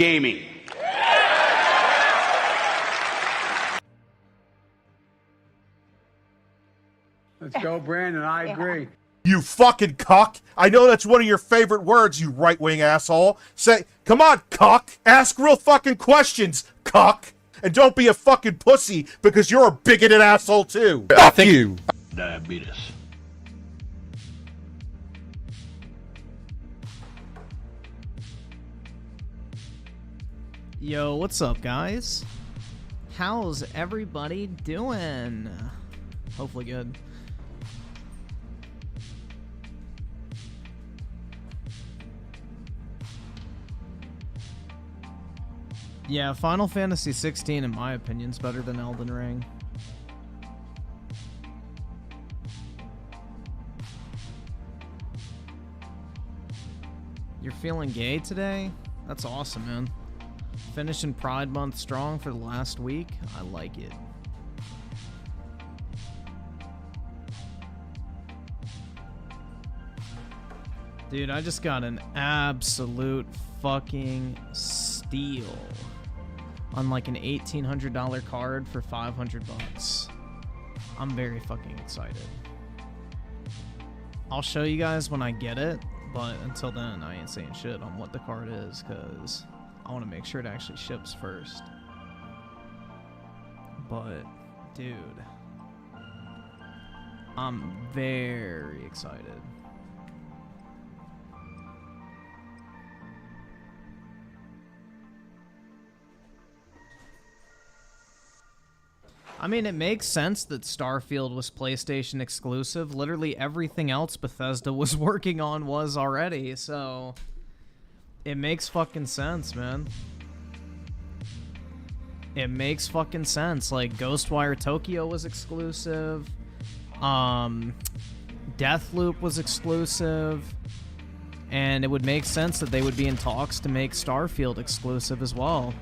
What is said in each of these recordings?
Gaming. Let's go, Brandon. I agree. You fucking cuck. I know that's one of your favorite words, you right-wing asshole. Say, come on, cuck. Ask real fucking questions, cuck. And don't be a fucking pussy, because you're a bigoted asshole, too. Fuck you. Diabetes. Yo, what's up, guys? How's everybody doing? Hopefully good. Yeah, Final Fantasy 16, in my opinion, is better than Elden Ring. You're feeling gay today? That's awesome, man. Finishing Pride Month strong for the last week. I like it. Dude, I just got an absolute fucking steal on like an $1,800 card for 500 bucks. I'm very fucking excited. I'll show you guys when I get it, but until then, I ain't saying shit on what the card is, because I want to make sure it actually ships first. But, dude, I'm very excited. I mean, it makes sense that Starfield was PlayStation exclusive. Literally everything else Bethesda was working on was already, so it makes fucking sense, man. It makes fucking sense. Like, Ghostwire Tokyo was exclusive. Deathloop was exclusive. And it would make sense that they would be in talks to make Starfield exclusive as well.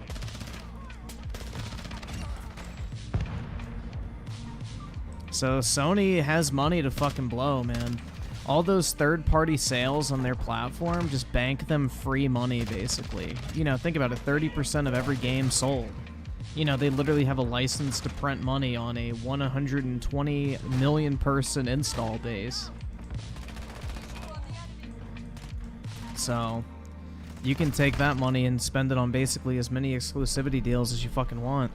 So Sony has money to fucking blow, man. All those third-party sales on their platform, just bank them free money, basically. You know, think about it, 30% of every game sold. You know, they literally have a license to print money on a 120 million person install base. So, you can take that money and spend it on basically as many exclusivity deals as you fucking want.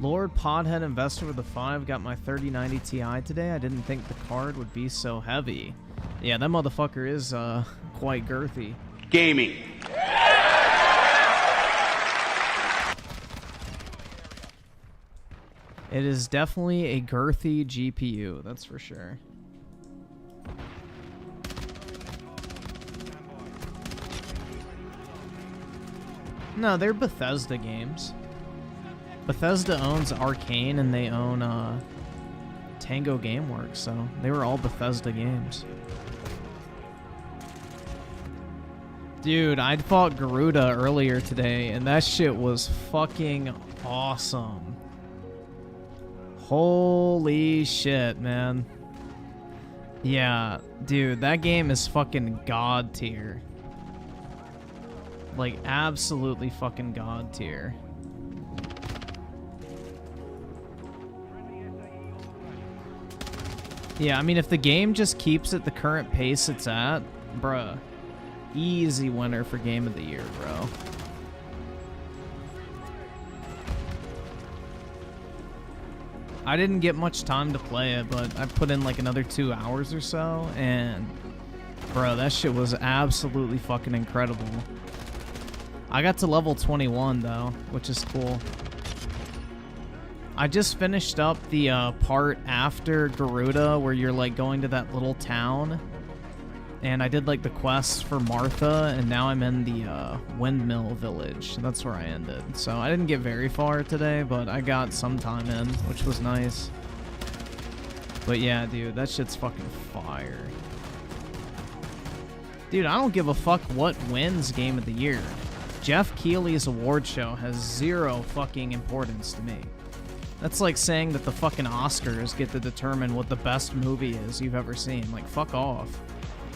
Lord Podhead Investor with the 5 got my 3090 Ti today. I didn't think the card would be so heavy. Yeah, that motherfucker is quite girthy. Gaming. It is definitely a girthy GPU, that's for sure. No, they're Bethesda games. Bethesda owns Arcane, and they own Tango Gameworks, so they were all Bethesda games. Dude, I fought Garuda earlier today, and that shit was fucking awesome. Holy shit, man. Yeah, dude, that game is fucking god tier. Like, absolutely fucking god tier. Yeah, I mean, if the game just keeps at the current pace it's at, bruh, easy winner for Game of the Year, bro. I didn't get much time to play it, but I put in like another 2 hours or so, and bro, that shit was absolutely fucking incredible. I got to level 21 though, which is cool. I just finished up the part after Garuda where you're like going to that little town, and I did like the quests for Martha, and now I'm in the windmill village. That's where I ended. So I didn't get very far today, but I got some time in, which was nice. But yeah, dude, that shit's fucking fire. Dude, I don't give a fuck what wins Game of the Year. Jeff Keighley's award show has zero fucking importance to me. That's like saying that the fucking Oscars get to determine what the best movie is you've ever seen. Like, fuck off.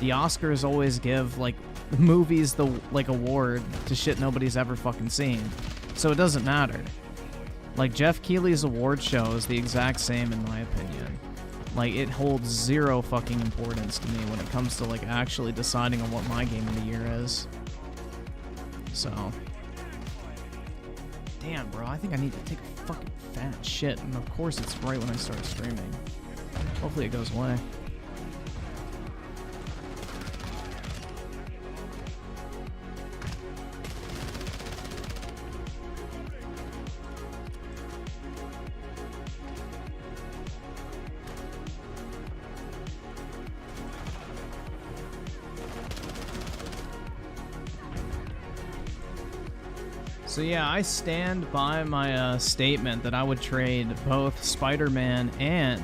The Oscars always give, like, movies the, like, award to shit nobody's ever fucking seen. So it doesn't matter. Like, Jeff Keighley's award show is the exact same in my opinion. Like, it holds zero fucking importance to me when it comes to, like, actually deciding on what my game of the year is. So. Damn, bro, I think I need to take a fucking fat shit. And of course it's right when I start streaming. Hopefully it goes away. So yeah, I stand by my statement that I would trade both Spider-Man and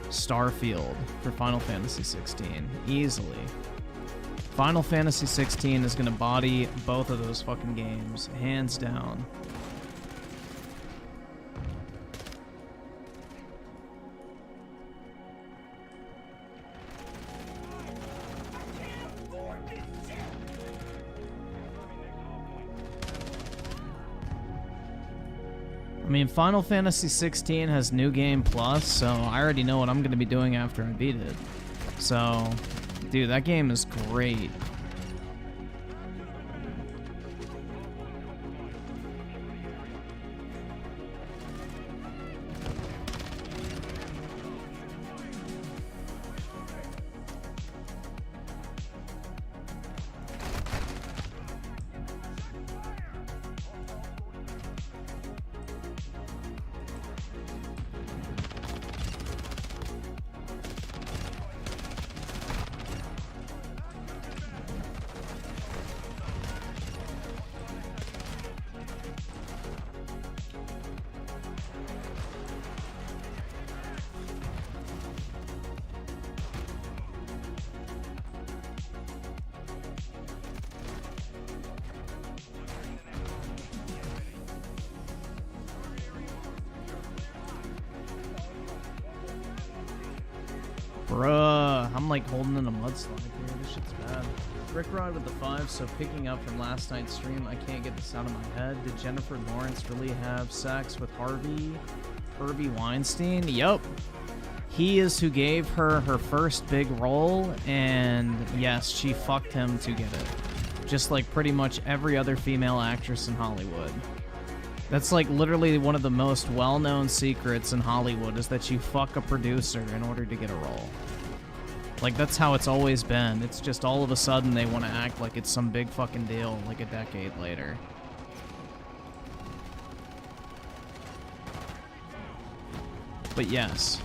Starfield for Final Fantasy 16 easily. Final Fantasy 16 is gonna body both of those fucking games, hands down. I mean, Final Fantasy 16 has New Game Plus, so I already know what I'm going to be doing after I beat it. So, dude, that game is great. Bruh, I'm like holding in a mudslide here. This shit's bad. Rick Rod with the 5, so picking up from last night's stream, I can't get this out of my head. Did Jennifer Lawrence really have sex with Harvey Weinstein? Yup. He is who gave her her first big role, and yes, she fucked him to get it. Just like pretty much every other female actress in Hollywood. That's like literally one of the most well-known secrets in Hollywood, is that you fuck a producer in order to get a role. Like, that's how it's always been. It's just all of a sudden they want to act like it's some big fucking deal like a decade later. But yes.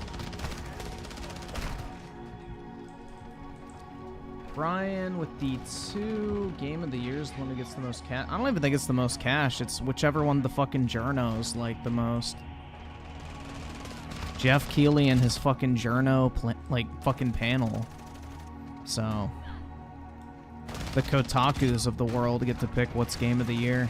Brian with the 2 Game of the Year is the one who gets the most cash. I don't even think it's the most cash. It's whichever one the fucking journos like the most. Jeff Keighley and his fucking journo fucking panel. So the Kotakus of the world get to pick what's Game of the Year.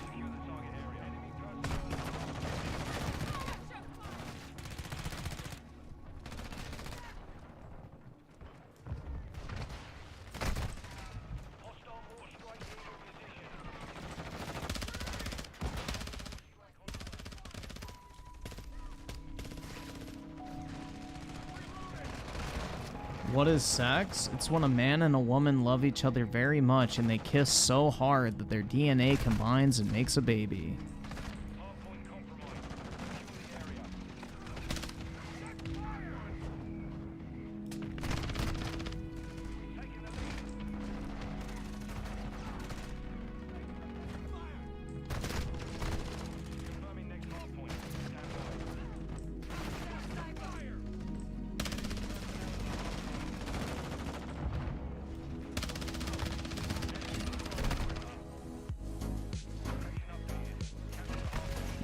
What is sex? It's when a man and a woman love each other very much and they kiss so hard that their DNA combines and makes a baby.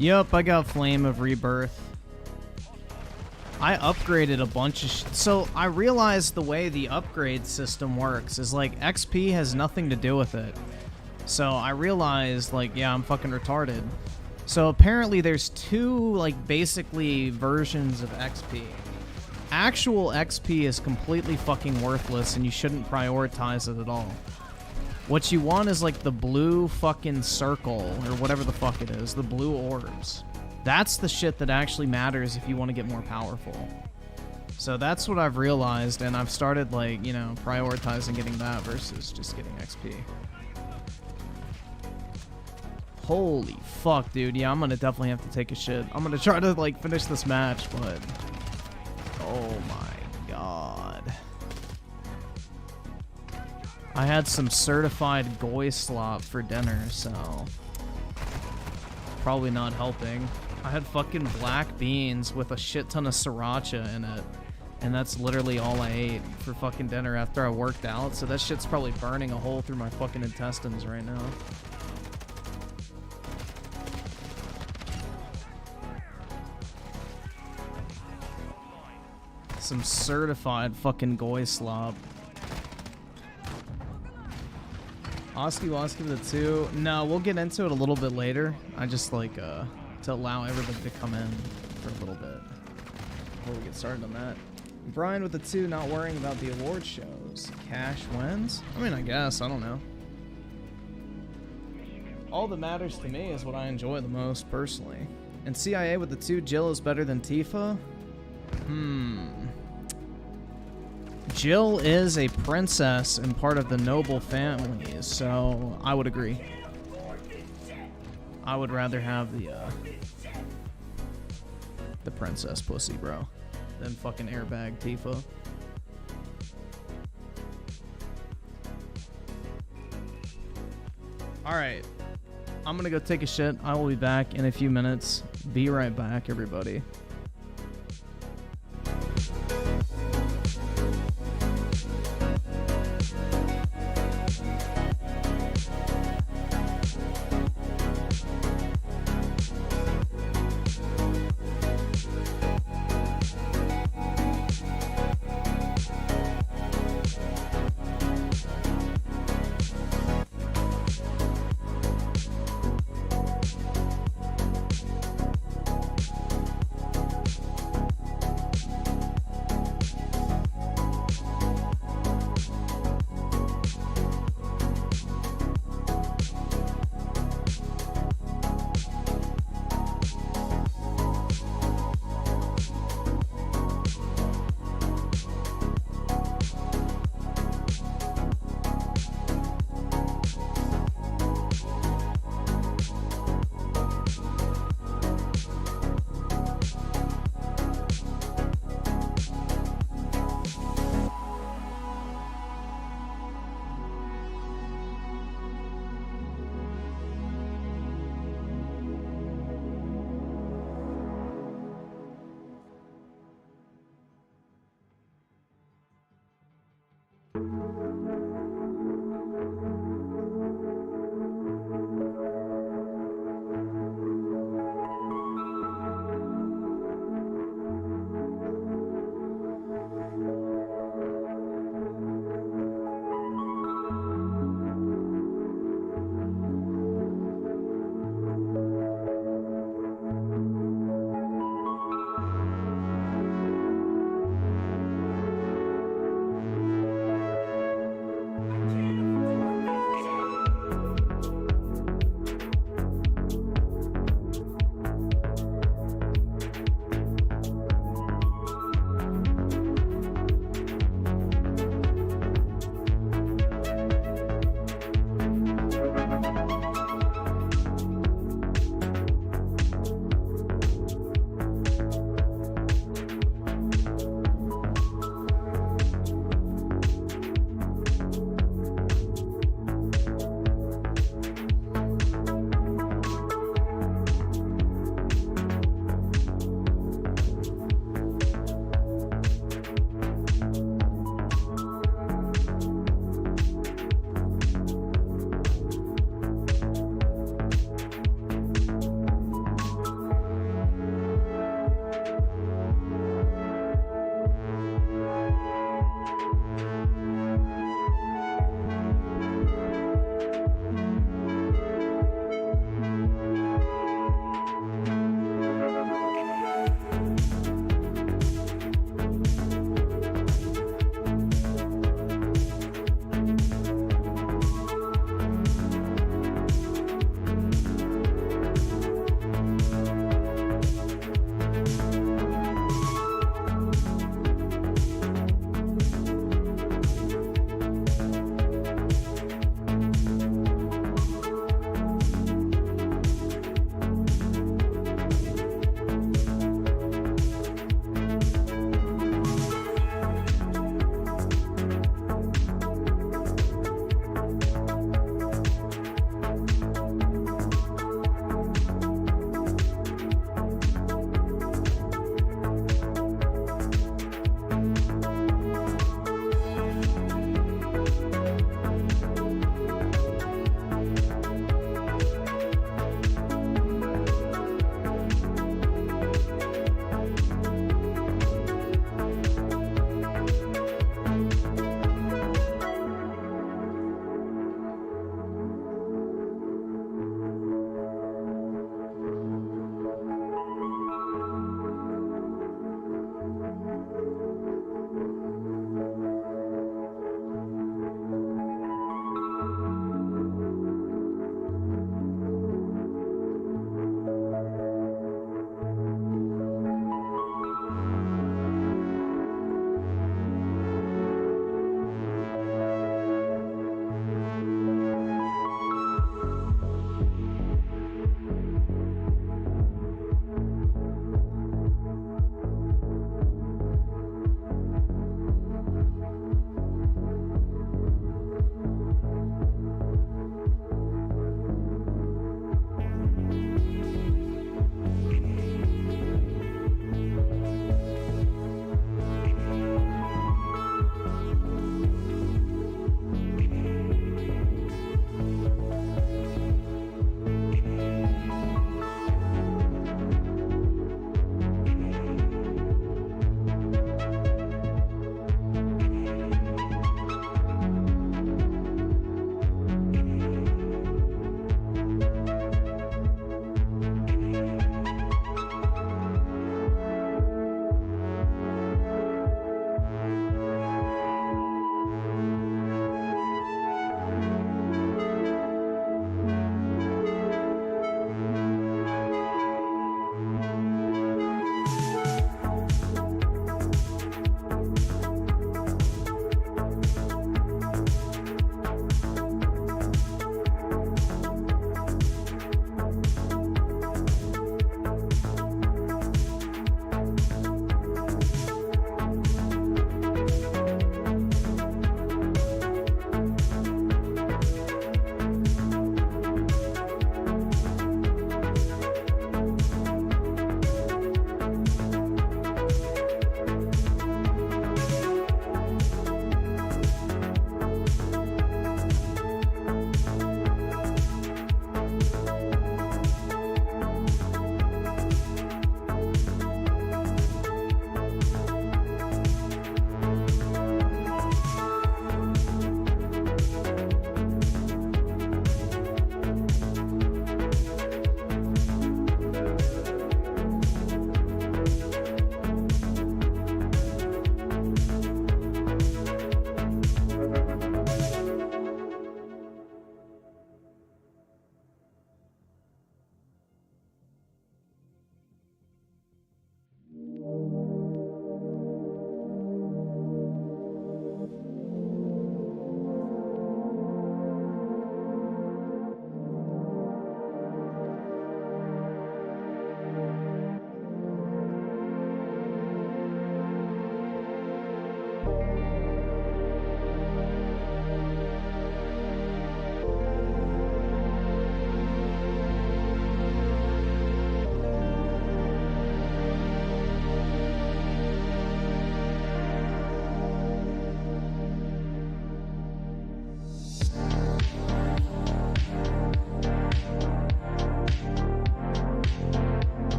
Yup, I got Flame of Rebirth. I upgraded a bunch of so I realized the way the upgrade system works is like XP has nothing to do with it. So I realized, like, yeah, I'm fucking retarded. So apparently there's 2, like, basically versions of XP. Actual XP is completely fucking worthless and you shouldn't prioritize it at all. What you want is like the blue fucking circle or whatever the fuck it is, the blue orbs. That's the shit that actually matters if you want to get more powerful. So that's what I've realized, and I've started like, you know, prioritizing getting that versus just getting XP. Holy fuck, dude. Yeah, I'm gonna definitely have to take a shit. I'm gonna try to like finish this match, but oh my god. I had some certified goy slop for dinner, so probably not helping. I had fucking black beans with a shit ton of sriracha in it, and that's literally all I ate for fucking dinner after I worked out, so that shit's probably burning a hole through my fucking intestines right now. Some certified fucking goy slop. Oski Woski with a 2. No, we'll get into it a little bit later. I just like to allow everybody to come in for a little bit before we get started on that. Brian with the 2, not worrying about the award shows. Cash wins? I mean, I guess. I don't know. All that matters to me is what I enjoy the most, personally. And CIA with the 2, Jill is better than Tifa? Jill is a princess and part of the noble family, so I would agree. I would rather have the princess pussy, bro, than fucking airbag Tifa. Alright. I'm gonna go take a shit. I will be back in a few minutes. Be right back, everybody.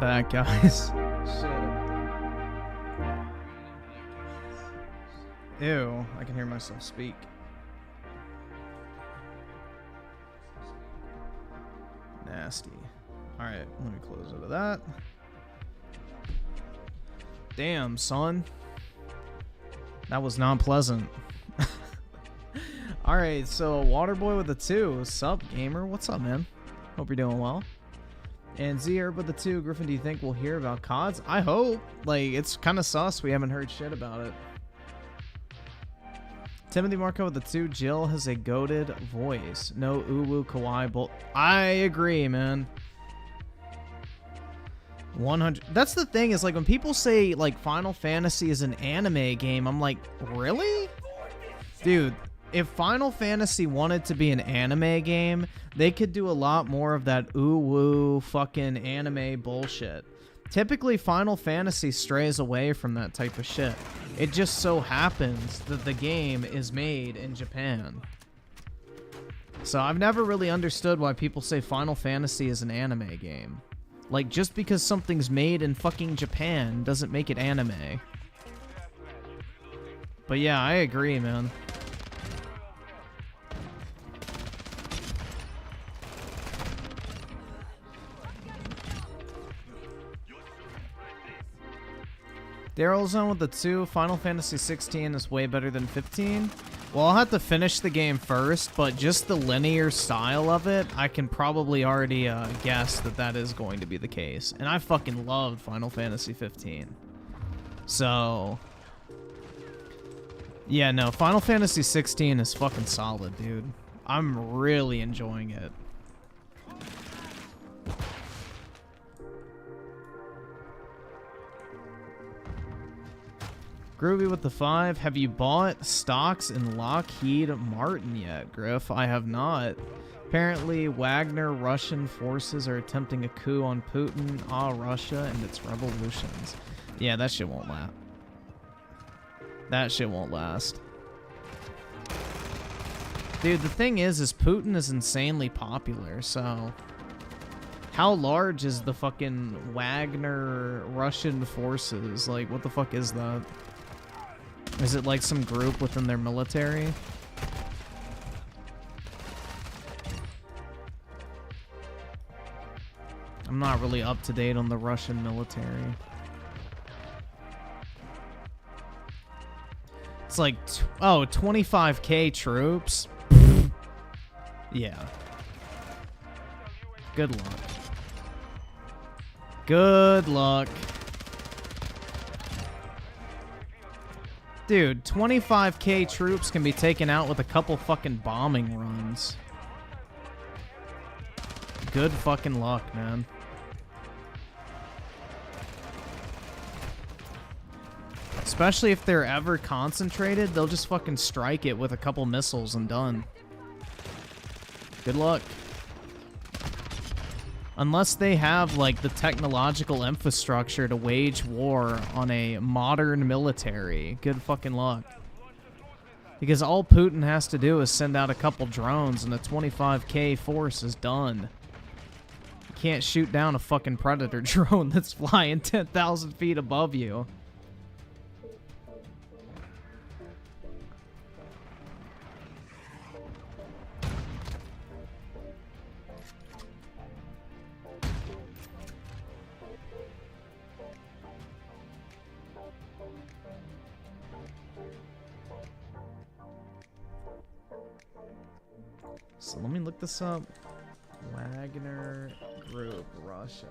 back, guys. Shit. Ew, I can hear myself speak. Nasty. Alright, let me close out of that. Damn, son. That was not pleasant. Alright, so Waterboy with a 2. Sup, gamer? What's up, man? Hope you're doing well. And Z-Herb with the 2. Griffin, do you think we'll hear about CODs? I hope. Like, it's kind of sus. We haven't heard shit about it. Timothy Marco with the 2. Jill has a goated voice. No uwu kawaii bull. I agree, man. 100. That's the thing, is like when people say like Final Fantasy is an anime game, I'm like, really? Dude, if Final Fantasy wanted to be an anime game, they could do a lot more of that ooh-woo fucking anime bullshit. Typically, Final Fantasy strays away from that type of shit. It just so happens that the game is made in Japan. So I've never really understood why people say Final Fantasy is an anime game. Like, just because something's made in fucking Japan doesn't make it anime. But yeah, I agree, man. Daryl's on with the 2. Final Fantasy 16 is way better than 15. Well, I'll have to finish the game first, but just the linear style of it, I can probably already guess that that is going to be the case. And I fucking loved Final Fantasy 15. So, yeah, no, Final Fantasy 16 is fucking solid, dude. I'm really enjoying it. Groovy with the 5. Have you bought stocks in Lockheed Martin yet, Griff? I have not. Apparently, Wagner Russian forces are attempting a coup on Putin, Russia, and its revolutions. Yeah, that shit won't last. That shit won't last. Dude, the thing is Putin is insanely popular, so... How large is the fucking Wagner Russian forces? Like, what the fuck is that? Is it like some group within their military? I'm not really up to date on the Russian military. It's like, 25k troops? Yeah. Good luck. Good luck. Dude, 25k troops can be taken out with a couple fucking bombing runs. Good fucking luck, man. Especially if they're ever concentrated, they'll just fucking strike it with a couple missiles and done. Good luck. Unless they have, like, the technological infrastructure to wage war on a modern military. Good fucking luck. Because all Putin has to do is send out a couple drones and a 25k force is done. You can't shoot down a fucking Predator drone that's flying 10,000 feet above you. So let me look this up. Wagner Group, Russia.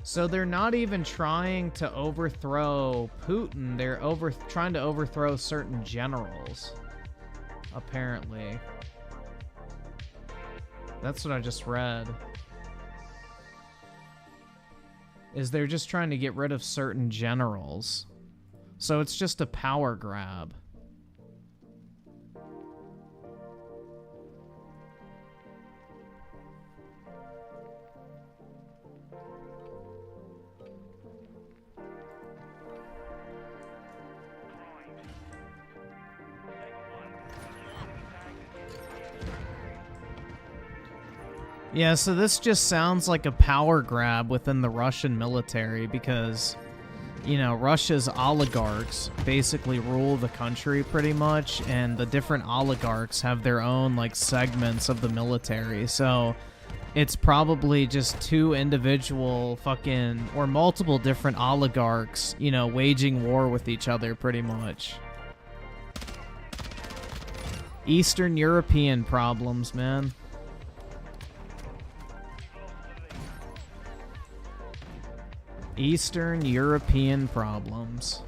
So they're not even trying to overthrow Putin, they're trying to overthrow certain generals, apparently. That's what I just read. is they're just trying to get rid of certain generals. So it's just a power grab. Yeah, so this just sounds like a power grab within the Russian military because, you know, Russia's oligarchs basically rule the country pretty much, and the different oligarchs have their own, like, segments of the military. So it's probably just two individual fucking, or multiple different oligarchs, you know, waging war with each other pretty much. Eastern European problems, man. Eastern European problems.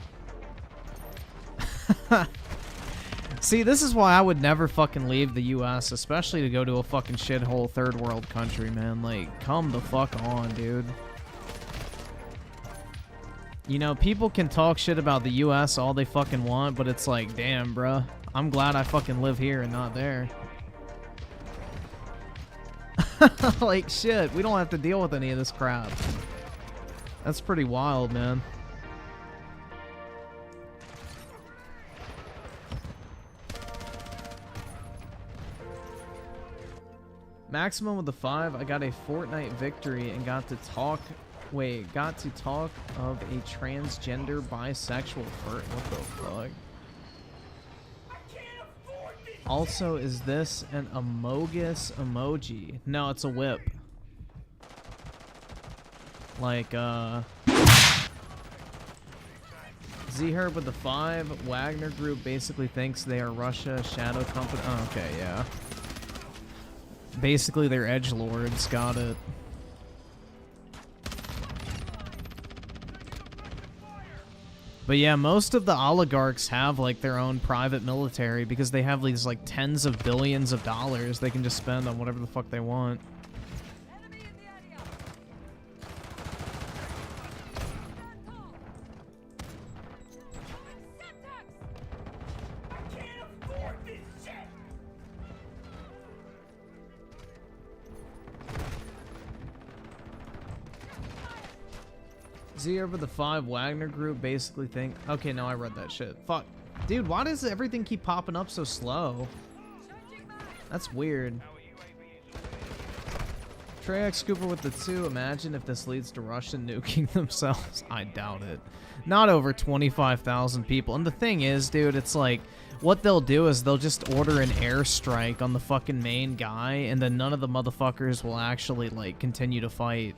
See, this is why I would never fucking leave the US, especially to go to a fucking shithole third world country, man. Like, come the fuck on, dude. You know, people can talk shit about the US all they fucking want, but it's like, damn, bruh. I'm glad I fucking live here and not there. Like, shit, we don't have to deal with any of this crap. That's pretty wild, man. Maximum with the 5, I got a Fortnite victory and got to talk of a transgender bisexual flirt. What the fuck? Also, is this an amogus emoji? No, it's a whip. Like, Z-Herb with the 5, Wagner Group basically thinks they are Russia, Shadow Company. Oh, okay, yeah. Basically, they're edgelords, got it. But yeah, most of the oligarchs have, like, their own private military because they have these, like, tens of billions of dollars they can just spend on whatever the fuck they want. Z over the 5 Wagner Group basically think. Okay, no, I read that shit. Fuck. Dude, why does everything keep popping up so slow? That's weird. Treyx Cooper with the 2. Imagine if this leads to Russian nuking themselves. I doubt it. Not over 25,000 people. And the thing is, dude, it's like, what they'll do is they'll just order an airstrike on the fucking main guy, and then none of the motherfuckers will actually, like, continue to fight.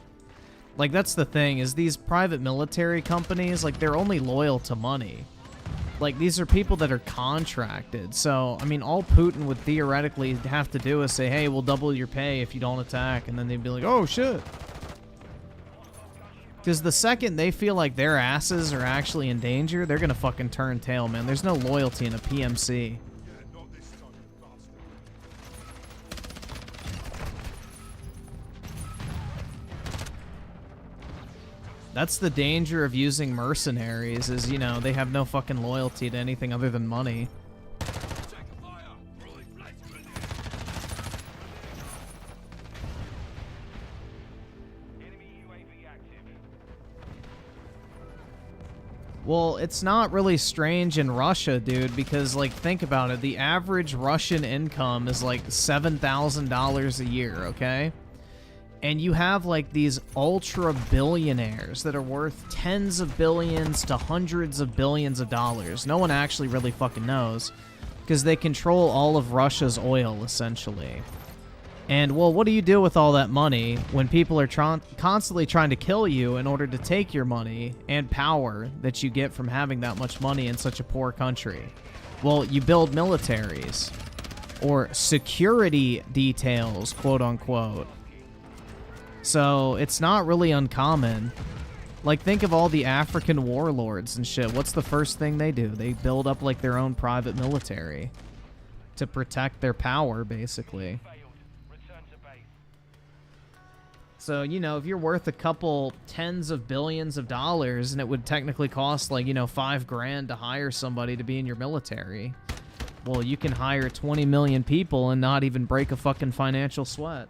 Like, that's the thing, is these private military companies, like, they're only loyal to money. Like, these are people that are contracted. So, I mean, all Putin would theoretically have to do is say, hey, we'll double your pay if you don't attack. And then they'd be like, oh, shit. Because the second they feel like their asses are actually in danger, they're going to fucking turn tail, man. There's no loyalty in a PMC. That's the danger of using mercenaries, is, you know, they have no fucking loyalty to anything other than money. Well, it's not really strange in Russia, dude, because, like, think about it. The average Russian income is, like, $7,000 a year, okay? And you have, like, these ultra-billionaires that are worth tens of billions to hundreds of billions of dollars. No one actually really fucking knows, because they control all of Russia's oil, essentially. And, well, what do you do with all that money when people are constantly trying to kill you in order to take your money and power that you get from having that much money in such a poor country? Well, you build militaries, or security details, quote-unquote. So, it's not really uncommon. Like, think of all the African warlords and shit. What's the first thing they do? They build up, like, their own private military to protect their power, basically. So, you know, if you're worth a couple tens of billions of dollars, and it would technically cost, like, you know, $5 grand to hire somebody to be in your military, well, you can hire 20 million people and not even break a fucking financial sweat.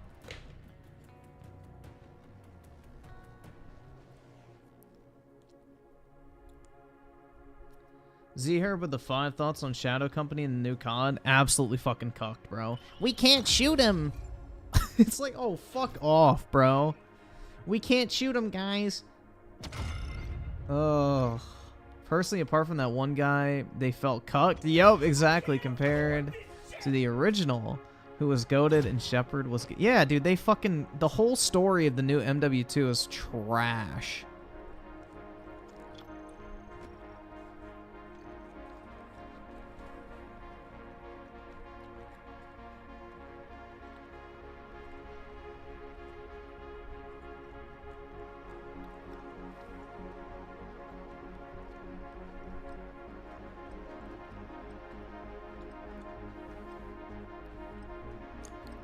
Z-Herb with the 5 thoughts on Shadow Company and the new COD. Absolutely fucking cucked, bro. We can't shoot him! It's like, oh, fuck off, bro. We can't shoot him, guys. Oh. Personally, apart from that one guy, they felt cucked. Yup, exactly. Compared to the original, who was goated and Shepard was... Yeah, dude, they fucking... The whole story of the new MW2 is trash.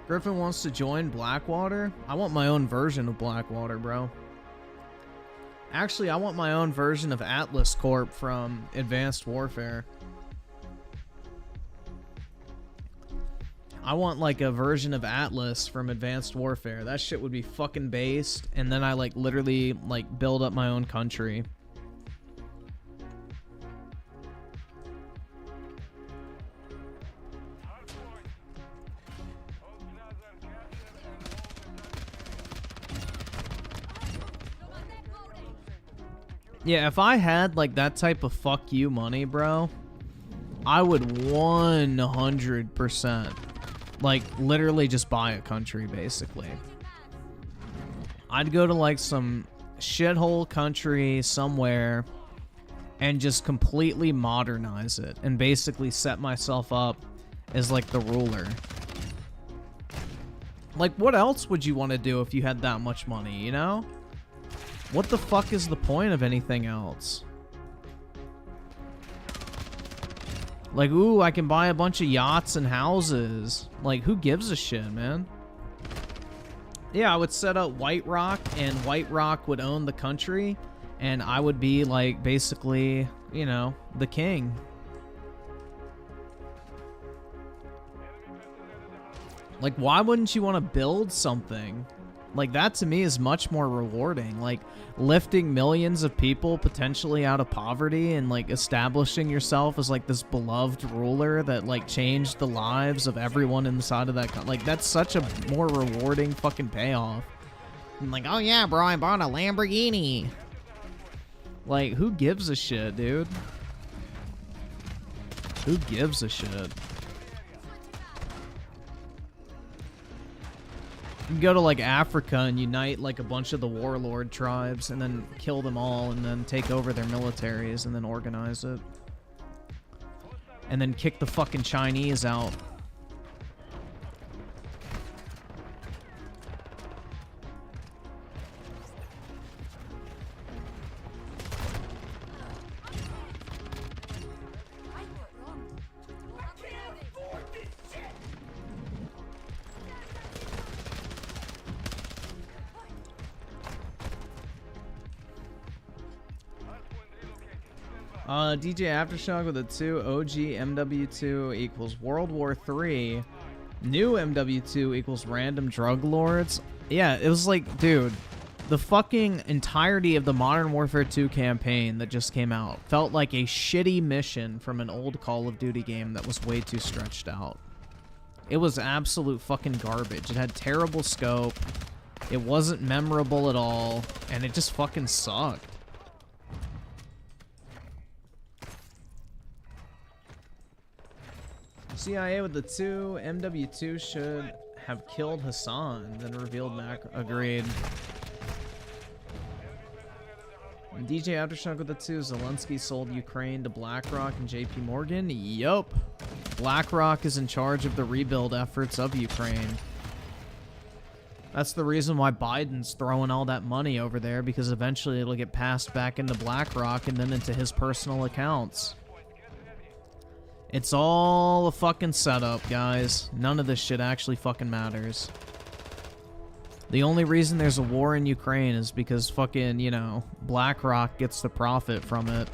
Griffin wants to join Blackwater. I want my own version of Blackwater, bro. Actually, I want my own version of Atlas Corp from Advanced Warfare. I want like a version of Atlas from Advanced Warfare. That shit would be fucking based, and then I like literally like build up my own country. Yeah, if I had, like, that type of fuck you money, bro, I would 100%, like, literally just buy a country, basically. I'd go to, like, some shithole country somewhere and just completely modernize it and basically set myself up as, like, the ruler. Like, what else would you want to do if you had that much money, you know? What the fuck is the point of anything else? Like, ooh, I can buy a bunch of yachts and houses. Like, who gives a shit, man? Yeah, I would set up White Rock, and White Rock would own the country, and I would be, like, basically, you know, the king. Like, why wouldn't you want to build something? Like, that to me is much more rewarding. Like, lifting millions of people potentially out of poverty and, like, establishing yourself as, like, this beloved ruler that, like, changed the lives of everyone inside of that. Like, that's such a more rewarding fucking payoff. I'm like, oh yeah, bro, I bought a Lamborghini. Like, who gives a shit, dude? Who gives a shit? You can go to, like, Africa and unite, like, a bunch of the warlord tribes and then kill them all and then take over their militaries and then organize it. And then kick the fucking Chinese out. DJ Aftershock with a 2, OG MW2 equals World War 3, new MW2 equals random drug lords. Yeah, it was like, dude, the fucking entirety of the Modern Warfare 2 campaign that just came out felt like a shitty mission from an old Call of Duty game that was way too stretched out. It was absolute fucking garbage. It had terrible scope, it wasn't memorable at all, and it just fucking sucked. CIA with the 2, MW2 should have killed Hassan, then revealed Mac. Agreed. And DJ Aftershock with the 2, Zelensky sold Ukraine to BlackRock and JP Morgan. Yup. BlackRock is in charge of the rebuild efforts of Ukraine. That's the reason why Biden's throwing all that money over there, because eventually it'll get passed back into BlackRock and then into his personal accounts. It's all a fucking setup, guys. None of this shit actually fucking matters. The only reason there's a war in Ukraine is because fucking, you know, BlackRock gets the profit from it.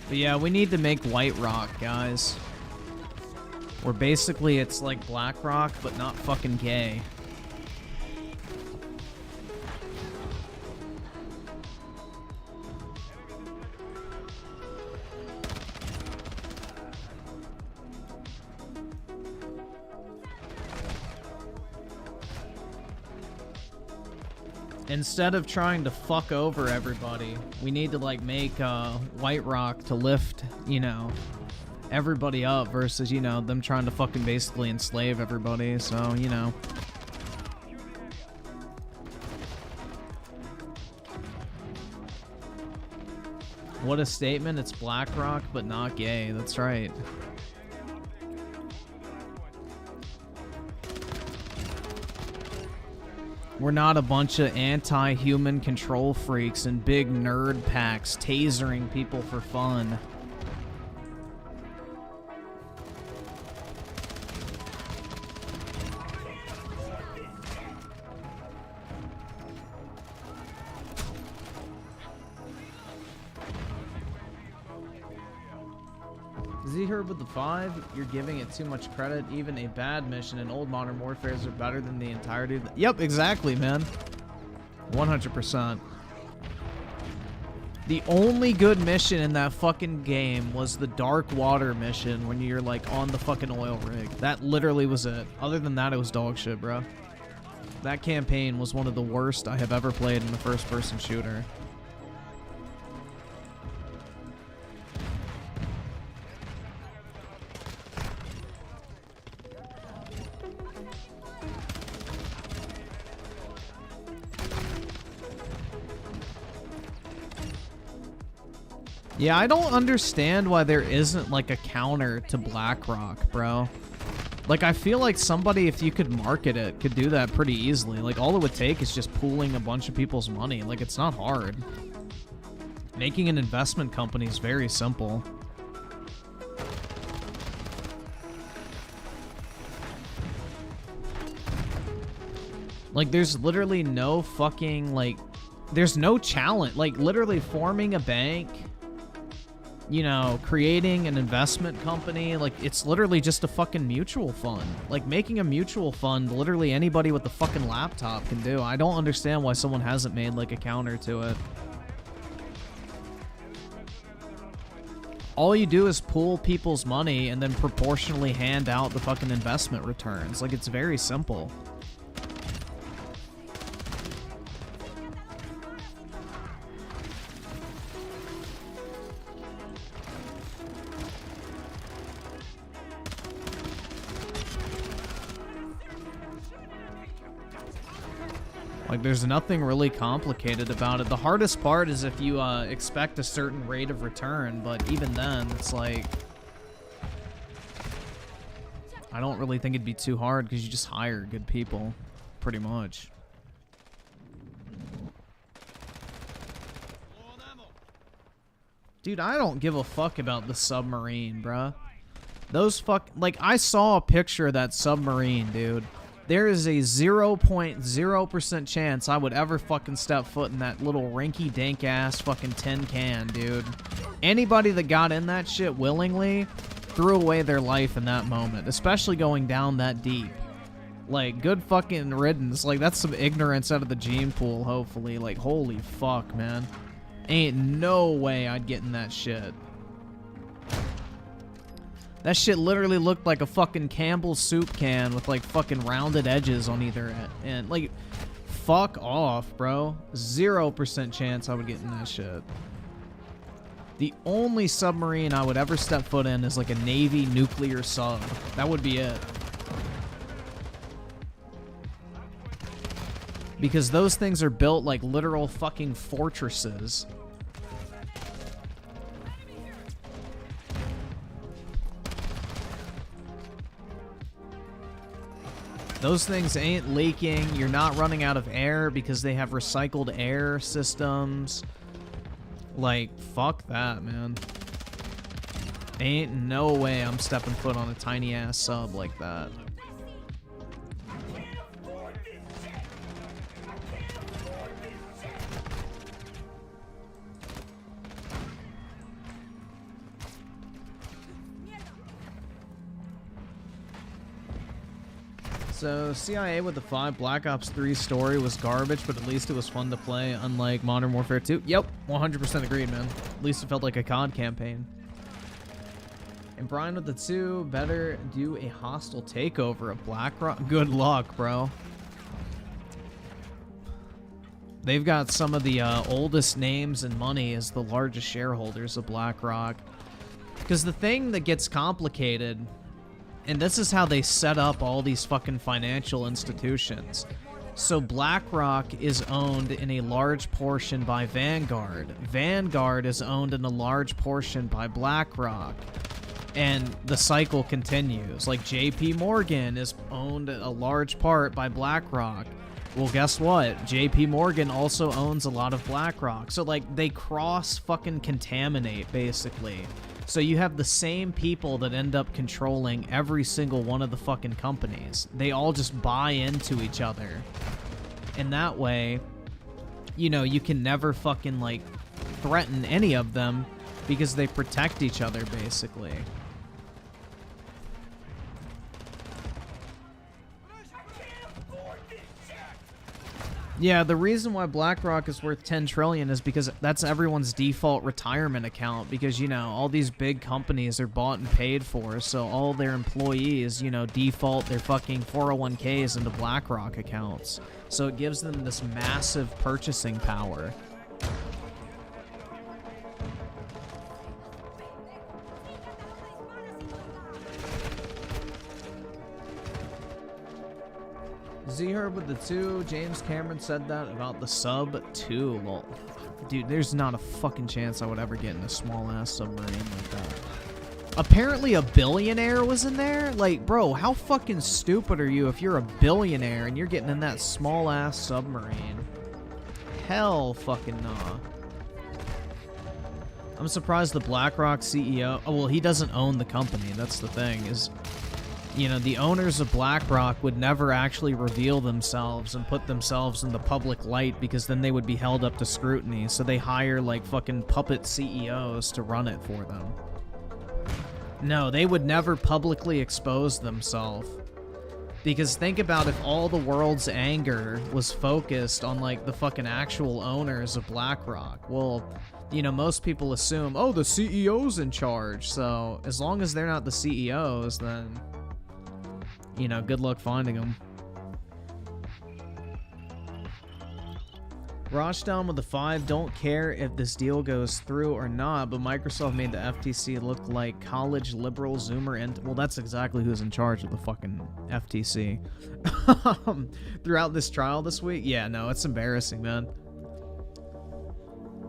But yeah, we need to make White Rock, guys. Where basically it's like Black Rock, but not fucking gay. Instead of trying to fuck over everybody, we need to like make White Rock to lift, you know, everybody up versus, you know, them trying to fucking basically enslave everybody. So, you know. What a statement. It's Black Rock, but not gay. That's right. We're not a bunch of anti-human control freaks and big nerd packs tasering people for fun. Z-Herb with the 5, you're giving it too much credit. Even a bad mission in old Modern Warfares are better than the entirety of the... Yep, exactly, man. 100%. The only good mission in that fucking game was the Dark Water mission when you're, like, on the fucking oil rig. That literally was it. Other than that, it was dog shit, bro. That campaign was one of the worst I have ever played in a first-person shooter. Yeah, I don't understand why there isn't, like, a counter to BlackRock, bro. Like, I feel like somebody, if you could market it, could do that pretty easily. Like, all it would take is just pooling a bunch of people's money. Like, it's not hard. Making an investment company is very simple. Like, there's literally no fucking, like... There's no challenge. Like, literally forming a bank... You know, creating an investment company, like, it's literally just a fucking mutual fund. Like, making a mutual fund, literally anybody with a fucking laptop can do. I don't understand why someone hasn't made, like, a counter to it. All you do is pool people's money and then proportionally hand out the fucking investment returns. Like, it's very simple. Like, there's nothing really complicated about it. The hardest part is if you expect a certain rate of return, but even then, it's like... I don't really think it'd be too hard because you just hire good people, pretty much. Dude, I don't give a fuck about the submarine, bruh. Those like, I saw a picture of that submarine, dude. There is a 0.0% chance I would ever fucking step foot in that little rinky-dink ass fucking tin can, dude. Anybody that got in that shit willingly threw away their life in that moment, especially going down that deep. Like, good fucking riddance. Like, that's some ignorance out of the gene pool, hopefully. Like, holy fuck, man. Ain't no way I'd get in that shit. That shit literally looked like a fucking Campbell's soup can with, like, fucking rounded edges on either end. Like, fuck off, bro. 0% chance I would get in that shit. The only submarine I would ever step foot in is, like, a Navy nuclear sub. That would be it. Because those things are built like literal fucking fortresses. Those things ain't leaking. You're not running out of air because they have recycled air systems. Like, fuck that, man. Ain't no way I'm stepping foot on a tiny ass sub like that. So, CIA with the 5 Black Ops 3 story was garbage, but at least it was fun to play, unlike Modern Warfare 2. Yep, 100% agreed, man. At least it felt like a COD campaign. And Brian with the 2, better do a hostile takeover of BlackRock. Good luck, bro. They've got some of the oldest names and money as the largest shareholders of BlackRock. Because the thing that gets complicated... And this is how they set up all these fucking financial institutions. So BlackRock is owned in a large portion by Vanguard. Vanguard is owned in a large portion by BlackRock. And the cycle continues. Like JP Morgan is owned a large part by BlackRock. Well, guess what? JP Morgan also owns a lot of BlackRock. So, like, they cross fucking contaminate, basically. So you have the same people that end up controlling every single one of the fucking companies. They all just buy into each other. And that way, you know, you can never fucking, like, threaten any of them because they protect each other, basically. Yeah, the reason why BlackRock is worth 10 trillion is because that's everyone's default retirement account, because, you know, all these big companies are bought and paid for, so all their employees, you know, default their fucking 401ks into BlackRock accounts. So it gives them this massive purchasing power. Z-Herb with the 2, James Cameron said that about the sub 2, lol. Dude, there's not a fucking chance I would ever get in a small-ass submarine like that. Apparently a billionaire was in there? Like, bro, how fucking stupid are you if you're a billionaire and you're getting in that small-ass submarine? Hell fucking nah. I'm surprised the BlackRock CEO... Oh, well, he doesn't own the company. That's the thing, is... You know, the owners of BlackRock would never actually reveal themselves and put themselves in the public light because then they would be held up to scrutiny. So they hire, like, fucking puppet CEOs to run it for them. No, they would never publicly expose themselves. Because think about if all the world's anger was focused on, like, the fucking actual owners of BlackRock. Well, you know, most people assume, oh, the CEO's in charge. So as long as they're not the CEOs, then... You know, good luck finding them. Roshdown with the 5, don't care if this deal goes through or not, but Microsoft made the FTC look like college liberal Zoomer, and well, that's exactly who's in charge of the fucking FTC. Throughout this trial this week, yeah, no, it's embarrassing, man.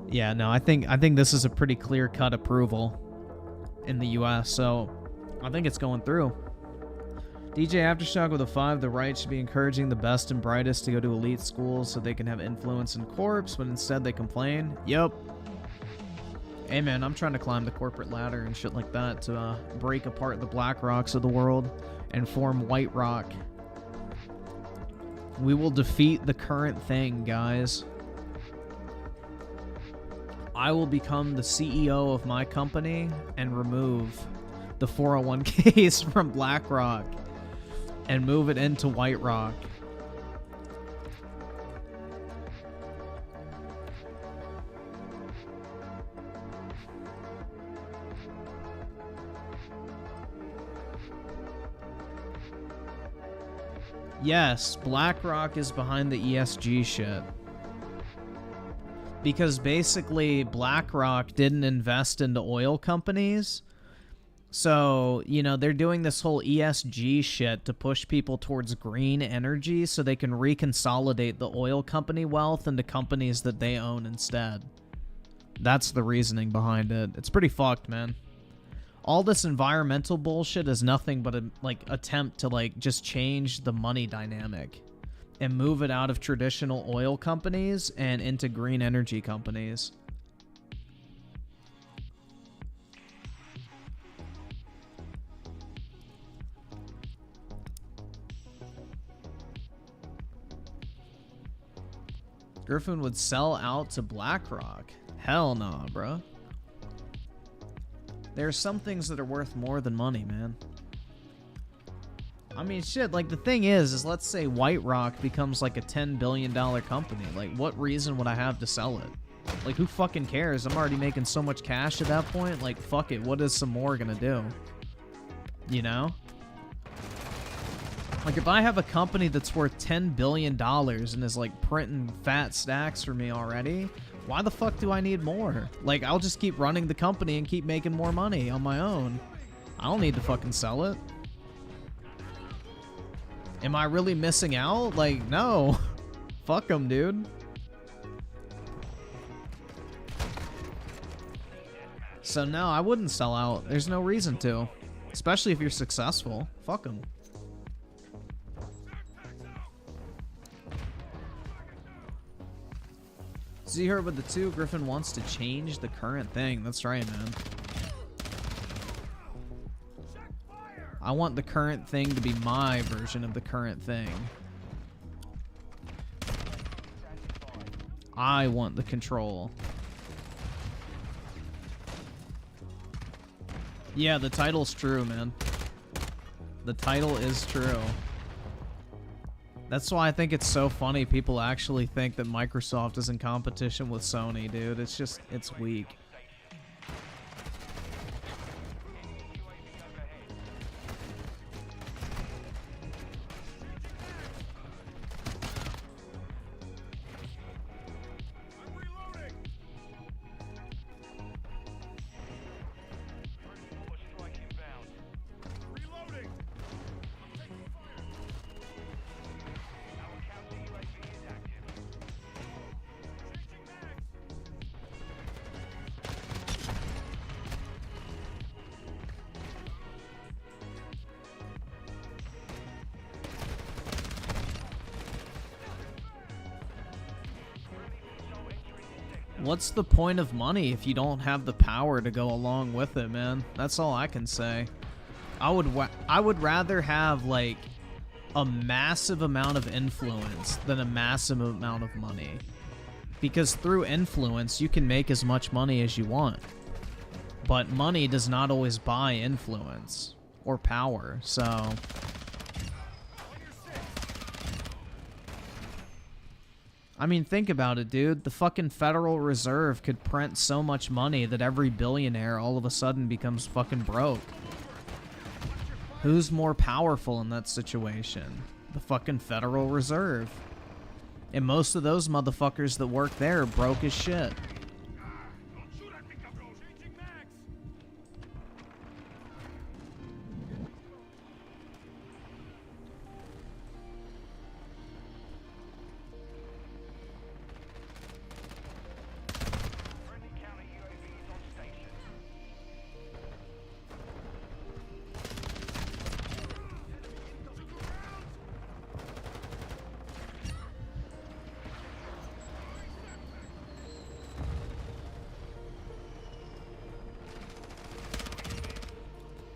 Yeah, no, I think this is a pretty clear-cut approval in the U.S., so I think it's going through. DJ Aftershock with a 5, the right should be encouraging the best and brightest to go to elite schools so they can have influence in corps, but instead they complain. Yep. Hey man, I'm trying to climb the corporate ladder and shit like that to break apart the Black Rocks of the world and form White Rock. We will defeat the current thing, guys. I will become the CEO of my company and remove the 401ks from BlackRock and move it into White Rock. Yes, BlackRock is behind the ESG shit. Because basically, BlackRock didn't invest into oil companies. So, you know, they're doing this whole ESG shit to push people towards green energy so they can reconsolidate the oil company wealth into companies that they own instead. That's the reasoning behind it. It's pretty fucked, man. All this environmental bullshit is nothing but a, attempt to, just change the money dynamic and move it out of traditional oil companies and into green energy companies. Griffin would sell out to BlackRock. Hell nah, bro. There are some things that are worth more than money, man. I mean, shit, the thing is let's say White Rock becomes a $10 billion company. What reason would I have to sell it? Who fucking cares? I'm already making so much cash at that point. Fuck it, what is some more gonna do? You know? If I have a company that's worth $10 billion and is, printing fat stacks for me already, why the fuck do I need more? I'll just keep running the company and keep making more money on my own. I don't need to fucking sell it. Am I really missing out? No. Fuck them, dude. So no, I wouldn't sell out. There's no reason to. Especially if you're successful. Fuck them. So you heard about the 2? Griffin wants to change the current thing. That's right, man. I want the current thing to be my version of the current thing. I want the control. Yeah, the title's true, man. The title is true. That's why I think it's so funny people actually think that Microsoft is in competition with Sony, dude. It's weak. What's the point of money if you don't have the power to go along with it, man? That's all I can say. I would rather have a massive amount of influence than a massive amount of money. Because through influence, you can make as much money as you want. But money does not always buy influence or power, so... I mean, think about it, dude. The fucking Federal Reserve could print so much money that every billionaire all of a sudden becomes fucking broke. Who's more powerful in that situation? The fucking Federal Reserve. And most of those motherfuckers that work there are broke as shit.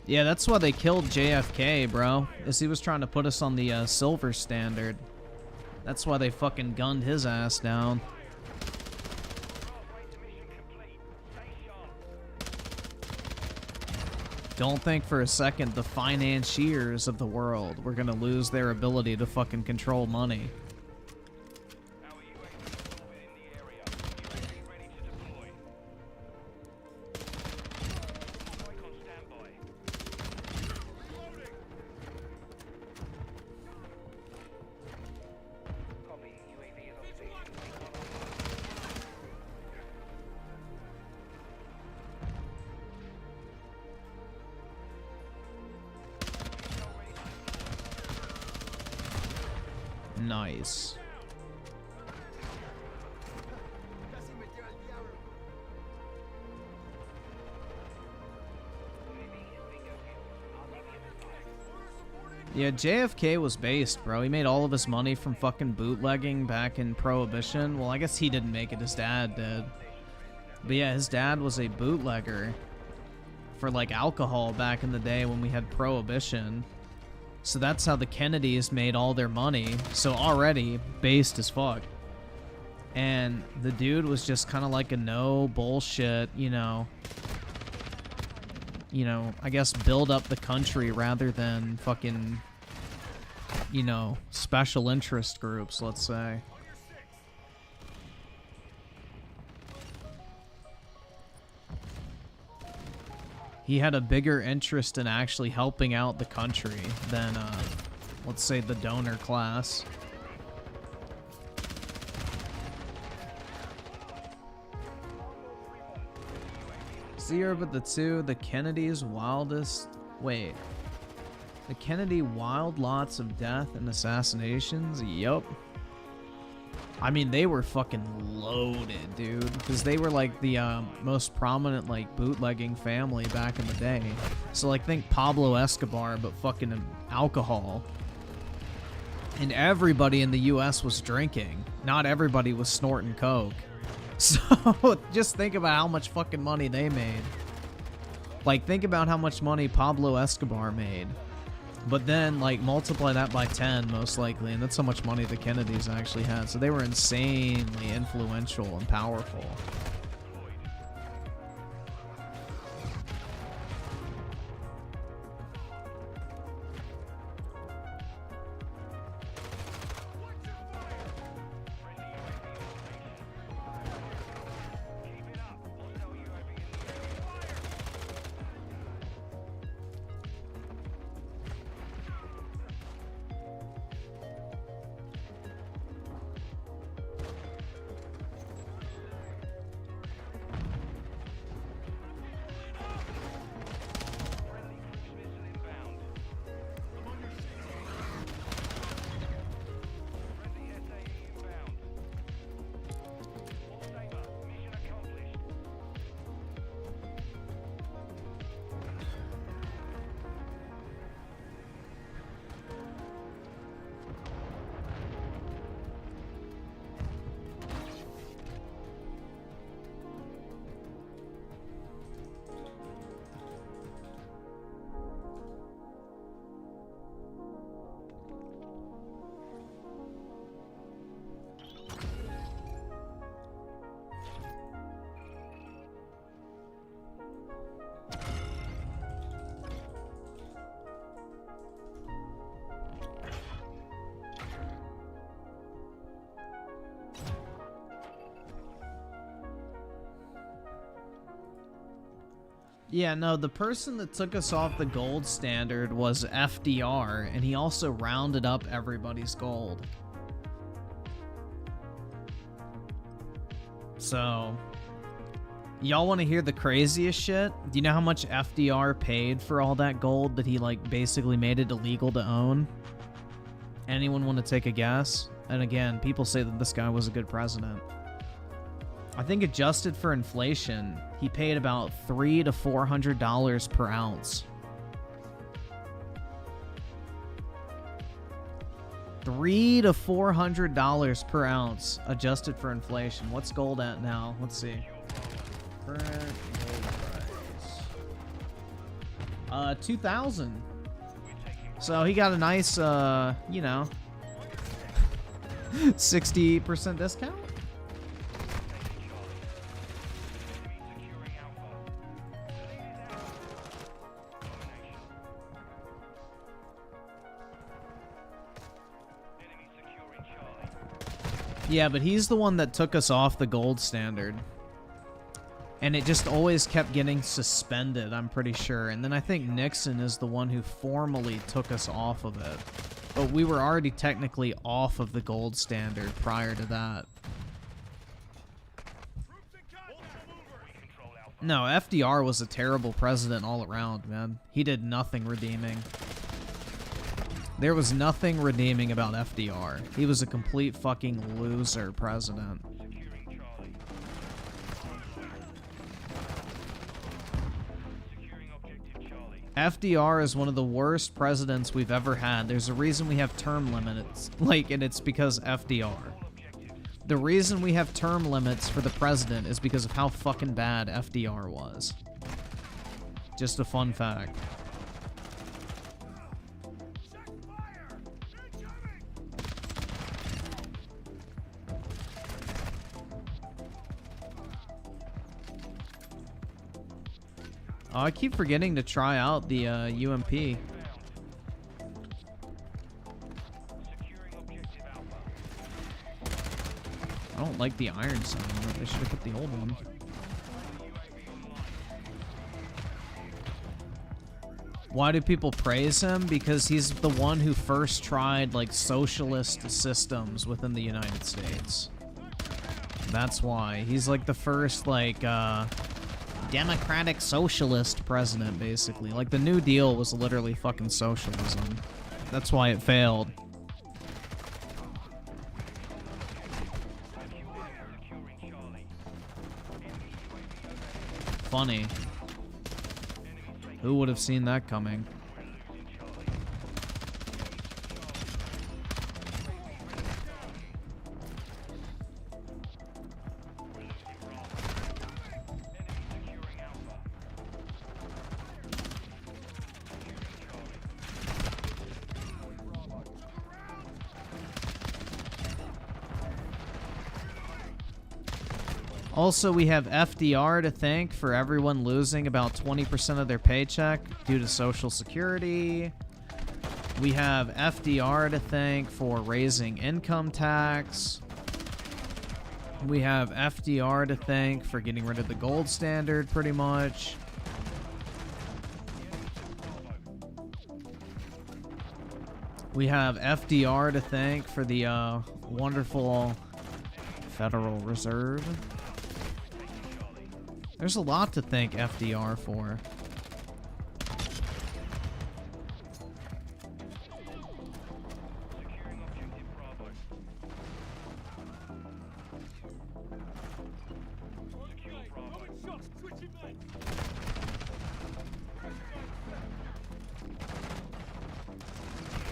Yeah, that's why they killed JFK, bro. Is he was trying to put us on the silver standard. That's why they fucking gunned his ass down. Don't think for a second the financiers of the world were gonna lose their ability to fucking control money. Nice. Yeah, JFK was based, bro. He made all of his money from fucking bootlegging back in Prohibition. Well, I guess he didn't make it. His dad did. But yeah, his dad was a bootlegger for, like, alcohol back in the day when we had Prohibition. So that's how the Kennedys made all their money. So already based as fuck. And the dude was just kind of like a no bullshit, you know, I guess build up the country rather than fucking, you know, special interest groups, let's say. He had a bigger interest in actually helping out the country than, let's say, the donor class. Zero but the two, the Kennedy's wildest... Wait. The Kennedy wild lots of death and assassinations? Yup. I mean, they were fucking loaded, dude. Because they were, like, the most prominent, like, bootlegging family back in the day. So, like, think Pablo Escobar, but fucking alcohol. And everybody in the U.S. was drinking. Not everybody was snorting coke. So, just think about how much fucking money they made. Like, think about how much money Pablo Escobar made. But then, like, multiply that by 10, most likely, and that's how much money the Kennedys actually had. So they were insanely influential and powerful. Yeah, no, the person that took us off the gold standard was FDR, and he also rounded up everybody's gold. So, y'all want to hear the craziest shit? Do you know how much FDR paid for all that gold that he, like, basically made it illegal to own? Anyone want to take a guess? And again, people say that this guy was a good president. I think adjusted for inflation, he paid about $300 to $400 per ounce. $300 to $400 per ounce, adjusted for inflation. What's gold at now? Let's see. Current gold price. 2,000. So he got a nice, you know, 60% discount? Yeah, but he's the one that took us off the gold standard. And it just always kept getting suspended, I'm pretty sure. And then I think Nixon is the one who formally took us off of it. But we were already technically off of the gold standard prior to that. No, FDR was a terrible president all around, man. He did nothing redeeming. There was nothing redeeming about FDR. He was a complete fucking loser president. FDR is one of the worst presidents we've ever had. There's a reason we have term limits, and it's because FDR. The reason we have term limits for the president is because of how fucking bad FDR was. Just a fun fact. Oh, I keep forgetting to try out the UMP. I don't like the iron sign on it. They should have put the old one. Why do people praise him? Because he's the one who first tried, like, socialist systems within the United States. That's why. He's, like, the first, like, democratic socialist president, basically. Like, the New Deal was literally fucking socialism. That's why it failed. Funny. Who would have seen that coming? Also, we have FDR to thank for everyone losing about 20% of their paycheck due to Social Security. We have FDR to thank for raising income tax. We have FDR to thank for getting rid of the gold standard, pretty much. We have FDR to thank for the wonderful Federal Reserve. There's a lot to thank FDR for.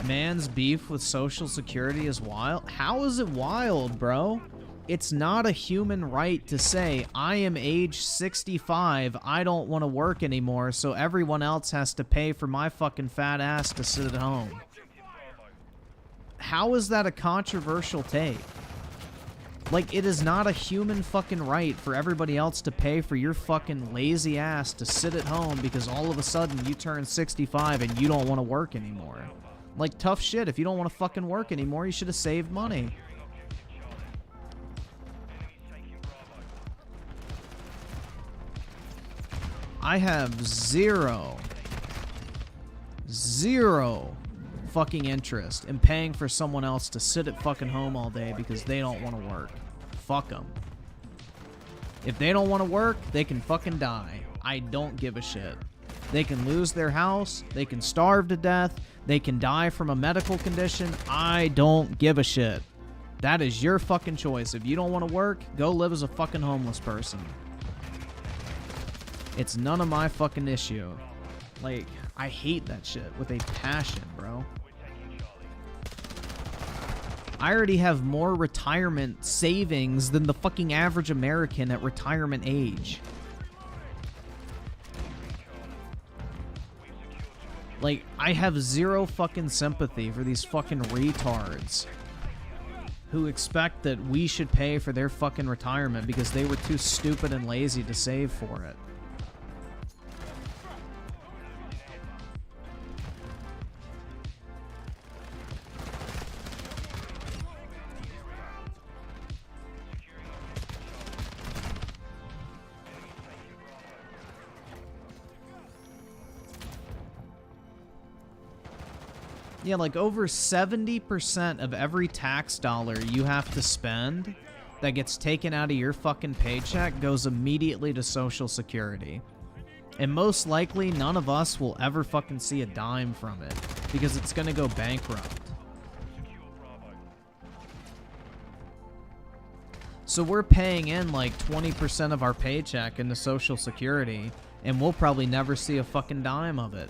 Man's beef with Social Security is wild. How is it wild, bro? It's not a human right to say, I am age 65, I don't want to work anymore, so everyone else has to pay for my fucking fat ass to sit at home. How is that a controversial take? Like, it is not a human fucking right for everybody else to pay for your fucking lazy ass to sit at home because all of a sudden you turn 65 and you don't want to work anymore. Like, tough shit. If you don't want to fucking work anymore, you should have saved money. I have zero fucking interest in paying for someone else to sit at fucking home all day because they don't want to work. Fuck them. If they don't want to work, they can fucking die. I don't give a shit. They can lose their house. They can starve to death. They can die from a medical condition. I don't give a shit. That is your fucking choice. If you don't want to work, go live as a fucking homeless person. It's none of my fucking issue. Like, I hate that shit with a passion, bro. I already have more retirement savings than the fucking average American at retirement age. Like, I have zero fucking sympathy for these fucking retards who expect that we should pay for their fucking retirement because they were too stupid and lazy to save for it. Yeah, like over 70% of every tax dollar you have to spend that gets taken out of your fucking paycheck goes immediately to Social Security. And most likely, none of us will ever fucking see a dime from it because it's gonna go bankrupt. So we're paying in like 20% of our paycheck into Social Security, and we'll probably never see a fucking dime of it.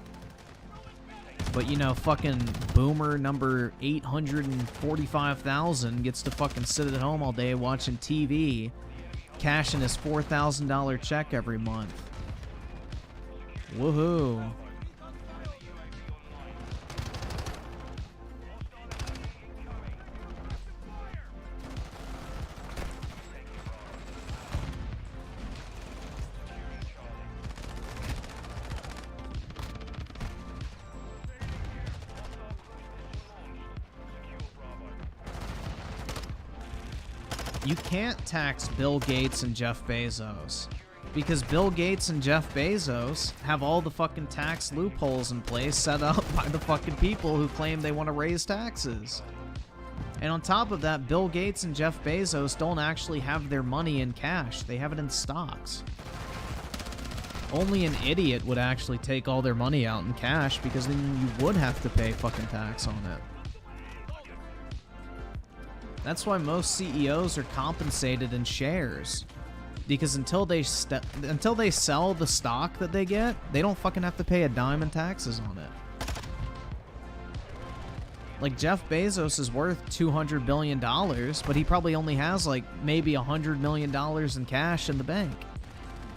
But, you know, fucking boomer number 845,000 gets to fucking sit at home all day watching TV, cashing his $4,000 check every month. Woohoo. You can't tax Bill Gates and Jeff Bezos because Bill Gates and Jeff Bezos have all the fucking tax loopholes in place set up by the fucking people who claim they want to raise taxes. And on top of that, Bill Gates and Jeff Bezos don't actually have their money in cash. They have it in stocks. Only an idiot would actually take all their money out in cash because then you would have to pay fucking tax on it. That's why most CEOs are compensated in shares, because until they sell the stock that they get, they don't fucking have to pay a dime in taxes on it. Like Jeff Bezos is worth $200 billion, but he probably only has like maybe $100 million in cash in the bank.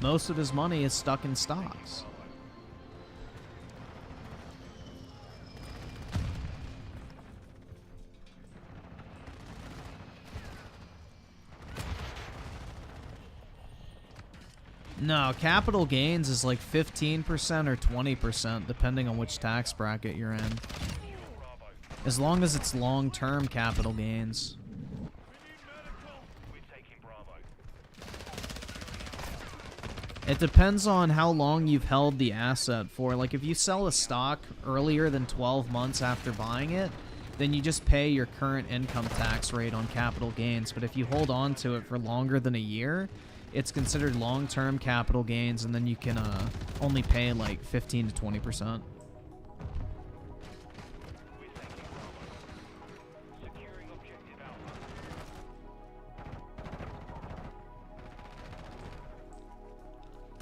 Most of his money is stuck in stocks. No, capital gains is like 15% or 20%, depending on which tax bracket you're in. As long as it's long-term capital gains. It depends on how long you've held the asset for. Like, if you sell a stock earlier than 12 months after buying it, then you just pay your current income tax rate on capital gains. But if you hold on to it for longer than a year, it's considered long-term capital gains, and then you can only pay like 15 to 20%.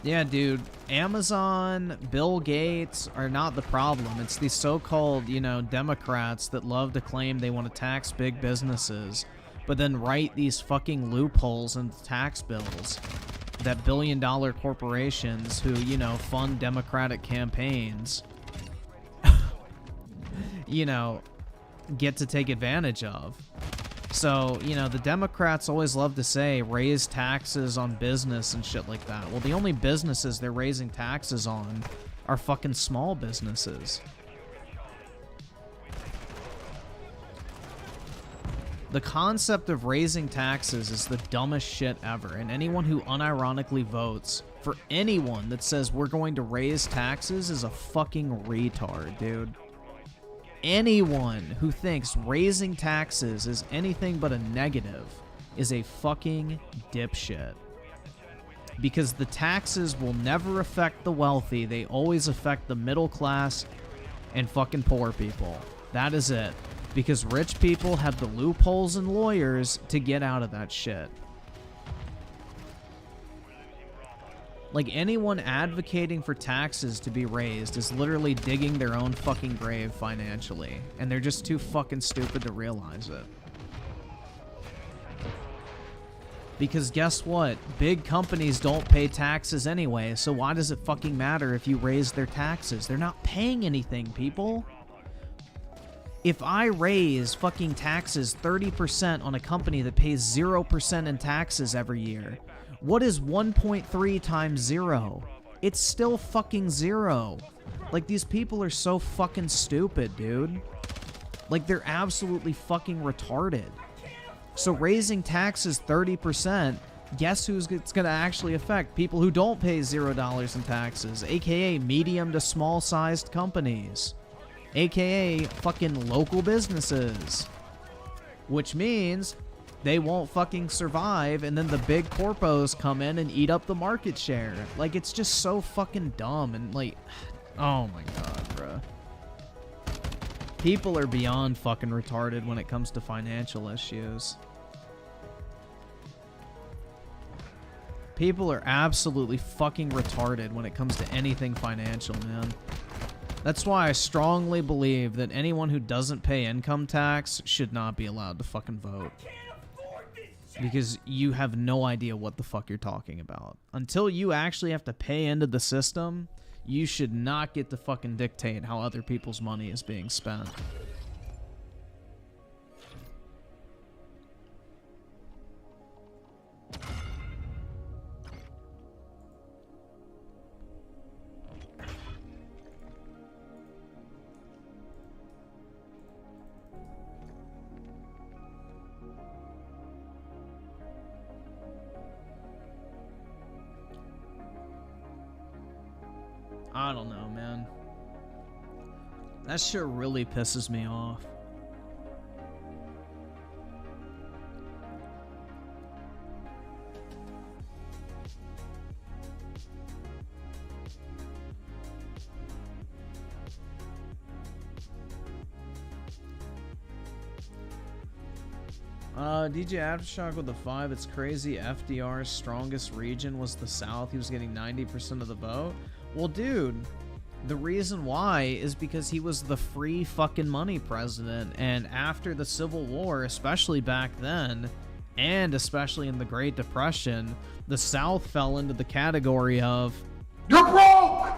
Yeah, dude, Amazon, Bill Gates are not the problem. It's these so-called, you know, Democrats that love to claim they want to tax big businesses, but then write these fucking loopholes in tax bills that billion-dollar corporations who, you know, fund Democratic campaigns, you know, get to take advantage of. So, you know, the Democrats always love to say, raise taxes on business and shit like that. Well, the only businesses they're raising taxes on are fucking small businesses. The concept of raising taxes is the dumbest shit ever, and anyone who unironically votes for anyone that says we're going to raise taxes is a fucking retard, dude. Anyone who thinks raising taxes is anything but a negative is a fucking dipshit. Because the taxes will never affect the wealthy, they always affect the middle class and fucking poor people. That is it. Because rich people have the loopholes and lawyers to get out of that shit. Like, anyone advocating for taxes to be raised is literally digging their own fucking grave financially. And they're just too fucking stupid to realize it. Because guess what? Big companies don't pay taxes anyway, so why does it fucking matter if you raise their taxes? They're not paying anything, people. If I raise fucking taxes 30% on a company that pays 0% in taxes every year, what is 1.3 times 0? It's still fucking 0. Like, these people are so fucking stupid, dude. Like, they're absolutely fucking retarded. So raising taxes 30%, guess who's it's going to actually affect? People who don't pay $0 in taxes, aka medium to small-sized companies, aka fucking local businesses. Which means they won't fucking survive, and then the big corpos come in and eat up the market share. Like, it's just so fucking dumb, and like, oh my god, bruh. People are beyond fucking retarded when it comes to financial issues. People are absolutely fucking retarded when it comes to anything financial, man. That's why I strongly believe that anyone who doesn't pay income tax should not be allowed to fucking vote. Because you have no idea what the fuck you're talking about. Until you actually have to pay into the system, you should not get to fucking dictate how other people's money is being spent. I don't know, man. That shit really pisses me off. DJ Aftershock with the 5. It's crazy. FDR's strongest region was the South. He was getting 90% of the vote. Well, dude, the reason why is because he was the free fucking money president. And after the Civil War, especially back then, and especially in the Great Depression, the South fell into the category of, you're broke!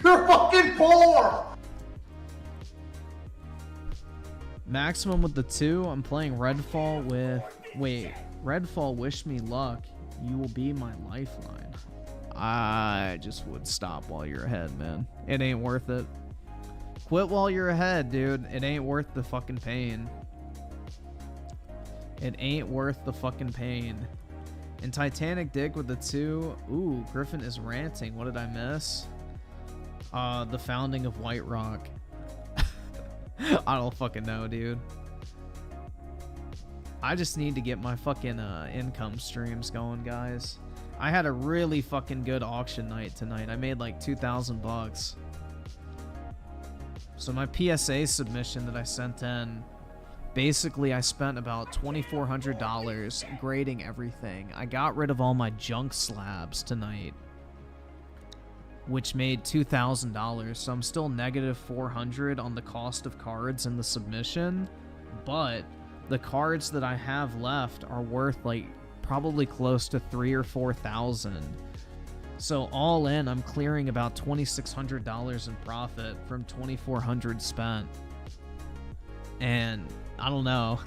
You're fucking poor! Maximum with the 2. I'm playing Redfall with... Wait, Redfall, wish me luck. You will be my lifeline. I just would stop while you're ahead, man. It ain't worth it. Quit while you're ahead, dude. It ain't worth the fucking pain. It ain't worth the fucking pain. And Titanic Dick with the 2. Ooh, Griffin is ranting. What did I miss? The founding of White Rock. I don't fucking know, dude. I just need to get my fucking income streams going, guys. I had a really fucking good auction night tonight. I made like 2,000 bucks. So my PSA submission that I sent in, basically I spent about $2,400 grading everything. I got rid of all my junk slabs tonight, which made $2,000. So I'm still negative $400 on the cost of cards in the submission, but the cards that I have left are worth like probably close to $3,000 or $4,000. So all in, I'm clearing about $2,600 in profit from $2,400 spent. And I don't know.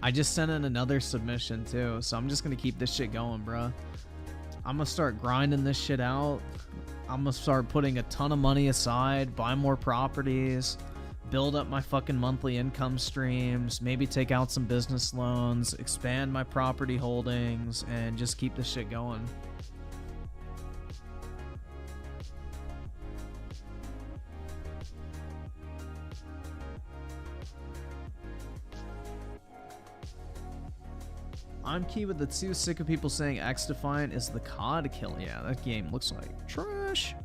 I just sent in another submission too, so I'm just gonna keep this shit going, bruh. I'm gonna start grinding this shit out. I'm gonna start putting a ton of money aside, buy more properties, build up my fucking monthly income streams, maybe take out some business loans, expand my property holdings, and just keep this shit going. I'm key with the 2. Sick of people saying X Defiant is the COD kill. Yeah, that game looks like trash.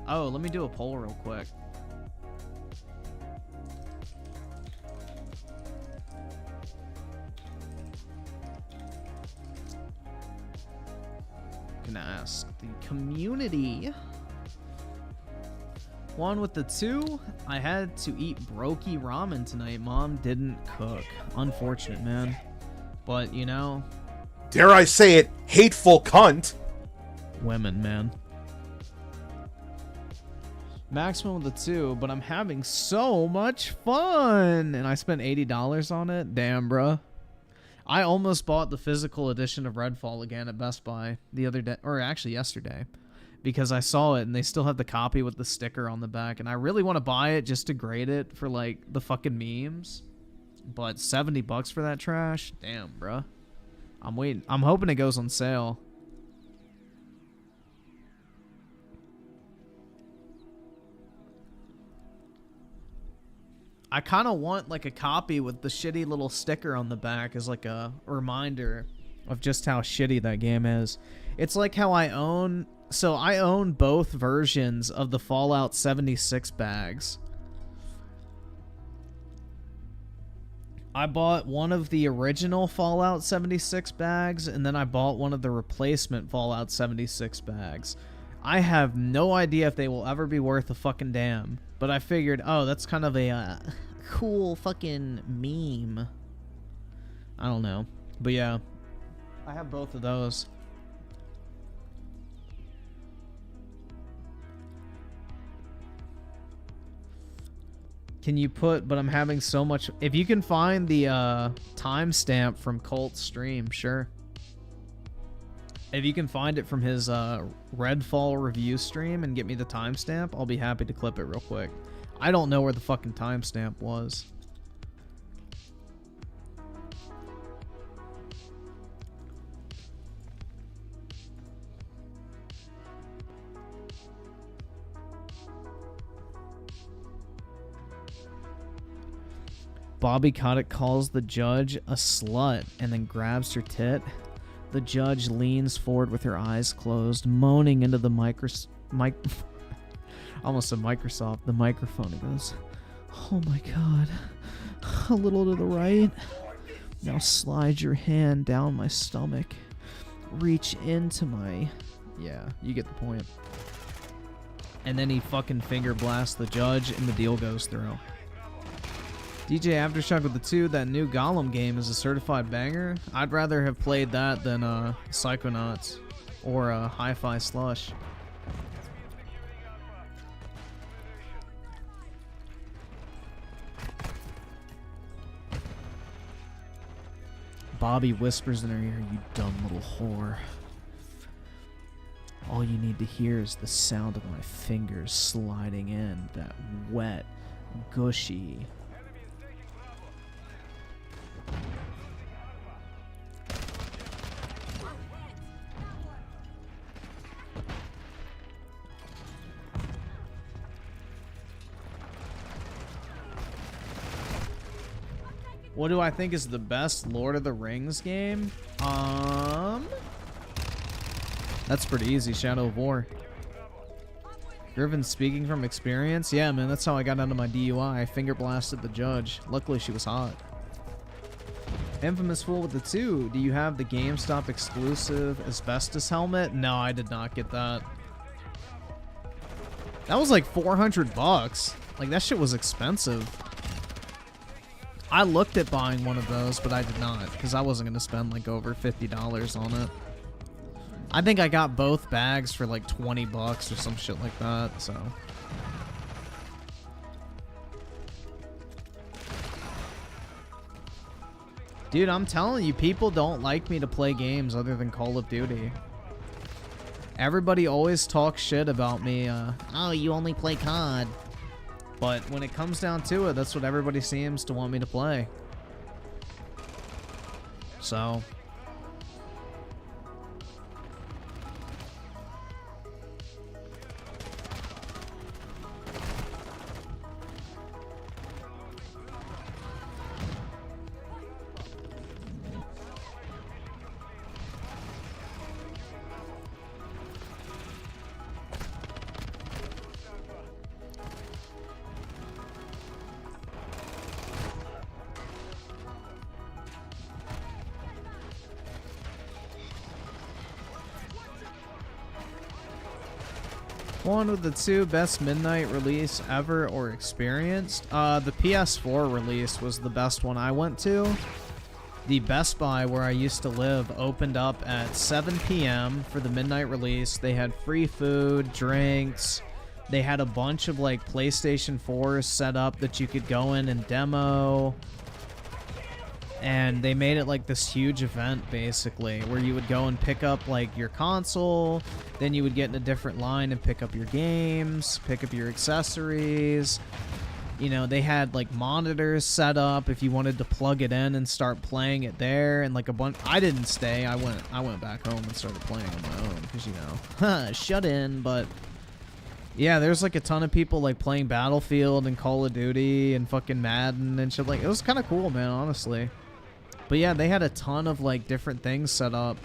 Oh, let me do a poll real quick. Gonna ask the community. One with the 2. I had to eat brokey ramen tonight. Mom didn't cook. Unfortunate, man. But, you know, Dare I say it, hateful cunt. women, man. Maximum with the 2, but I'm having so much fun. And I spent $80 on it. Damn, bruh. I almost bought the physical edition of Redfall again at Best Buy the other day, or actually yesterday, because I saw it and they still have the copy with the sticker on the back. And I really want to buy it just to grade it for like the fucking memes. But $70 for that trash? Damn, bruh. I'm waiting. I'm hoping it goes on sale. I kind of want like a copy with the shitty little sticker on the back as like a reminder of just how shitty that game is. It's like how I own both versions of the Fallout 76 bags. I bought one of the original Fallout 76 bags, and then I bought one of the replacement Fallout 76 bags. I have no idea if they will ever be worth a fucking damn, but I figured, oh, that's kind of a cool fucking meme. I don't know, but yeah, I have both of those. Can you put, but I'm having so much, if you can find the timestamp from Colt's stream, sure. If you can find it from his Redfall review stream and get me the timestamp, I'll be happy to clip it real quick. I don't know where the fucking timestamp was. Bobby Kotick calls the judge a slut and then grabs her tit. The judge leans forward with her eyes closed, moaning into the almost a Microsoft, the microphone. He goes, "Oh my God, a little to the right. Now slide your hand down my stomach. Reach into my..." Yeah, you get the point. And then he fucking finger blasts the judge and the deal goes through. DJ Aftershock with the 2, that new Gollum game is a certified banger. I'd rather have played that than Psychonauts or Hi-Fi Slush. Bobby whispers in her ear, "You dumb little whore. All you need to hear is the sound of my fingers sliding in that wet, gushy..." What do I think is the best Lord of the Rings game? That's pretty easy. Shadow of War. Griffin speaking from experience? Yeah, man, that's how I got out of my DUI. I finger blasted the judge. Luckily, she was hot. Infamous Fool with the 2. Do you have the GameStop exclusive asbestos helmet? No, I did not get that. That was like $400. Like, that shit was expensive. I looked at buying one of those, but I did not, because I wasn't going to spend like over $50 on it. I think I got both bags for like $20 or some shit like that, so... Dude, I'm telling you, people don't like me to play games other than Call of Duty. Everybody always talks shit about me, oh, you only play COD. But when it comes down to it, that's what everybody seems to want me to play. So... One of the 2 best midnight release ever or experienced. The PS4 release was the best one I went to. The Best Buy where I used to live opened up at 7 p.m. for the midnight release. They had free food, drinks, They had a bunch of like PlayStation 4s set up that you could go in and demo. And they made it like this huge event basically where you would go and pick up like your console, then you would get in a different line and pick up your games, pick up your accessories. You know, they had like monitors set up if you wanted to plug it in and start playing it there, and like a bunch. I didn't stay. I went back home and started playing on my own because, you know, shut in. But yeah, there's like a ton of people like playing Battlefield and Call of Duty and fucking Madden and shit. Like, it was kind of cool, man, honestly. But yeah, they had a ton of like different things set up.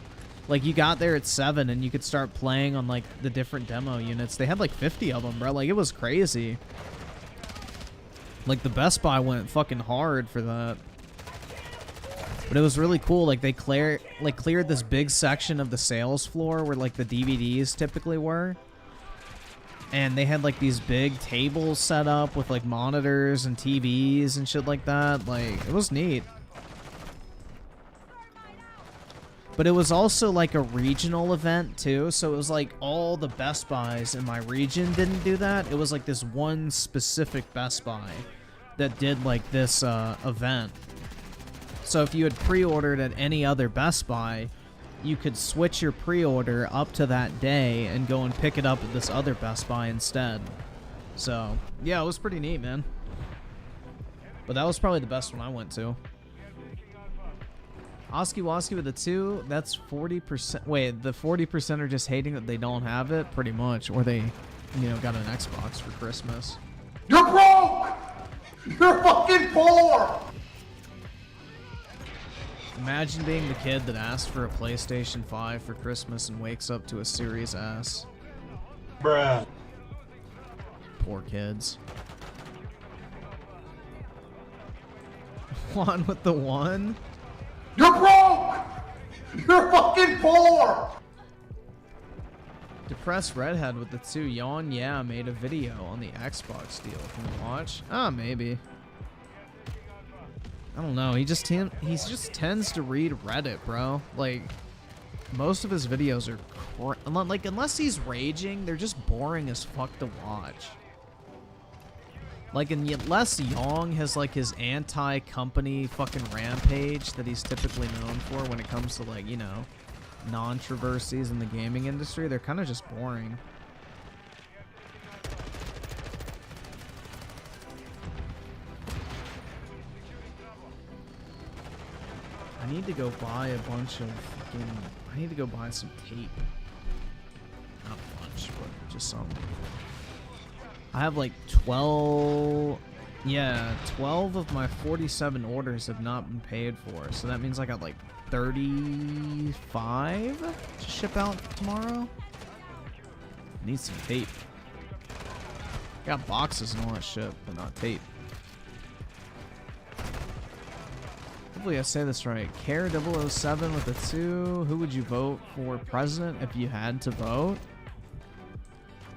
Like, you got there at 7 and you could start playing on like the different demo units. They had like 50 of them, bro. Like, it was crazy. Like, the Best Buy went fucking hard for that. But it was really cool. Like, they cleared this big section of the sales floor where like the DVDs typically were. And they had like these big tables set up with like monitors and TVs and shit like that. Like, it was neat. But it was also like a regional event too, so it was like all the Best Buys in my region didn't do that. It was like this one specific Best Buy that did like this event. So if you had pre-ordered at any other Best Buy, you could switch your pre-order up to that day and go and pick it up at this other Best Buy instead. So yeah, it was pretty neat, man. But that was probably the best one I went to. Oski Woski with a 2, that's 40%. Wait, the 40% are just hating that they don't have it, pretty much. Or they, you know, got an Xbox for Christmas. You're broke! You're fucking poor! Imagine being the kid that asked for a PlayStation 5 for Christmas and wakes up to a Series S. Bruh. Poor kids. Juan with the 1? You're broke! You're fucking poor! Depressed Redhead with the 2. Yawn, yeah, made a video on the Xbox deal. Can you watch? Ah, maybe. I don't know. He just tends to read Reddit, bro. Like, most of his videos are like, unless he's raging, they're just boring as fuck to watch. Like, unless Yong has, like, his anti-company fucking rampage that he's typically known for when it comes to, like, you know, controversies in the gaming industry, they're kind of just boring. I need to go buy a bunch of fucking... I need to go buy some tape. Not a bunch, but just some. I have like 12... Yeah, 12 of my 47 orders have not been paid for. So that means I got like 35 to ship out tomorrow. Need some tape. Got boxes and all that shit, but not tape. Hopefully I say this right. Care 007 with a 2. Who would you vote for president if you had to vote?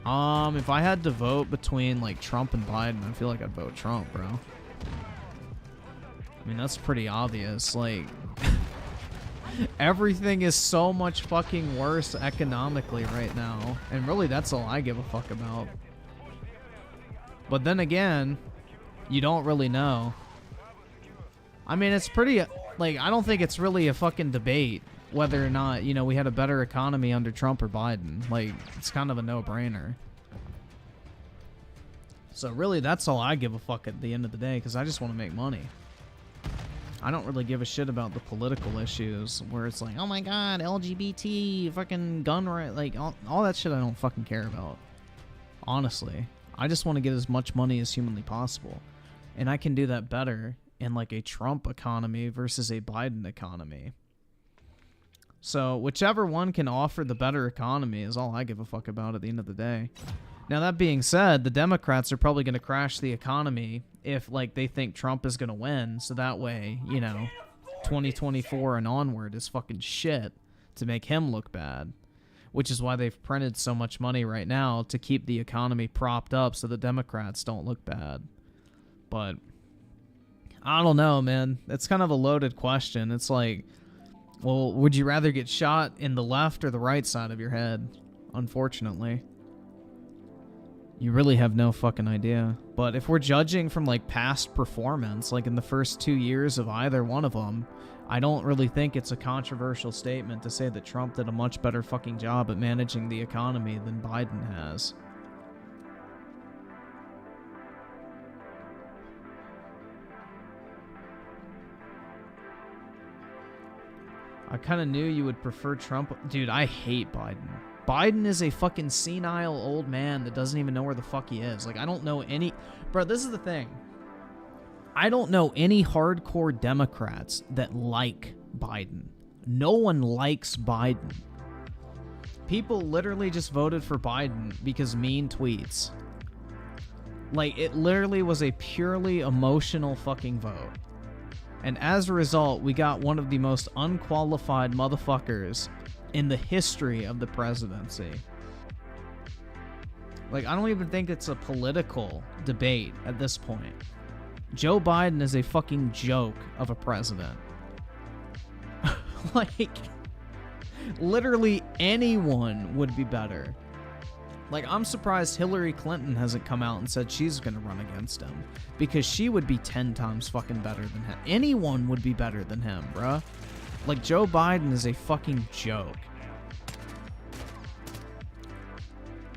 If I had to vote between like Trump and Biden, I feel like I'd vote Trump, bro. I mean, that's pretty obvious. Like, everything is so much fucking worse economically right now. And really, that's all I give a fuck about. But then again, you don't really know. I mean, it's pretty, like, I don't think it's really a fucking debate whether or not, you know, we had a better economy under Trump or Biden. Like, it's kind of a no-brainer. So really, that's all I give a fuck at the end of the day, because I just want to make money. I don't really give a shit about the political issues where it's like, oh my god, LGBT, fucking gun right, like, all that shit I don't fucking care about. Honestly. I just want to get as much money as humanly possible. And I can do that better in like a Trump economy versus a Biden economy. So whichever one can offer the better economy is all I give a fuck about at the end of the day. Now that being said, the Democrats are probably going to crash the economy if like they think Trump is going to win. So that way, you know, 2024 and onward is fucking shit to make him look bad. Which is why they've printed so much money right now to keep the economy propped up so the Democrats don't look bad. But I don't know, man. It's kind of a loaded question. It's like, well, would you rather get shot in the left or the right side of your head? Unfortunately. You really have no fucking idea. But if we're judging from, like, past performance, like in the first 2 years of either one of them, I don't really think it's a controversial statement to say that Trump did a much better fucking job at managing the economy than Biden has. I kind of knew you would prefer Trump. Dude, I hate Biden. Biden is a fucking senile old man that doesn't even know where the fuck he is. Like, I don't know any... Bro, this is the thing. I don't know any hardcore Democrats that like Biden. No one likes Biden. People literally just voted for Biden because mean tweets. Like, it literally was a purely emotional fucking vote. And as a result, we got one of the most unqualified motherfuckers in the history of the presidency. Like, I don't even think it's a political debate at this point. Joe Biden is a fucking joke of a president. Like, literally anyone would be better. Like, I'm surprised Hillary Clinton hasn't come out and said she's gonna run against him. Because she would be 10 times fucking better than him. Anyone would be better than him, bruh. Like, Joe Biden is a fucking joke.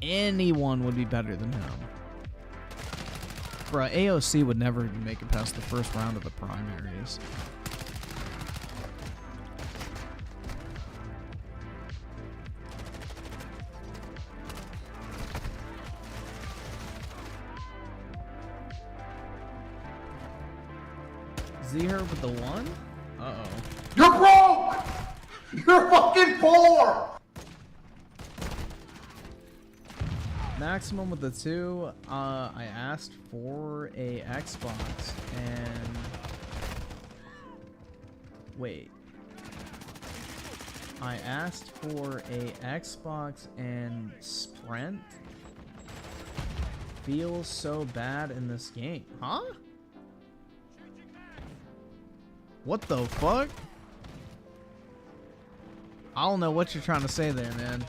Anyone would be better than him. Bruh, AOC would never even make it past the first round of the primaries. Z-her with the one? Uh-oh. You're broke! You're fucking poor! Maximum with the two. I asked for a Xbox and... Wait. I asked for a Xbox and Sprint feels so bad in this game. Huh? What the fuck? I don't know what you're trying to say there, man.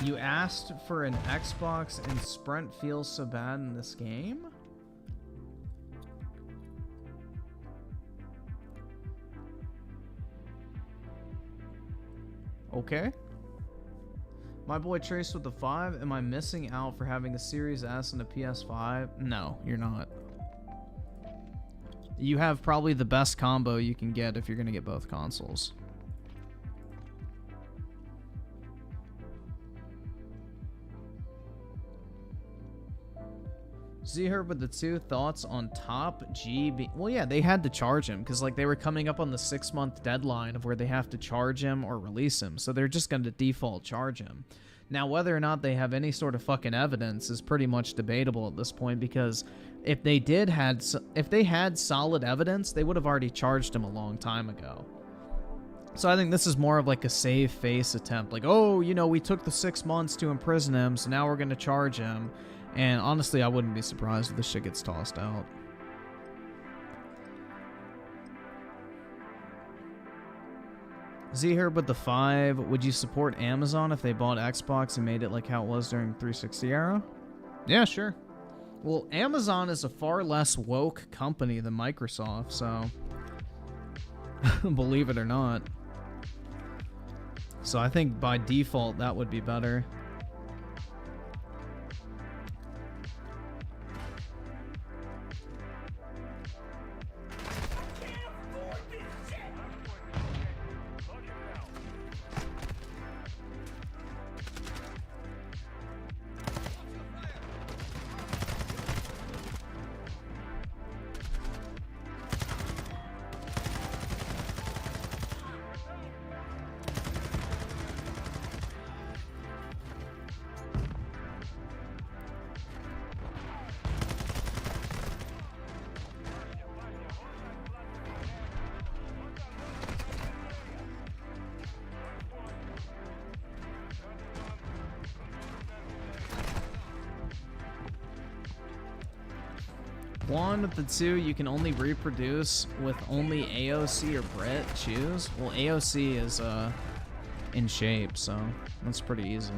You asked for an Xbox and Sprint feels so bad in this game? Okay. My boy Trace with the 5. Am I missing out for having a Series S and a PS5? No, you're not. You have probably the best combo you can get if you're going to get both consoles. Z-Herb with the 2 thoughts on Top GB. Well, yeah, they had to charge him because, like, they were coming up on the 6-month deadline of where they have to charge him or release him. So they're just going to default charge him. Now, whether or not they have any sort of fucking evidence is pretty much debatable at this point because if they had solid evidence, they would have already charged him a long time ago. So I think this is more of like a save face attempt. Like, oh, you know, we took the 6 months to imprison him, so now we're going to charge him. And honestly, I wouldn't be surprised if this shit gets tossed out. Z-Herb with the 5. Would you support Amazon if they bought Xbox and made it like how it was during the 360 era? Yeah, sure. Well, Amazon is a far less woke company than Microsoft, so... believe it or not. So I think by default, that would be better. One of the 2 you can only reproduce with only AOC or Brit. Choose? Well, AOC is in shape, so that's pretty easy.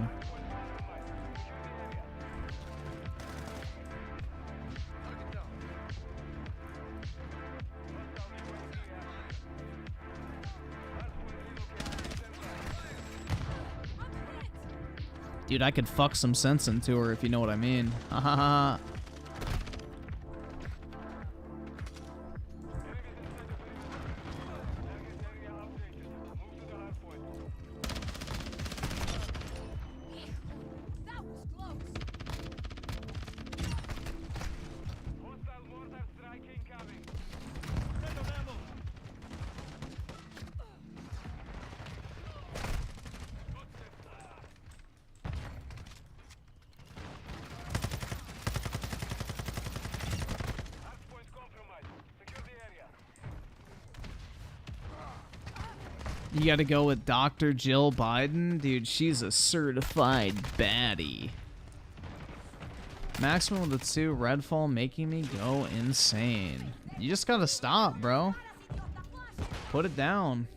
Dude, I could fuck some sense into her if you know what I mean. Ha ha ha. You gotta go with Dr. Jill Biden? Dude, she's a certified baddie. Maximum with the 2, Redfall making me go insane. You just gotta stop, bro. Put it down.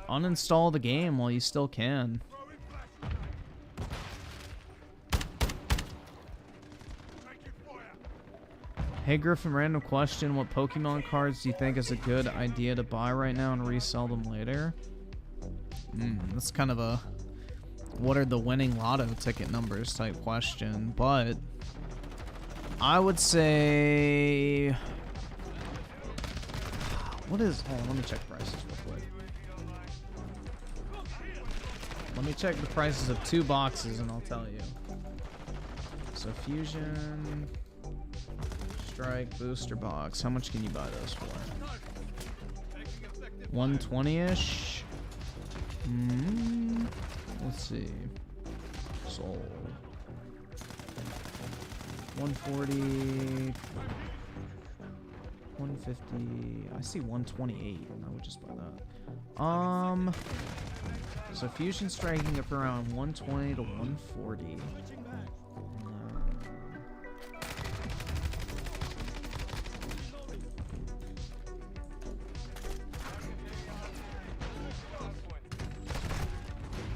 Uninstall the game while you still can. Hey Griffin, random question. What Pokemon cards do you think is a good idea to buy right now and resell them later? That's kind of a what are the winning lotto ticket numbers type question, but I would say what is, hold on, let me check prices real quick. Let me check the prices of 2 boxes and I'll tell you. So Fusion Strike booster box. How much can you buy those for? 120-ish. Let's see. Sold. 140. 150. I see 128. I would just buy that. So Fusion striking up around 120 to 140.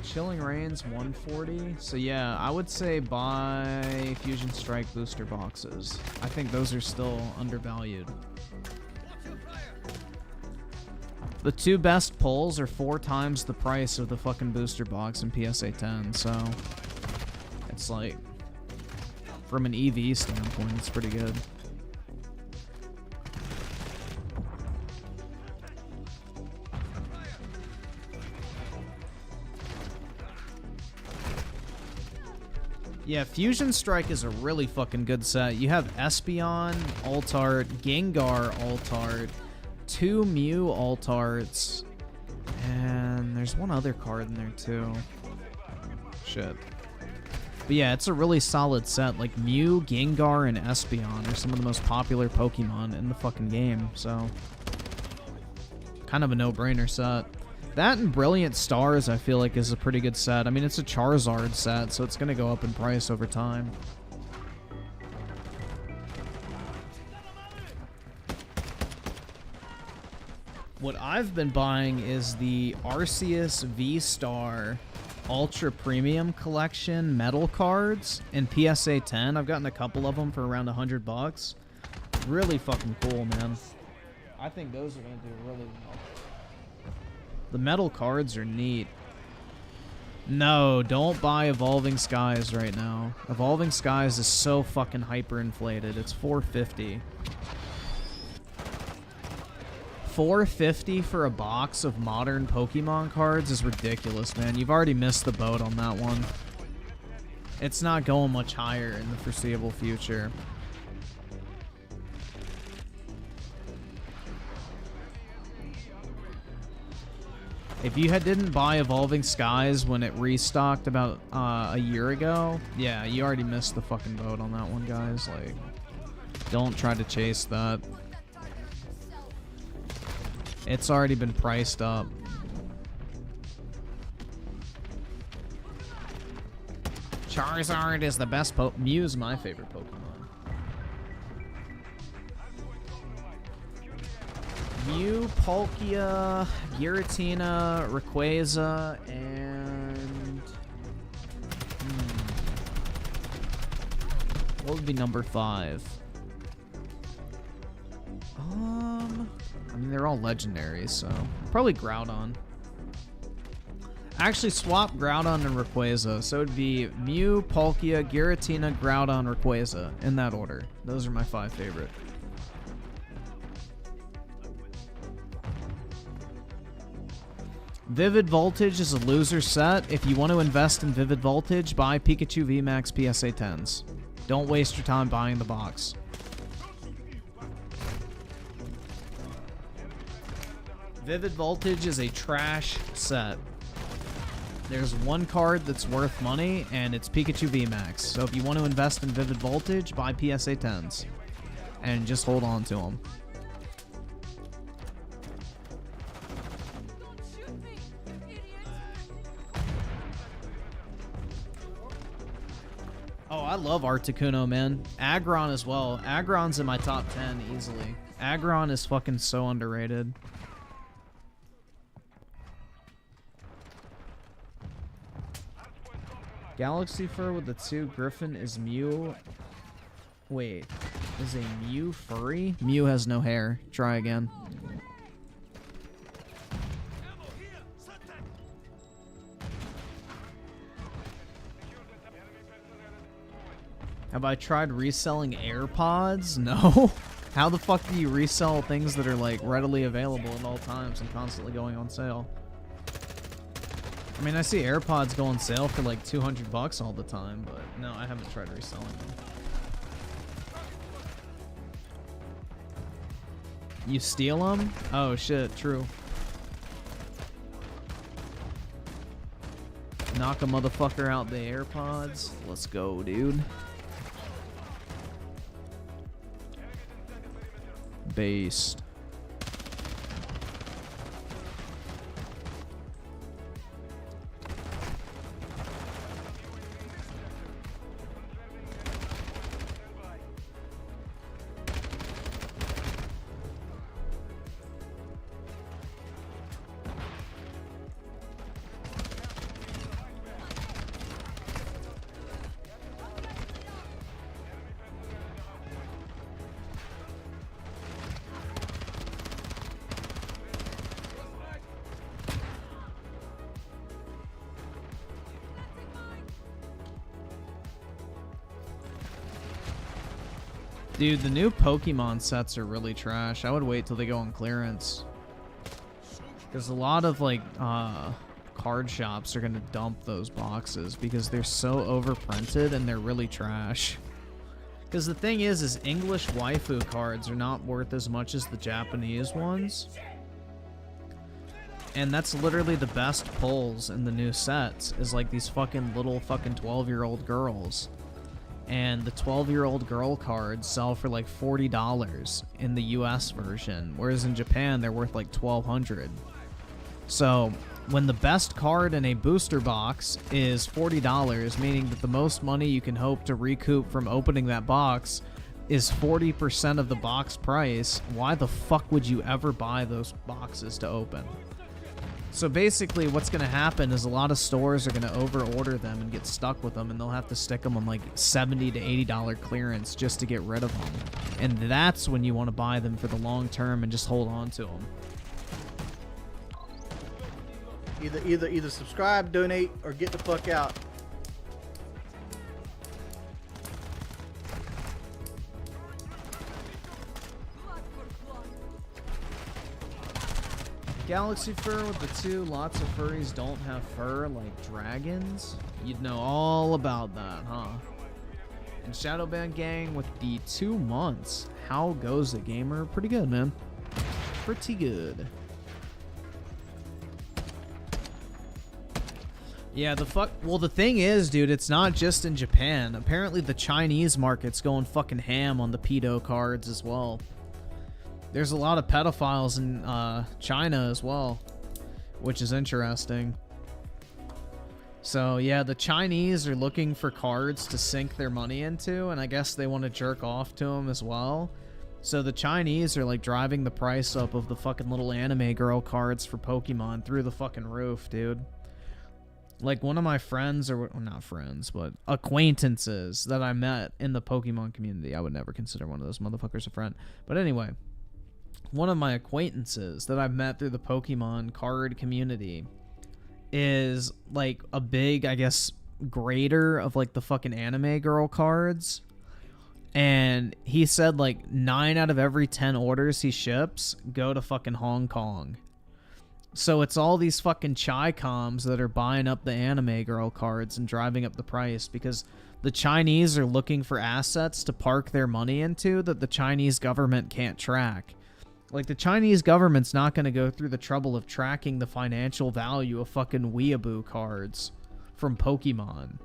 Chilling Reigns 140. So yeah, I would say buy Fusion Strike booster boxes. I think those are still undervalued. The 2 best pulls are 4 times the price of the fucking booster box in PSA 10, so it's like, from an EV standpoint, it's pretty good. Yeah, Fusion Strike is a really fucking good set. You have Espeon, Altart, Gengar, Altart, 2 Mew Altarts, and there's one other card in there too. Shit. But yeah, it's a really solid set. Like Mew, Gengar, and Espeon are some of the most popular Pokemon in the fucking game, so kind of a no-brainer set. That and Brilliant Stars, I feel like, is a pretty good set. I mean, it's a Charizard set, so it's going to go up in price over time. What I've been buying is the Arceus V-Star Ultra Premium Collection metal cards in PSA 10. I've gotten a couple of them for around $100. Really fucking cool, man. I think those are going to do really well. The metal cards are neat. No, don't buy Evolving Skies right now. Evolving Skies is so fucking hyperinflated. It's $450. $450 for a box of modern Pokemon cards is ridiculous, man. You've already missed the boat on that one. It's not going much higher in the foreseeable future. If you didn't buy Evolving Skies when it restocked about a year ago, yeah, you already missed the fucking boat on that one, guys. Like, don't try to chase that. It's already been priced up. Charizard is the best Mew's my favorite Pokemon. Mew, Palkia, Giratina, Rayquaza, and... what would be number 5? I mean, they're all legendaries, so... probably Groudon. Actually, swap Groudon and Rayquaza. So it'd be Mew, Palkia, Giratina, Groudon, Rayquaza. In that order. Those are my 5 favorite. Vivid Voltage is a loser set. If you want to invest in Vivid Voltage, buy Pikachu VMAX PSA 10s. Don't waste your time buying the box. Vivid Voltage is a trash set. There's one card that's worth money, and it's Pikachu VMAX. So if you want to invest in Vivid Voltage, buy PSA 10s. And just hold on to them. Oh, I love Articuno, man. Aggron as well. Aggron's in my top 10 easily. Aggron is fucking so underrated. Galaxy Fur with the 2 Griffin is Mew. Wait, is a Mew furry? Mew has no hair. Try again. Have I tried reselling AirPods? No. How the fuck do you resell things that are like readily available at all times and constantly going on sale? I mean, I see AirPods go on sale for like 200 bucks all the time, but no, I haven't tried reselling them. You steal them? Oh shit, true. Knock a motherfucker out the AirPods. Let's go, dude. Based. Dude, the new Pokemon sets are really trash. I would wait till they go on clearance. Because a lot of, like, card shops are going to dump those boxes because they're so overprinted and they're really trash. Because the thing is English waifu cards are not worth as much as the Japanese ones. And that's literally the best pulls in the new sets, is like these fucking little fucking 12-year-old girls. And the 12-year-old girl cards sell for like $40 in the US version, whereas in Japan they're worth like $1,200. So when the best card in a booster box is $40, meaning that the most money you can hope to recoup from opening that box is 40% of the box price, why the fuck would you ever buy those boxes to open? So basically what's going to happen is a lot of stores are going to over-order them and get stuck with them, and they'll have to stick them on like $70 to $80 clearance just to get rid of them. And that's when you want to buy them for the long term and just hold on to them. Either subscribe, donate, or get the fuck out. Galaxy Fur with the 2, lots of furries don't have fur like dragons. You'd know all about that, huh? And Shadowban Gang with the 2 months. How goes it, gamer? Pretty good, man. Pretty good. Yeah, well, the thing is, dude, it's not just in Japan. Apparently the Chinese market's going fucking ham on the pedo cards as well. There's a lot of pedophiles in China as well, which is interesting. So yeah, the Chinese are looking for cards to sink their money into, and I guess they want to jerk off to them as well. So the Chinese are like driving the price up of the fucking little anime girl cards for Pokemon through the fucking roof, dude. Like one of my friends, or well, not friends, but acquaintances that I met in the Pokemon community. I would never consider one of those motherfuckers a friend. But anyway, one of my acquaintances that I've met through the Pokemon card community is like a big, I guess, grader of like the fucking anime girl cards. And he said like 9 out of every 10 orders he ships go to fucking Hong Kong. So it's all these fucking Chi-coms that are buying up the anime girl cards and driving up the price because the Chinese are looking for assets to park their money into that the Chinese government can't track. Like, the Chinese government's not going to go through the trouble of tracking the financial value of fucking weeaboo cards from Pokemon.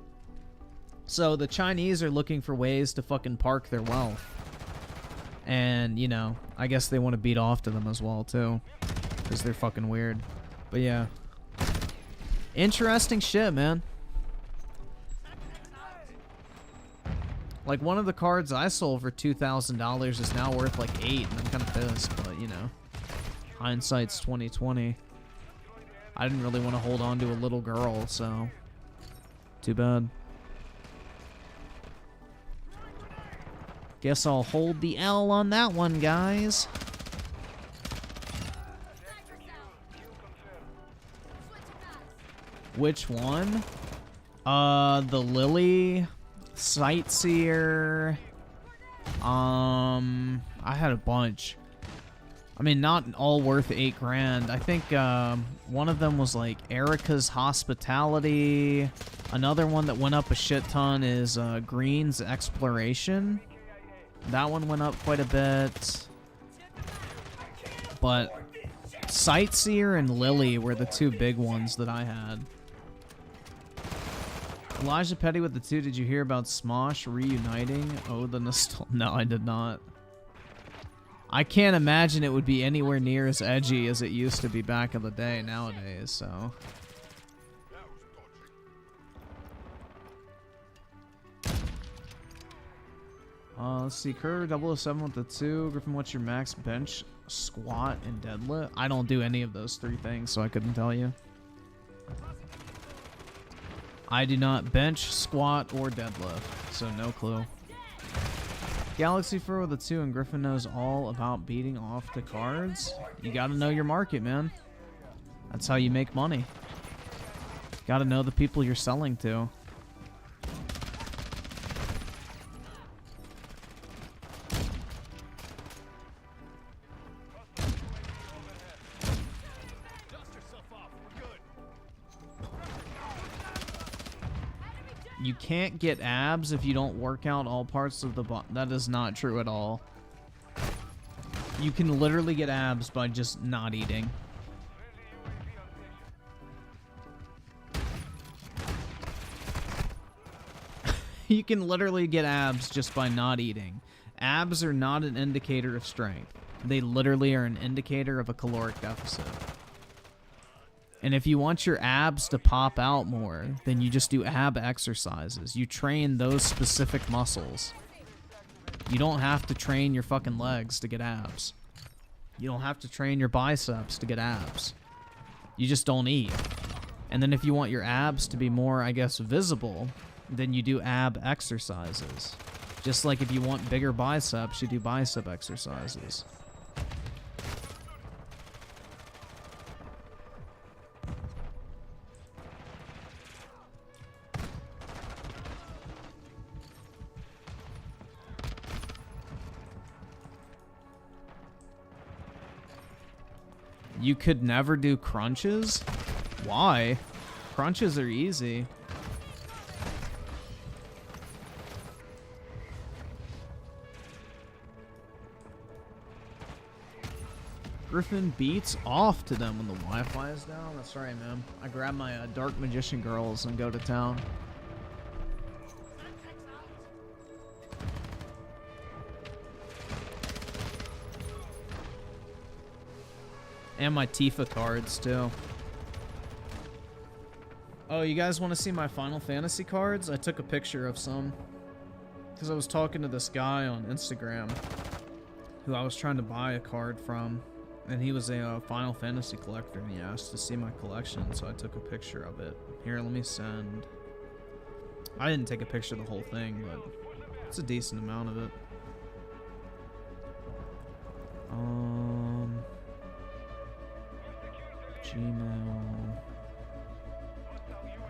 So the Chinese are looking for ways to fucking park their wealth. And, you know, I guess they want to beat off to them as well, too. Because they're fucking weird. But yeah. Interesting shit, man. Like, one of the cards I sold for $2,000 is now worth like $8, and I'm kind of pissed, but, you know. Hindsight's 2020. I didn't really want to hold on to a little girl, so... Too bad. Guess I'll hold the L on that one, guys. Which one? The Lily, Sightseer. I had a bunch. I mean, not all worth $8,000. I think one of them was like Erica's Hospitality. Another one that went up a shit ton is Green's Exploration. That one went up quite a bit. But Sightseer and Lily were the two big ones that I had. Elijah Petty with the 2. Did you hear about Smosh reuniting? Oh, the nostalgia. No, I did not. I can't imagine it would be anywhere near as edgy as it used to be back in the day nowadays, so... let's see, Kerr 007 with the 2. Griffin, what's your max bench, squat, and deadlift? I don't do any of those 3 things, so I couldn't tell you. I do not bench, squat, or deadlift, so no clue. Galaxy Fur with a 2, and Griffin knows all about beating off the cards. You gotta know your market, man. That's how you make money. Gotta know the people you're selling to. You can't get abs if you don't work out all parts of the body. That is not true at all. You can literally get abs by just not eating. You can literally get abs just by not eating. Abs are not an indicator of strength. They literally are an indicator of a caloric deficit. And if you want your abs to pop out more, then you just do ab exercises. You train those specific muscles. You don't have to train your fucking legs to get abs. You don't have to train your biceps to get abs. You just don't eat. And then if you want your abs to be more, I guess, visible, then you do ab exercises. Just like if you want bigger biceps, you do bicep exercises. You could never do crunches? Why? Crunches are easy. Griffin beats off to them when the Wi-Fi is down. That's right, man. I grab my Dark Magician girls and go to town. And my Tifa cards, too. Oh, you guys want to see my Final Fantasy cards? I took a picture of some. Because I was talking to this guy on Instagram who I was trying to buy a card from. And he was a Final Fantasy collector, and he asked to see my collection, so I took a picture of it. Here, let me send. I didn't take a picture of the whole thing, but it's a decent amount of it. Gmail.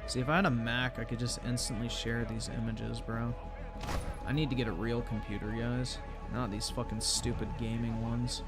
See, if I had a Mac, I could just instantly share these images, bro. I need to get a real computer, guys. Not these fucking stupid gaming ones.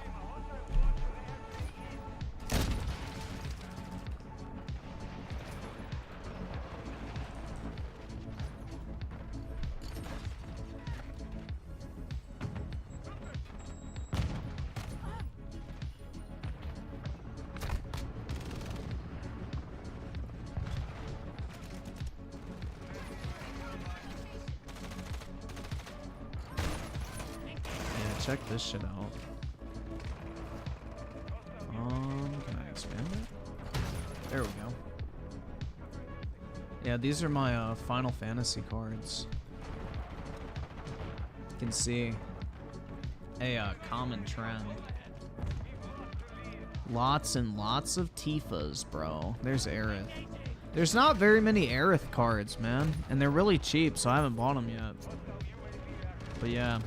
Check this shit out. Can I expand it? There we go. Yeah, these are my Final Fantasy cards. You can see a common trend. Lots and lots of Tifas, bro. There's Aerith. There's not very many Aerith cards, man, and they're really cheap, so I haven't bought them yet. But yeah.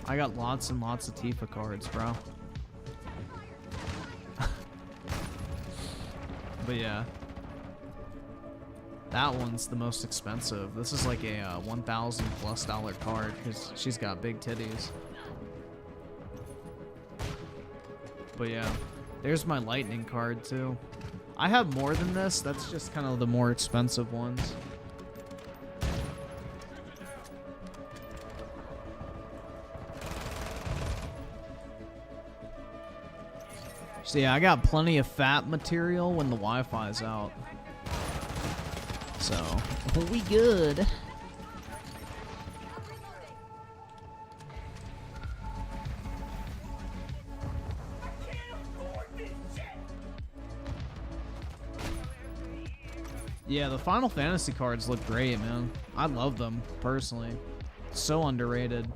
I got lots and lots of Tifa cards, bro. But yeah. That one's the most expensive. This is like a $1,000+ card because she's got big titties. But yeah. There's my lightning card too. I have more than this. That's just kind of the more expensive ones. So yeah, I got plenty of fat material when the Wi-Fi's out. So, we good. Yeah, the Final Fantasy cards look great, man. I love them, personally. So underrated.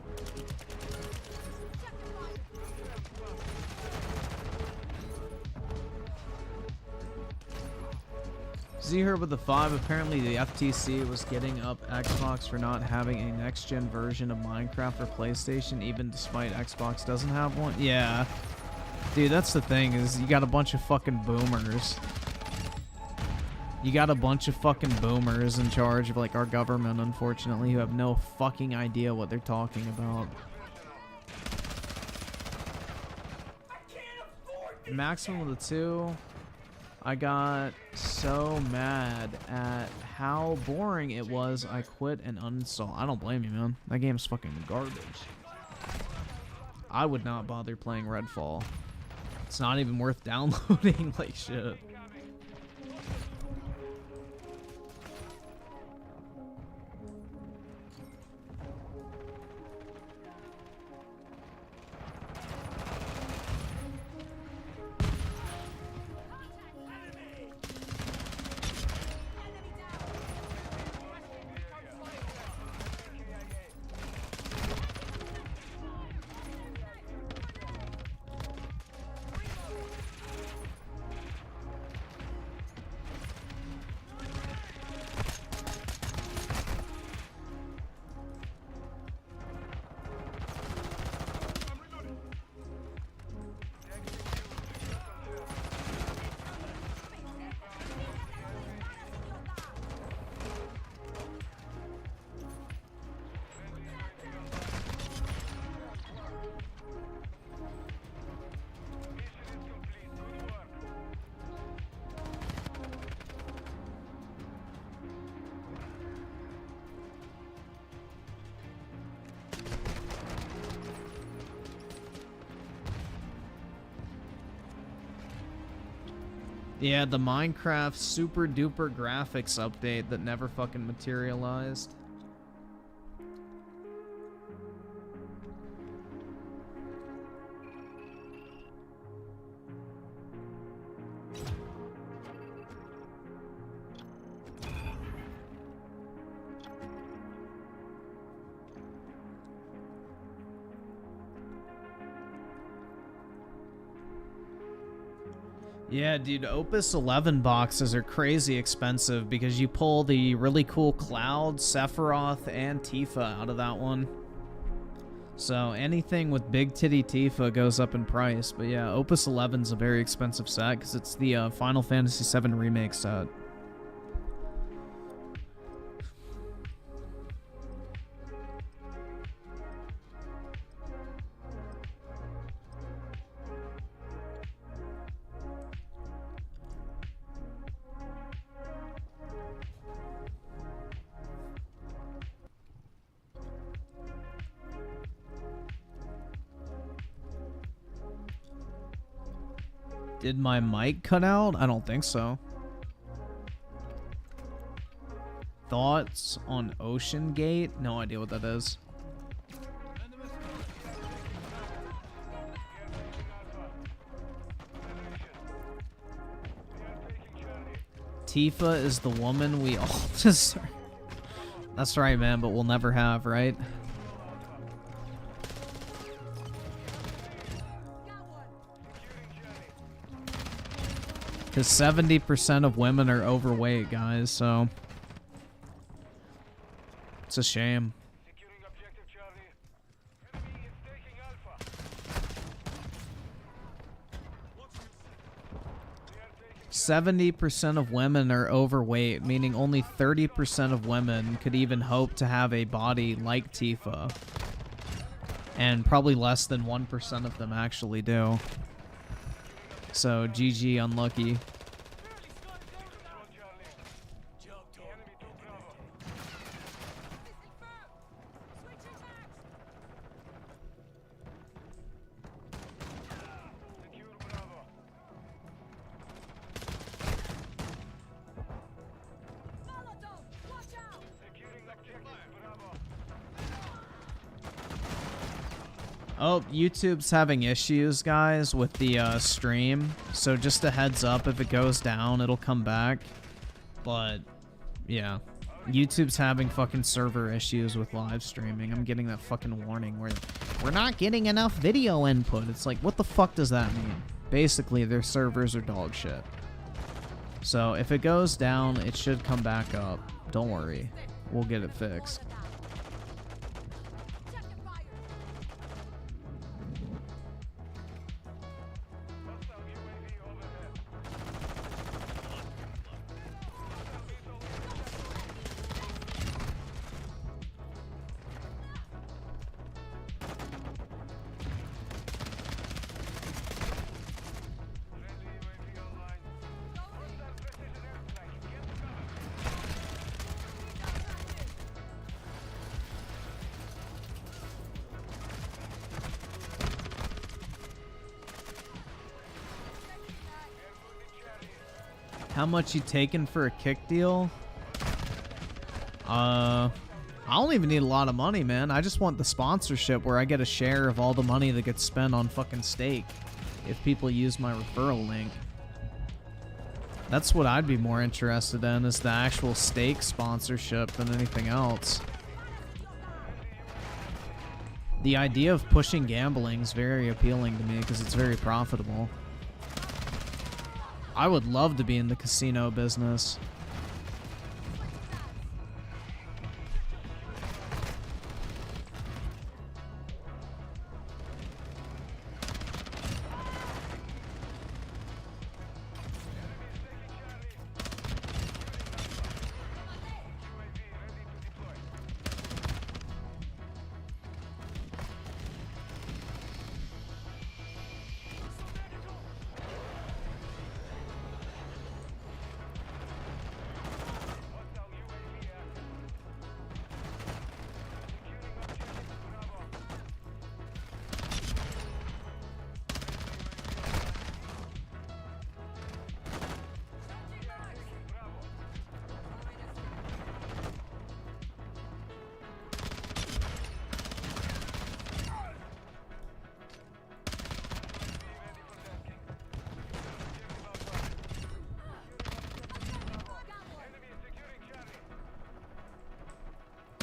Z here with the 5. Apparently the FTC was getting up Xbox for not having a next-gen version of Minecraft for PlayStation, even despite Xbox doesn't have one. Yeah. Dude, that's the thing, is you got a bunch of fucking boomers. You got a bunch of fucking boomers in charge of, like, our government, unfortunately, who have no fucking idea what they're talking about. Maximum of the 2. I got so mad at how boring it was, I quit and uninstalled. I don't blame you, man. That game's fucking garbage. I would not bother playing Redfall. It's not even worth downloading like shit. Yeah, the Minecraft super duper graphics update that never fucking materialized. Yeah, dude, Opus 11 boxes are crazy expensive because you pull the really cool Cloud, Sephiroth, and Tifa out of that one. So anything with big titty Tifa goes up in price. But yeah, Opus 11's a very expensive set because it's the Final Fantasy VII Remake set. Did my mic cut out? I don't think so. Thoughts on Ocean Gate? No idea what that is. Tifa is the woman we all deserve. That's right, man, but we'll never have, right? Because 70% of women are overweight, guys, so... It's a shame. 70% of women are overweight, meaning only 30% of women could even hope to have a body like Tifa. And probably less than 1% of them actually do. So, GG, unlucky. Oh, YouTube's having issues, guys, with the stream. So just a heads up, if it goes down, it'll come back. But, yeah. YouTube's having fucking server issues with live streaming. I'm getting that fucking warning where we're not getting enough video input. It's like, what the fuck does that mean? Basically, their servers are dog shit. So if it goes down, it should come back up. Don't worry. We'll get it fixed. How much you taking for a kick deal? I don't even need a lot of money, man. I just want the sponsorship where I get a share of all the money that gets spent on fucking steak if people use my referral link. That's what I'd be more interested in, is the actual steak sponsorship than anything else. The idea of pushing gambling is very appealing to me because it's very profitable. I would love to be in the casino business.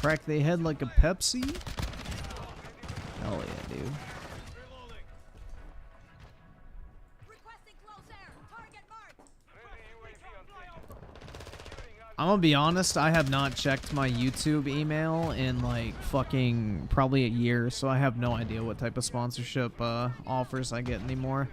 Crack they head like a Pepsi? Hell yeah, dude. I'm gonna be honest, I have not checked my YouTube email in like fucking probably a year, so I have no idea what type of sponsorship offers I get anymore.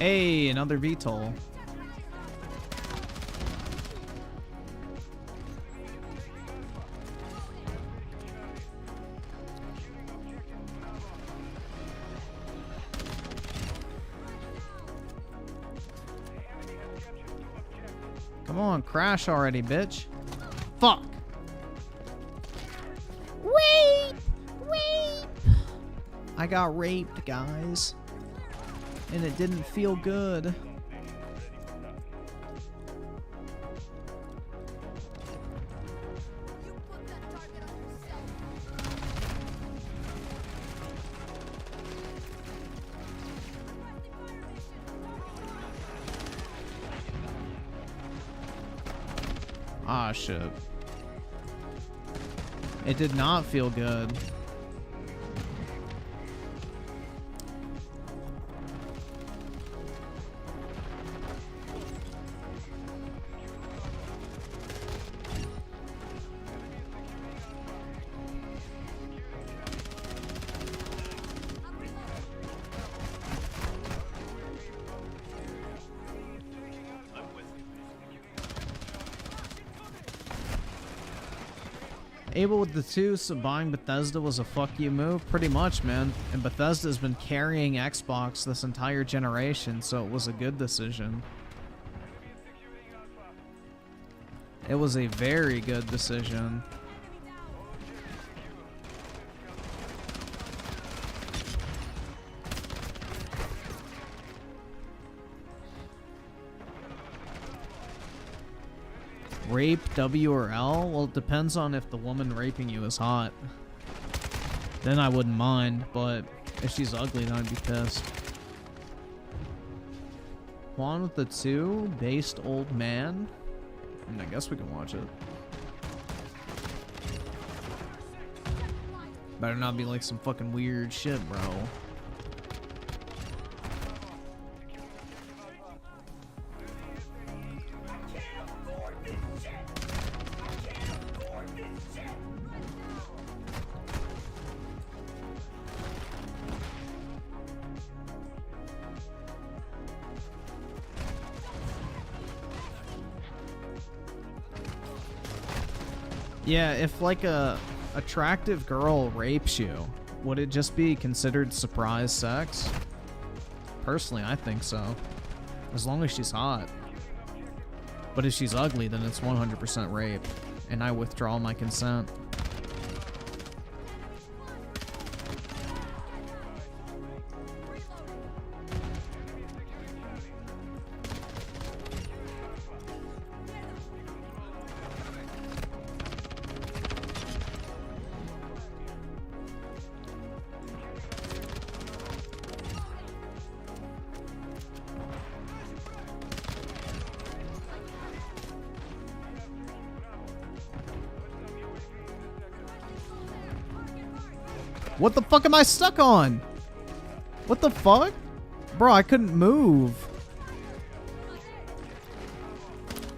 Hey, another VTOL. Come on, crash already, bitch. Fuck. Wait! Wait! I got raped, guys. And it didn't feel good. Ah, shit. It did not feel good. Able with the two, so buying Bethesda was a fuck you move? Pretty much, man. And Bethesda's been carrying Xbox this entire generation, so it was a good decision. It was a very good decision. Rape, W or L? Well, it depends on if the woman raping you is hot. Then I wouldn't mind, but if she's ugly, then I'd be pissed. Juan with the two, based old man. I mean, I guess we can watch it. Better not be like some fucking weird shit, bro. Yeah, if like a attractive girl rapes you, would it just be considered surprise sex? Personally, I think so. As long as she's hot. But if she's ugly, then it's 100% rape. And I withdraw my consent. What the fuck am I stuck on? What the fuck? Bro, I couldn't move.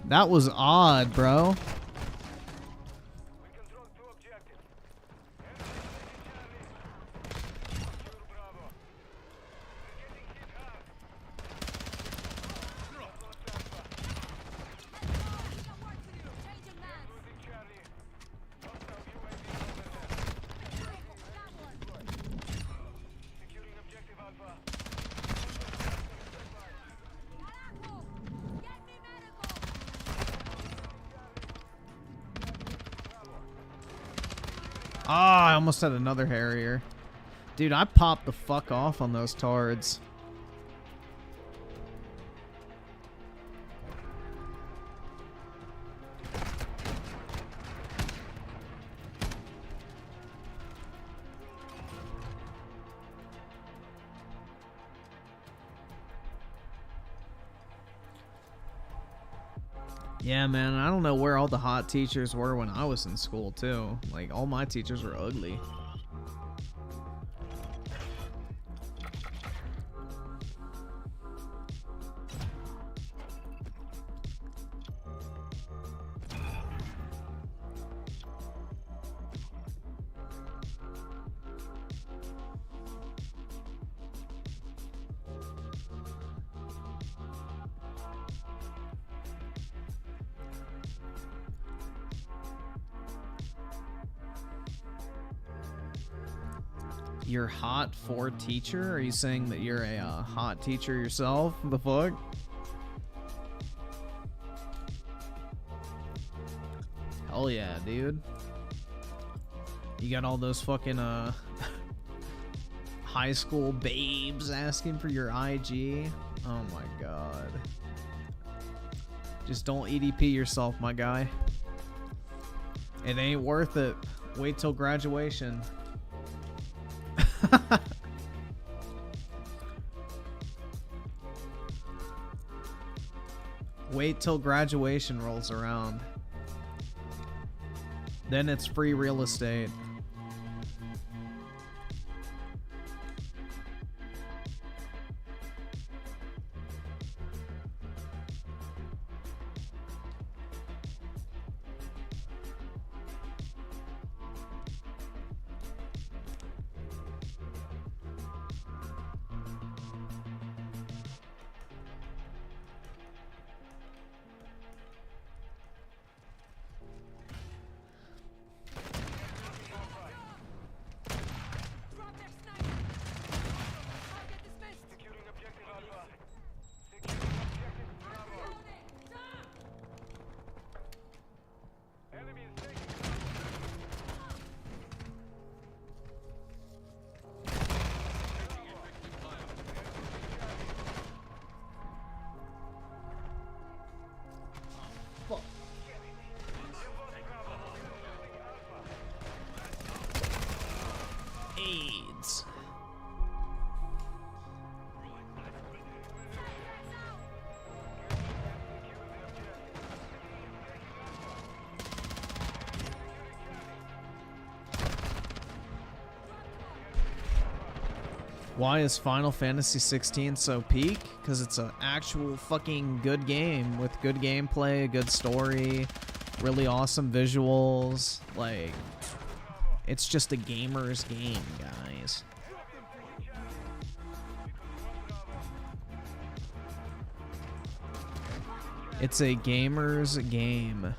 That was odd, bro. Ah, I almost had another Harrier. Dude, I popped the fuck off on those tards. Yeah, man, I don't know where all the hot teachers were when I was in school, too. Like, all my teachers were ugly. You're hot for teacher? Are you saying that you're a hot teacher yourself? The fuck? Hell yeah, dude. You got all those fucking high school babes asking for your IG. Oh my god. Just don't EDP yourself, my guy. It ain't worth it. Wait till graduation. Wait till graduation rolls around. Then it's free real estate. AIDS. Why is Final Fantasy 16 so peak? Because it's an actual fucking good game with good gameplay, a good story, really awesome visuals. Like, it's just a gamer's game, guys. It's a gamer's game.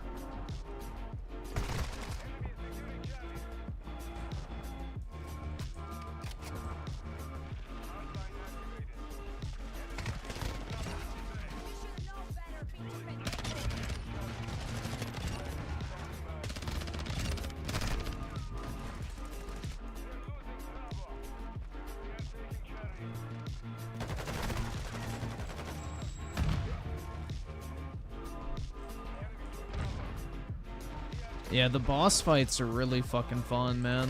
Yeah, the boss fights are really fucking fun, man.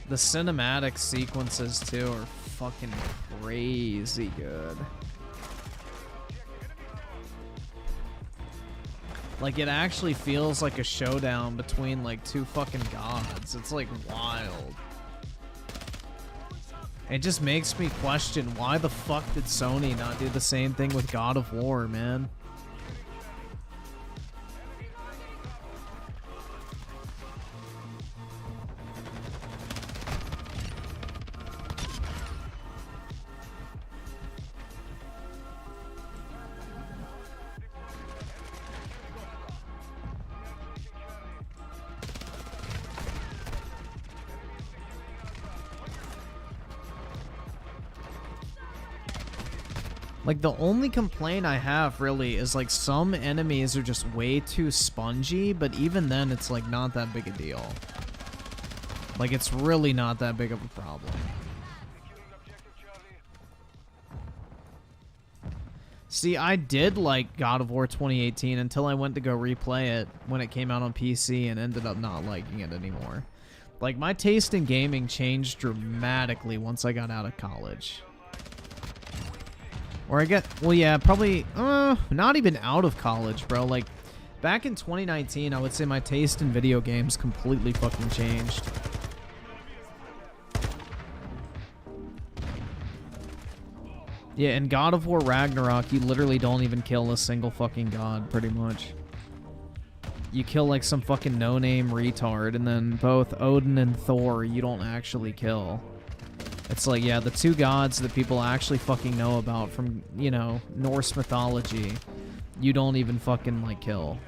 The cinematic sequences, too, are fucking crazy good. Like, it actually feels like a showdown between, like, two fucking gods. It's, like, wild. It just makes me question, why the fuck did Sony not do the same thing with God of War, man? Like, the only complaint I have, really, is, like, some enemies are just way too spongy, but even then, it's, like, not that big a deal. Like, it's really not that big of a problem. See, I did like God of War 2018 until I went to go replay it when it came out on PC and ended up not liking it anymore. Like, my taste in gaming changed dramatically once I got out of college. Or I get, well, yeah, probably, not even out of college, bro. Like, back in 2019, I would say my taste in video games completely fucking changed. Yeah, in God of War Ragnarok, you literally don't even kill a single fucking god, pretty much. You kill, like, some fucking no-name retard, and then both Odin and Thor you don't actually kill. It's like, yeah, the two gods that people actually fucking know about from, you know, Norse mythology, you don't even fucking, like, kill.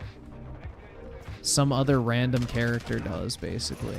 Some other random character does, basically.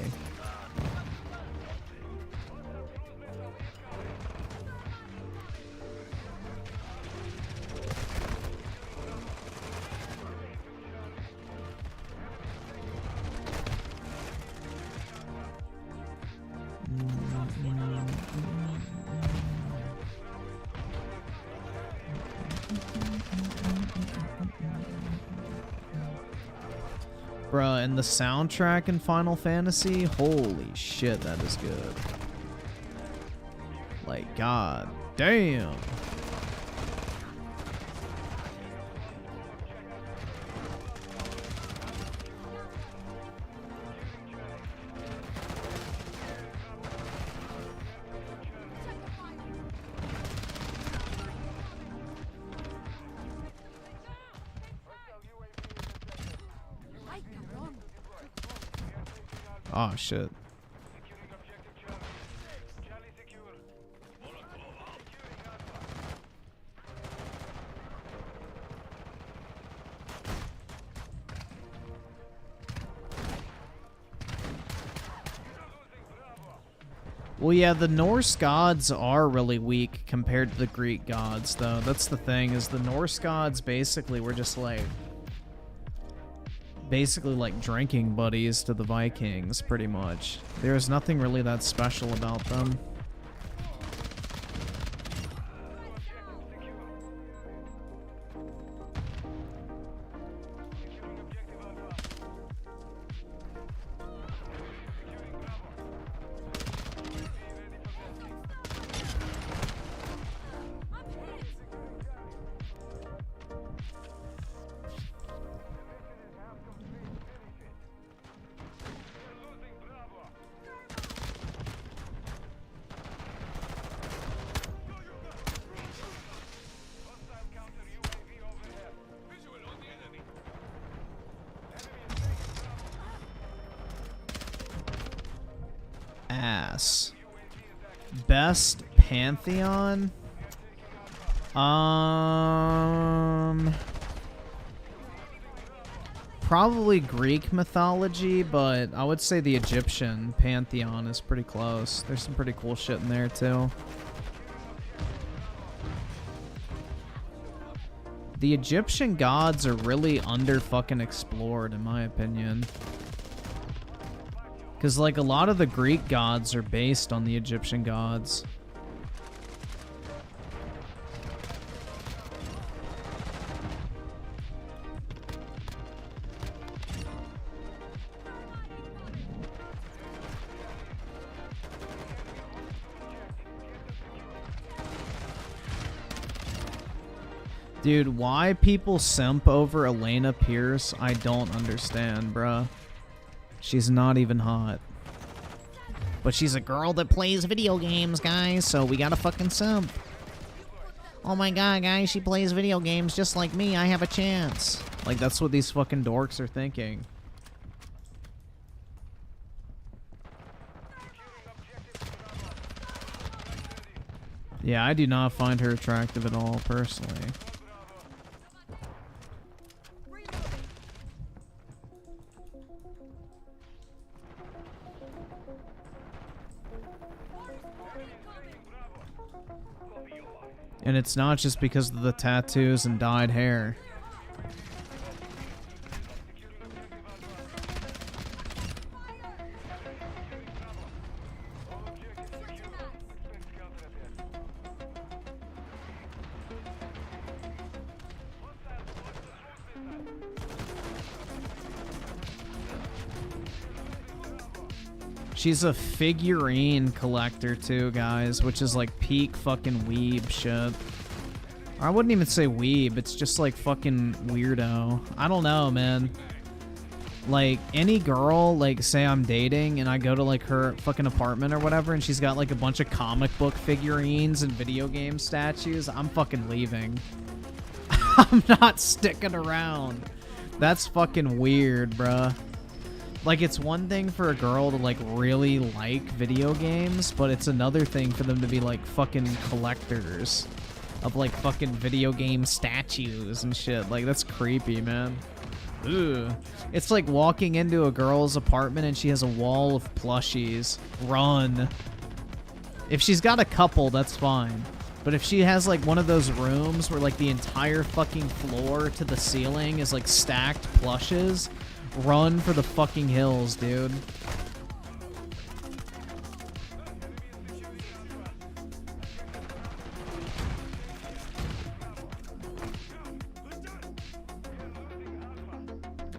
Bruh, and the soundtrack in Final Fantasy, holy shit, that is good. Like, god damn. Oh shit. Well, yeah, the Norse gods are really weak compared to the Greek gods, though. That's the thing, is the Norse gods basically were just like... basically like drinking buddies to the Vikings, pretty much. There's nothing really that special about them. Ass. Best pantheon? Probably Greek mythology, but I would say the Egyptian pantheon is pretty close. There's some pretty cool shit in there too. The Egyptian gods are really under fucking explored, in my opinion. Because, like, a lot of the Greek gods are based on the Egyptian gods. Dude, why people simp over Elena Pierce, I don't understand, bruh. She's not even hot. But she's a girl that plays video games, guys, so we gotta fucking simp. Oh my god, guys, she plays video games just like me, I have a chance. Like, that's what these fucking dorks are thinking. Yeah, I do not find her attractive at all, personally. And it's not just because of the tattoos and dyed hair. She's a figurine collector too, guys, which is like peak fucking weeb shit. I wouldn't even say weeb, it's just like fucking weirdo. I don't know, man. Like, any girl, like, say I'm dating and I go to like her fucking apartment or whatever and she's got like a bunch of comic book figurines and video game statues, I'm fucking leaving. I'm not sticking around. That's fucking weird, bruh. Like, it's one thing for a girl to, like, really like video games, but it's another thing for them to be, like, fucking collectors of, like, fucking video game statues and shit. Like, that's creepy, man. Ugh. It's like walking into a girl's apartment and she has a wall of plushies. Run. If she's got a couple, that's fine. But if she has, like, one of those rooms where, like, the entire fucking floor to the ceiling is, like, stacked plushes... Run for the fucking hills, dude.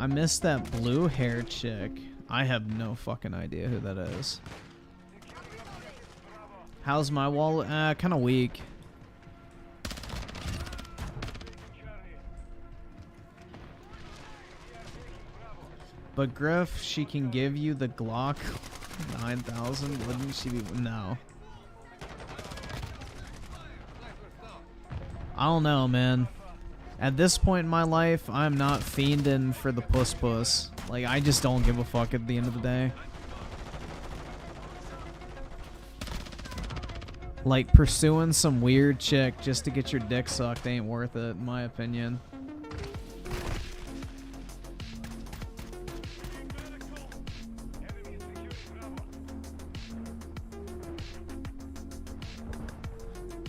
I missed that blue hair chick. I have no fucking idea who that is. How's my wallet? Kind of weak. But Griff, she can give you the Glock 9000. Wouldn't she be? No. I don't know, man. At this point in my life, I'm not fiending for the puss. Like, I just don't give a fuck at the end of the day. Like, pursuing some weird chick just to get your dick sucked ain't worth it, in my opinion.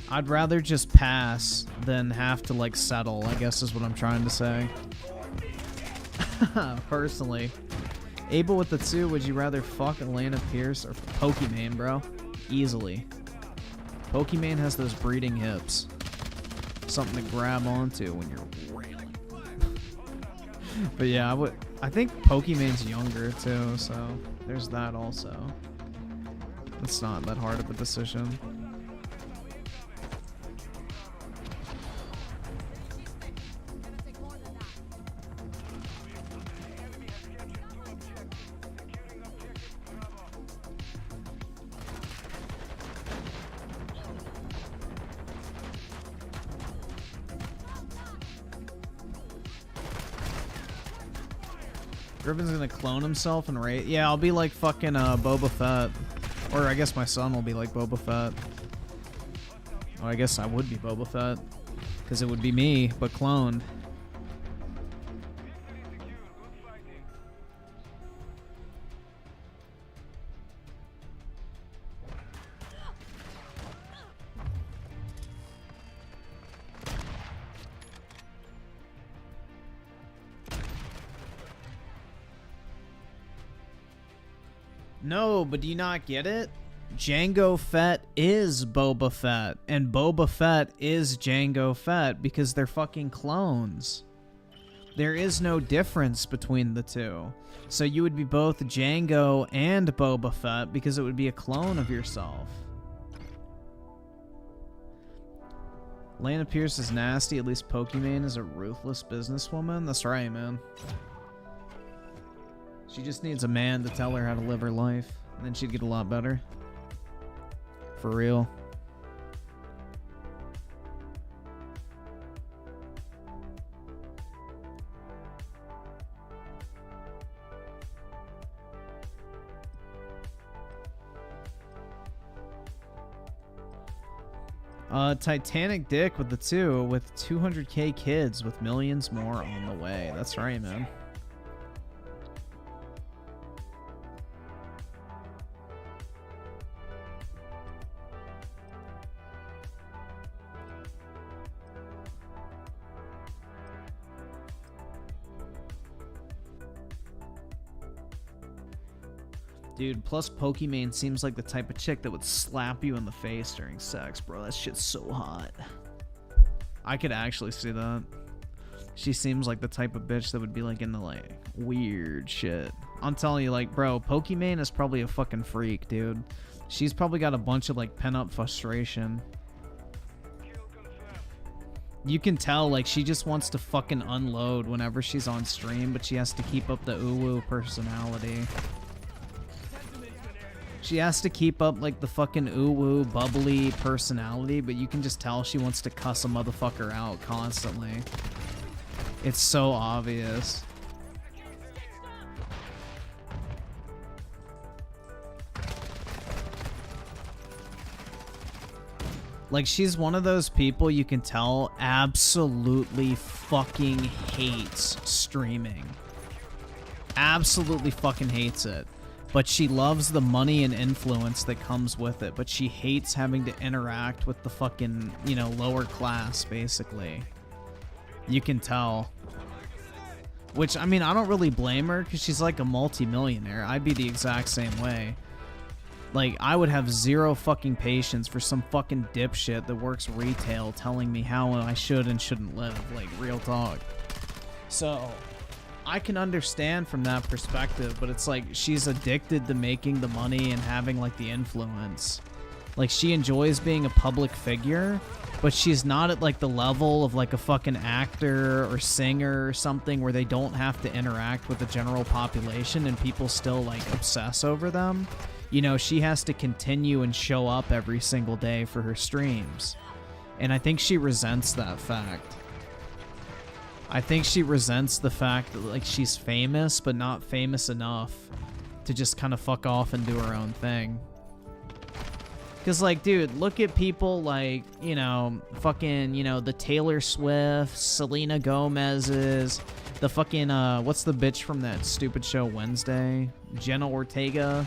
I'd rather just pass than have to, like, settle, I guess is what I'm trying to say. Personally. Abel with the 2, would you rather fuck Elena Pierce or Pokimane, bro? Easily. Pokimane has those breeding hips. Something to grab onto when you're railing. But yeah, I think Pokimane's younger, too, so there's that also. It's not that hard of a decision. Griffin's gonna clone himself and raid. Yeah, I'll be like fucking Boba Fett. Or I guess my son will be like Boba Fett. Oh, I guess I would be Boba Fett. Because it would be me, but cloned. No, but do you not get it? Jango Fett is Boba Fett, and Boba Fett is Jango Fett because they're fucking clones. There is no difference between the two. So you would be both Jango and Boba Fett because it would be a clone of yourself. Lana Pierce is nasty, at least Pokimane is a ruthless businesswoman. That's right, man. She just needs a man to tell her how to live her life, and then she'd get a lot better. For real. Titanic dick with the 2, with 200k kids with millions more on the way. That's right, man. Dude, plus Pokimane seems like the type of chick that would slap you in the face during sex, bro. That shit's so hot. I could actually see that. She seems like the type of bitch that would be like into like weird shit. I'm telling you, like, bro, Pokimane is probably a fucking freak, dude. She's probably got a bunch of like pent-up frustration. You can tell, like, she just wants to fucking unload whenever she's on stream, but she has to keep up the uwu personality. She has to keep up, like, the fucking uwu, bubbly personality, but you can just tell she wants to cuss a motherfucker out constantly. It's so obvious. Like, she's one of those people you can tell absolutely fucking hates streaming. Absolutely fucking hates it. But she loves the money and influence that comes with it. But she hates having to interact with the fucking, you know, lower class, basically. You can tell. Which, I mean, I don't really blame her, because she's like a multi-millionaire. I'd be the exact same way. Like, I would have zero fucking patience for some fucking dipshit that works retail telling me how I should and shouldn't live. Like, real talk. So, I can understand from that perspective, but it's like she's addicted to making the money and having like the influence. Like she enjoys being a public figure, but she's not at like the level of like a fucking actor or singer or something where they don't have to interact with the general population and people still like obsess over them. You know, she has to continue and show up every single day for her streams. And I think she resents that fact. I think she resents the fact that like she's famous, but not famous enough to just kind of fuck off and do her own thing. Because, like, dude, look at people like, you know, fucking, you know, the Taylor Swift, Selena Gomez's, the fucking, what's the bitch from that stupid show Wednesday? Jenna Ortega.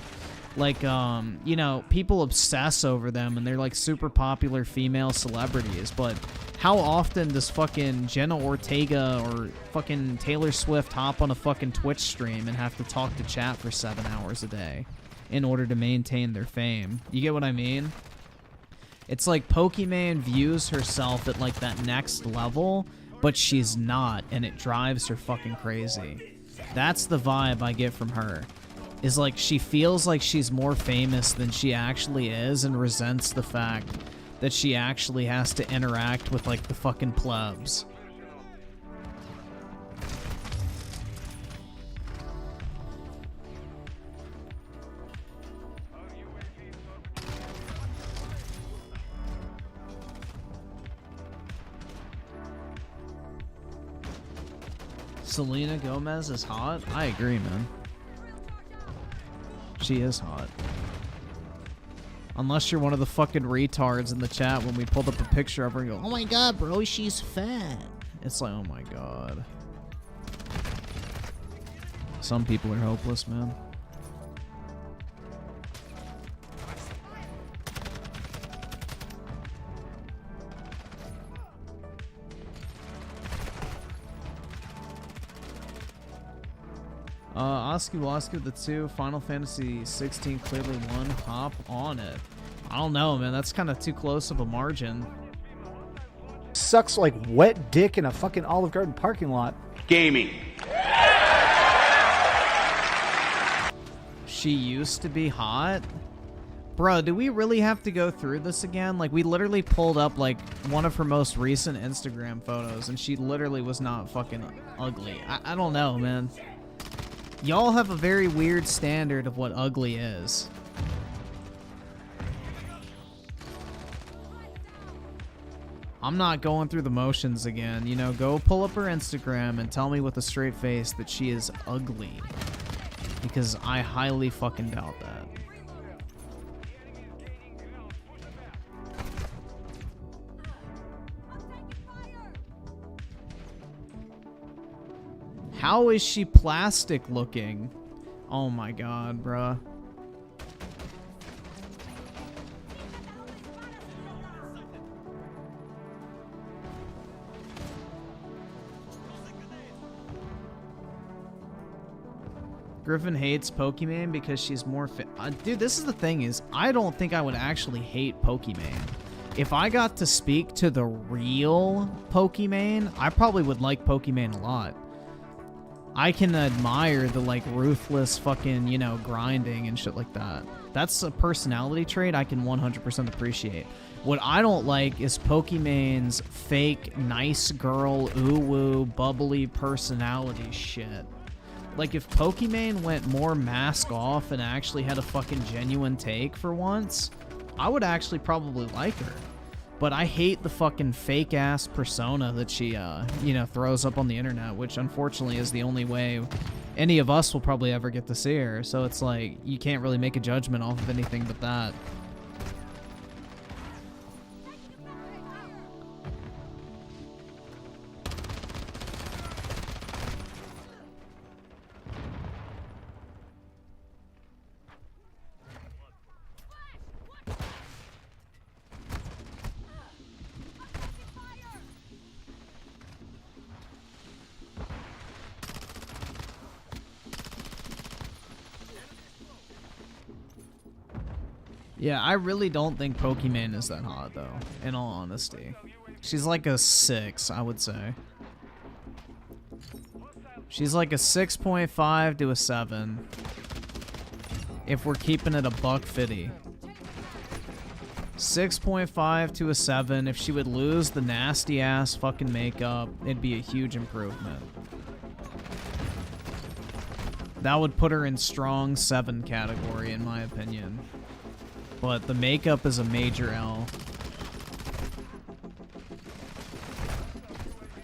Like, you know, people obsess over them and they're like super popular female celebrities, but how often does fucking Jenna Ortega or fucking Taylor Swift hop on a fucking Twitch stream and have to talk to chat for 7 hours a day in order to maintain their fame? You get what I mean? It's like Pokimane views herself at like that next level, but she's not, and it drives her fucking crazy. That's the vibe I get from her. Is like she feels like she's more famous than she actually is and resents the fact that she actually has to interact with like the fucking plebs. Selena Gomez is hot? I agree, man. She is hot. Unless you're one of the fucking retards in the chat when we pulled up a picture of her and go, oh my god, bro, she's fat. It's like, oh my god. Some people are hopeless, man. Oscar the 2, Final Fantasy 16 clearly won. Hop on it. I don't know, man. That's kind of too close of a margin. Sucks like wet dick in a fucking Olive Garden parking lot. Gaming. She used to be hot? Bro, do we really have to go through this again? Like, we literally pulled up, like, one of her most recent Instagram photos, and she literally was not fucking ugly. I don't know, man. Y'all have a very weird standard of what ugly is. I'm not going through the motions again. You know, go pull up her Instagram and tell me with a straight face that she is ugly. Because I highly fucking doubt that. How is she plastic looking? Oh my god, bruh. Griffin hates Pokimane because she's more fit. Dude, this is the thing is, I don't think I would actually hate Pokimane. If I got to speak to the real Pokimane, I probably would like Pokimane a lot. I can admire the, like, ruthless fucking, you know, grinding and shit like that. That's a personality trait I can 100% appreciate. What I don't like is Pokimane's fake, nice girl, ooh-woo, bubbly personality shit. Like, if Pokimane went more mask off and actually had a fucking genuine take for once, I would actually probably like her. But I hate the fucking fake-ass persona that she, you know, throws up on the internet, which unfortunately is the only way any of us will probably ever get to see her. So it's like, you can't really make a judgment off of anything but that. Yeah, I really don't think Pokimane is that hot, though, in all honesty. She's like a 6, I would say. She's like a 6.5 to a 7. If we're keeping it a $150. 6.5 to a 7. If she would lose the nasty ass fucking makeup, it'd be a huge improvement. That would put her in strong 7 category in my opinion. But the makeup is a major L.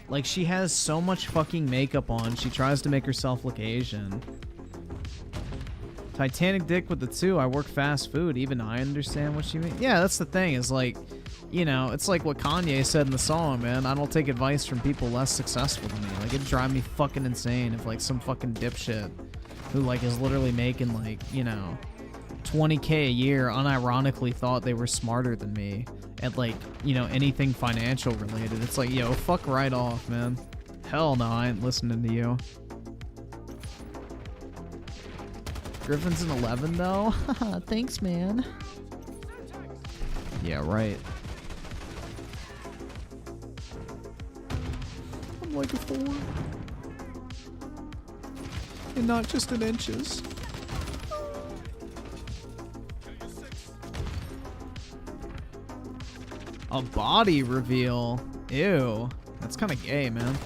Like, she has so much fucking makeup on, she tries to make herself look Asian. Titanic dick with the 2, I work fast food, even I understand what she means. Yeah, that's the thing, is like, you know, it's like what Kanye said in the song, man. I don't take advice from people less successful than me. Like, it'd drive me fucking insane if, like, some fucking dipshit who, like, is literally making, like, you know, 20K a year unironically thought they were smarter than me at, like, you know, anything financial related. It's like, yo, fuck right off, man. Hell no, I ain't listening to you. Griffin's an 11, though? Thanks, man. Yeah, right. I'm like a 4. And not just in inches. A body reveal? Ew. That's kind of gay, man.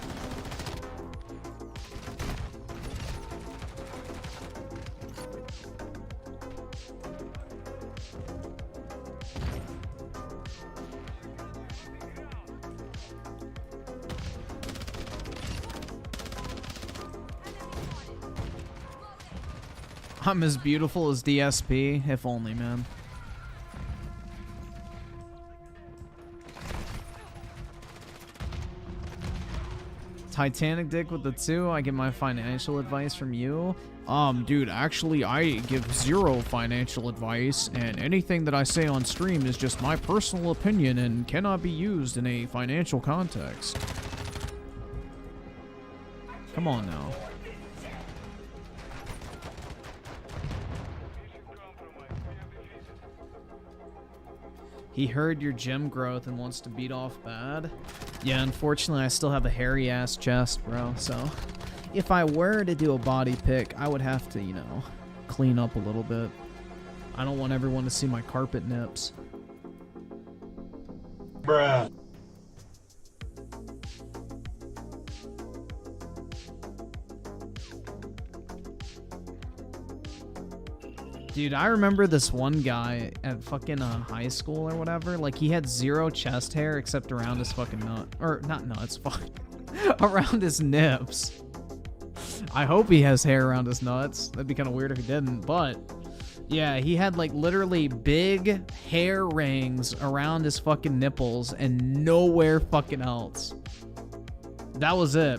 I'm as beautiful as DSP, if only, man. Titanic dick with the 2, I get my financial advice from you. Dude, actually, I give 0 financial advice, and anything that I say on stream is just my personal opinion and cannot be used in a financial context. Come on now. He heard your gym growth and wants to beat off bad. Yeah, unfortunately, I still have a hairy ass chest, bro. So, if I were to do a body pick, I would have to, you know, clean up a little bit. I don't want everyone to see my carpet nips. Bruh. Dude, I remember this one guy at fucking high school or whatever. Like, he had 0 chest hair except around his fucking nut. Or, not nuts, fuck. Around his nips. I hope he has hair around his nuts. That'd be kind of weird if he didn't. But, yeah, he had, like, literally big hair rings around his fucking nipples and nowhere fucking else. That was it.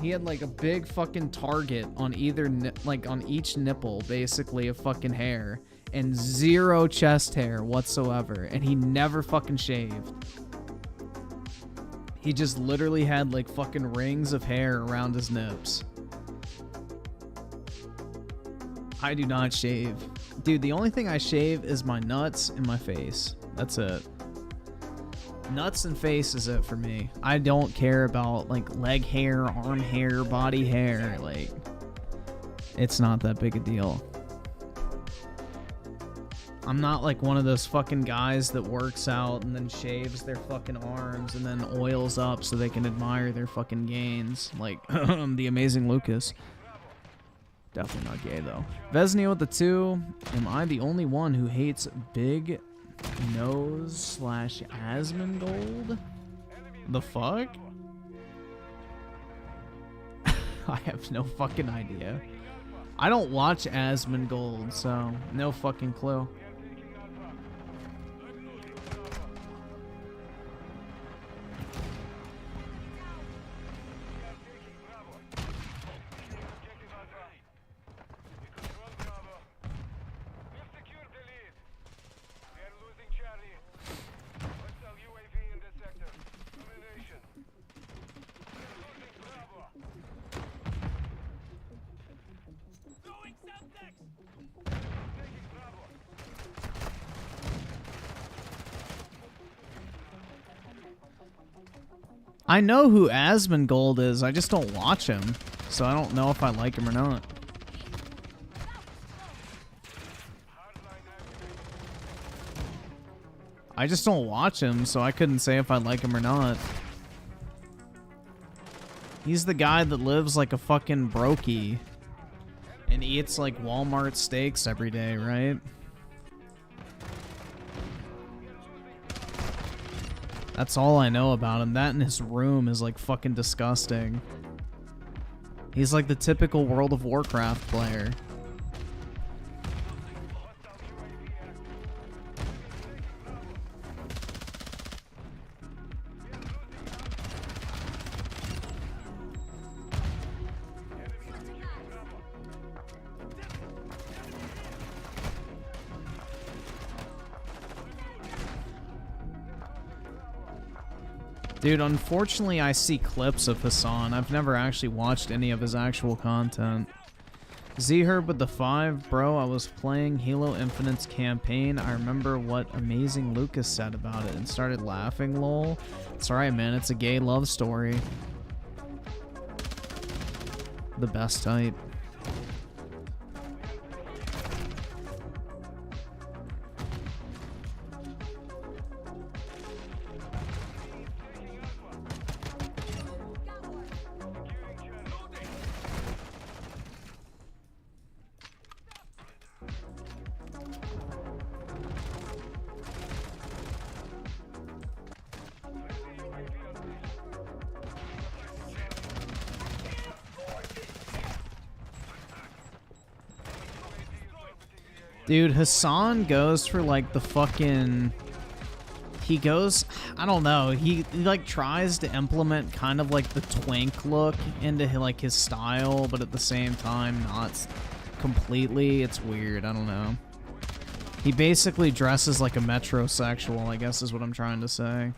He had like a big fucking target on either, like on each nipple, basically, of fucking hair, and 0 chest hair whatsoever, and he never fucking shaved. He just literally had like fucking rings of hair around his nips. I do not shave. Dude, the only thing I shave is my nuts and my face. That's it. Nuts and face is it for me. I don't care about like leg hair, arm hair, body hair. Like, it's not that big a deal. I'm not like one of those fucking guys that works out and then shaves their fucking arms and then oils up so they can admire their fucking gains. Like, the amazing Lucas. Definitely not gay though. Vesnio with the 2. Am I the only one who hates big nose / Asmongold? The fuck? I have no fucking idea. I don't watch Asmongold, so no fucking clue. I know who Asmongold is, I just don't watch him. So I don't know if I like him or not. I just don't watch him, so I couldn't say if I like him or not. He's the guy that lives like a fucking brokey and eats like Walmart steaks every day, right? That's all I know about him. That in his room is like fucking disgusting. He's like the typical World of Warcraft player. Dude, unfortunately I see clips of Hassan. I've never actually watched any of his actual content. Z-Herb with the 5. Bro, I was playing Halo Infinite's campaign. I remember what Amazing Lucas said about it and started laughing, lol. It's alright, man. It's a gay love story. The best type. Dude, Hassan goes for like the fucking... He goes... I don't know. He like tries to implement kind of like the twink look into like his style, but at the same time not completely. It's weird. I don't know. He basically dresses like a metrosexual, I guess is what I'm trying to say.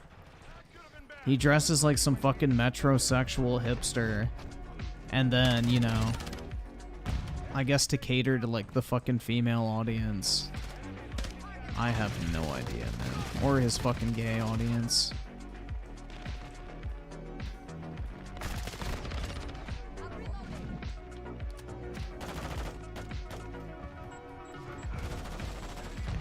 He dresses like some fucking metrosexual hipster. And then, you know... I guess to cater to like the fucking female audience. I have no idea, man. Or his fucking gay audience.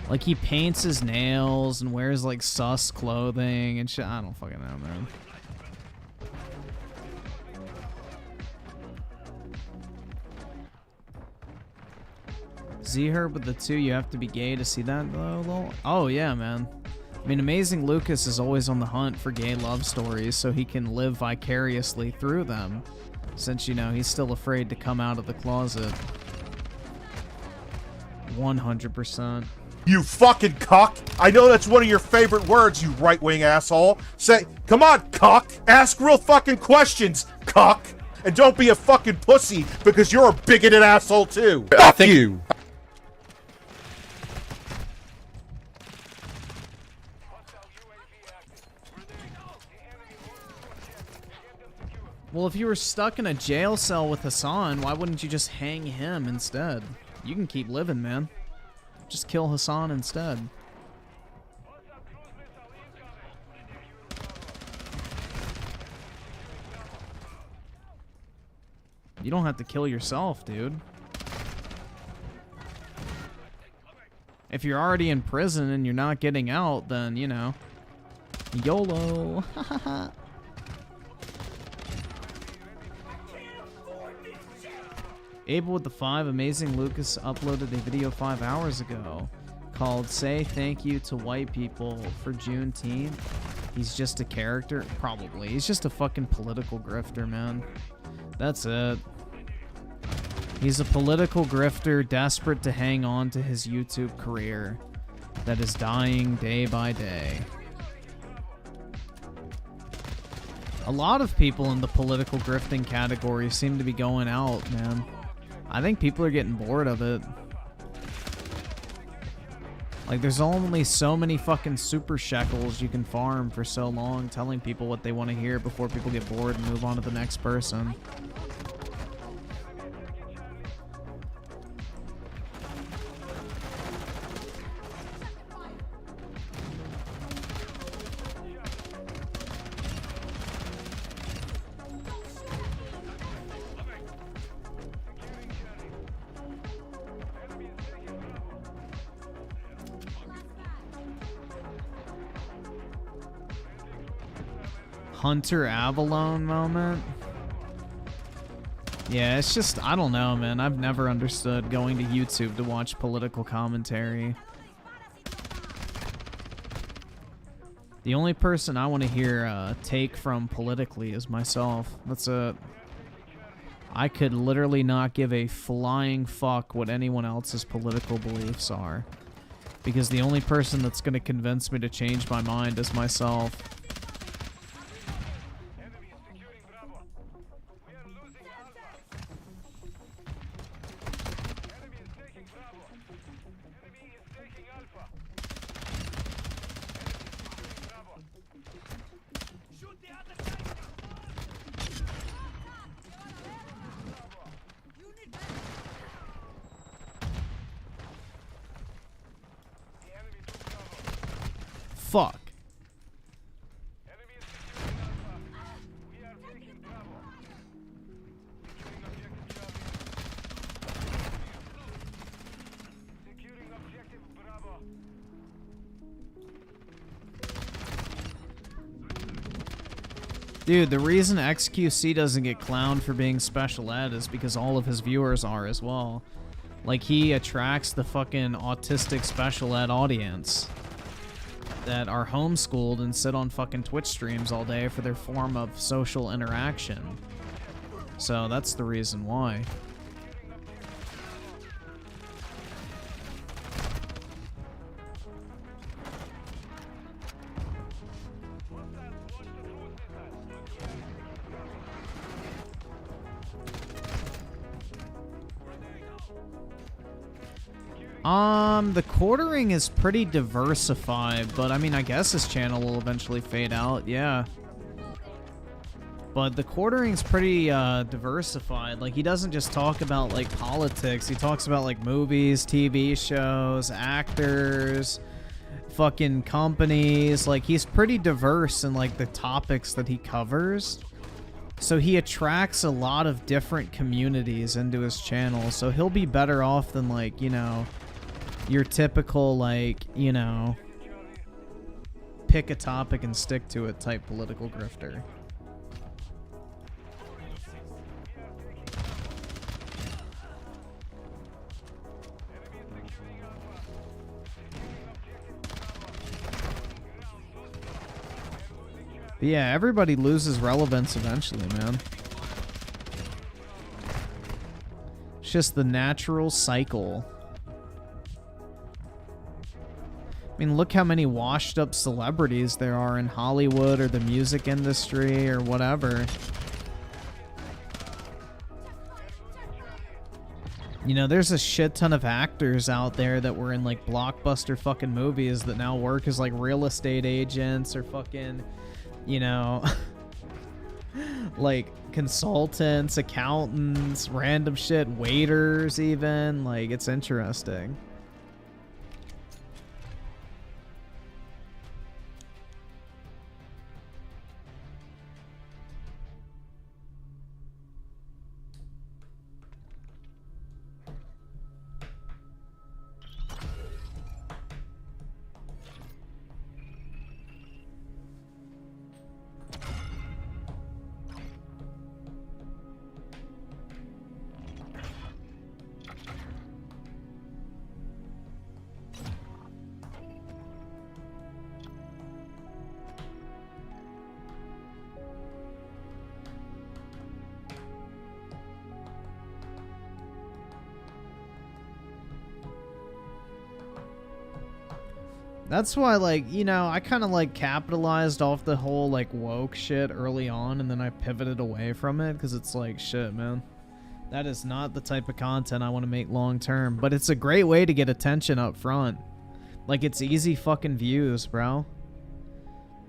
Like he paints his nails and wears like sus clothing and shit. I don't fucking know, man. Z-Herb with the 2, you have to be gay to see that though? Oh yeah, man. I mean, Amazing Lucas is always on the hunt for gay love stories so he can live vicariously through them. Since, you know, he's still afraid to come out of the closet. 100%. You fucking cock. I know that's one of your favorite words, you right-wing asshole. Say, come on, cock. Ask real fucking questions, cock. And don't be a fucking pussy because you're a bigoted asshole too. Fuck you. Well, if you were stuck in a jail cell with Hassan, why wouldn't you just hang him instead? You can keep living, man. Just kill Hassan instead. You don't have to kill yourself, dude. If you're already in prison and you're not getting out, then, you know, YOLO. Abel with the 5. Amazing Lucas uploaded a video 5 hours ago called Say Thank You to White People for Juneteenth. He's just a character? Probably. He's just a fucking political grifter, man. That's it. He's a political grifter desperate to hang on to his YouTube career that is dying day by day. A lot of people in the political grifting category seem to be going out, man. I think people are getting bored of it. Like, there's only so many fucking super shekels you can farm for so long, telling people what they want to hear before people get bored and move on to the next person. Hunter Avalone moment. Yeah, it's just, I don't know, man. I've never understood going to YouTube to watch political commentary. The only person I want to hear take from politically is myself. That's it. I could literally not give a flying fuck what anyone else's political beliefs are. Because the only person that's going to convince me to change my mind is myself. Fuck. Dude, the reason XQC doesn't get clowned for being special ed is because all of his viewers are as well. Like, he attracts the fucking autistic special ed audience that are homeschooled and sit on fucking Twitch streams all day for their form of social interaction. So that's the reason why. The quartering is pretty diversified, but I mean, I guess his channel will eventually fade out, yeah. But the quartering's pretty diversified. Like, he doesn't just talk about like politics, he talks about like movies, TV shows, actors, fucking companies. Like, he's pretty diverse in like the topics that he covers. So he attracts a lot of different communities into his channel, so he'll be better off than like, you know, your typical, like, you know, pick a topic and stick to it type political grifter. But yeah, everybody loses relevance eventually, man. It's just the natural cycle. I mean, look how many washed up celebrities there are in Hollywood or the music industry or whatever. You know, there's a shit ton of actors out there that were in like blockbuster fucking movies that now work as like real estate agents or fucking, you know, like consultants, accountants, random shit, waiters even. Like, it's interesting. That's why, like, you know, I kind of, like, capitalized off the whole, like, woke shit early on, and then I pivoted away from it, because it's like, shit, man. That is not the type of content I want to make long term, but it's a great way to get attention up front. Like, it's easy fucking views, bro.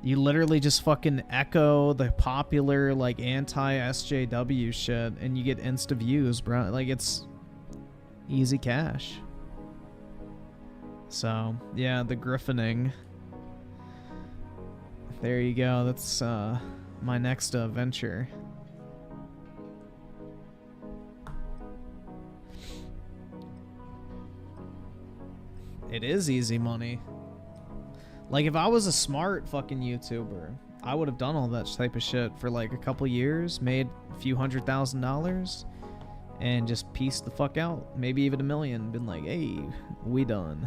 You literally just fucking echo the popular, like, anti-SJW shit, and you get insta views, bro. Like, it's easy cash. So, yeah, the griffining. There you go. That's my next venture. It is easy money. Like, if I was a smart fucking YouTuber, I would have done all that type of shit for like a couple years, made a few $100,000, and just pieced the fuck out. Maybe even $1 million. Been like, hey, we done.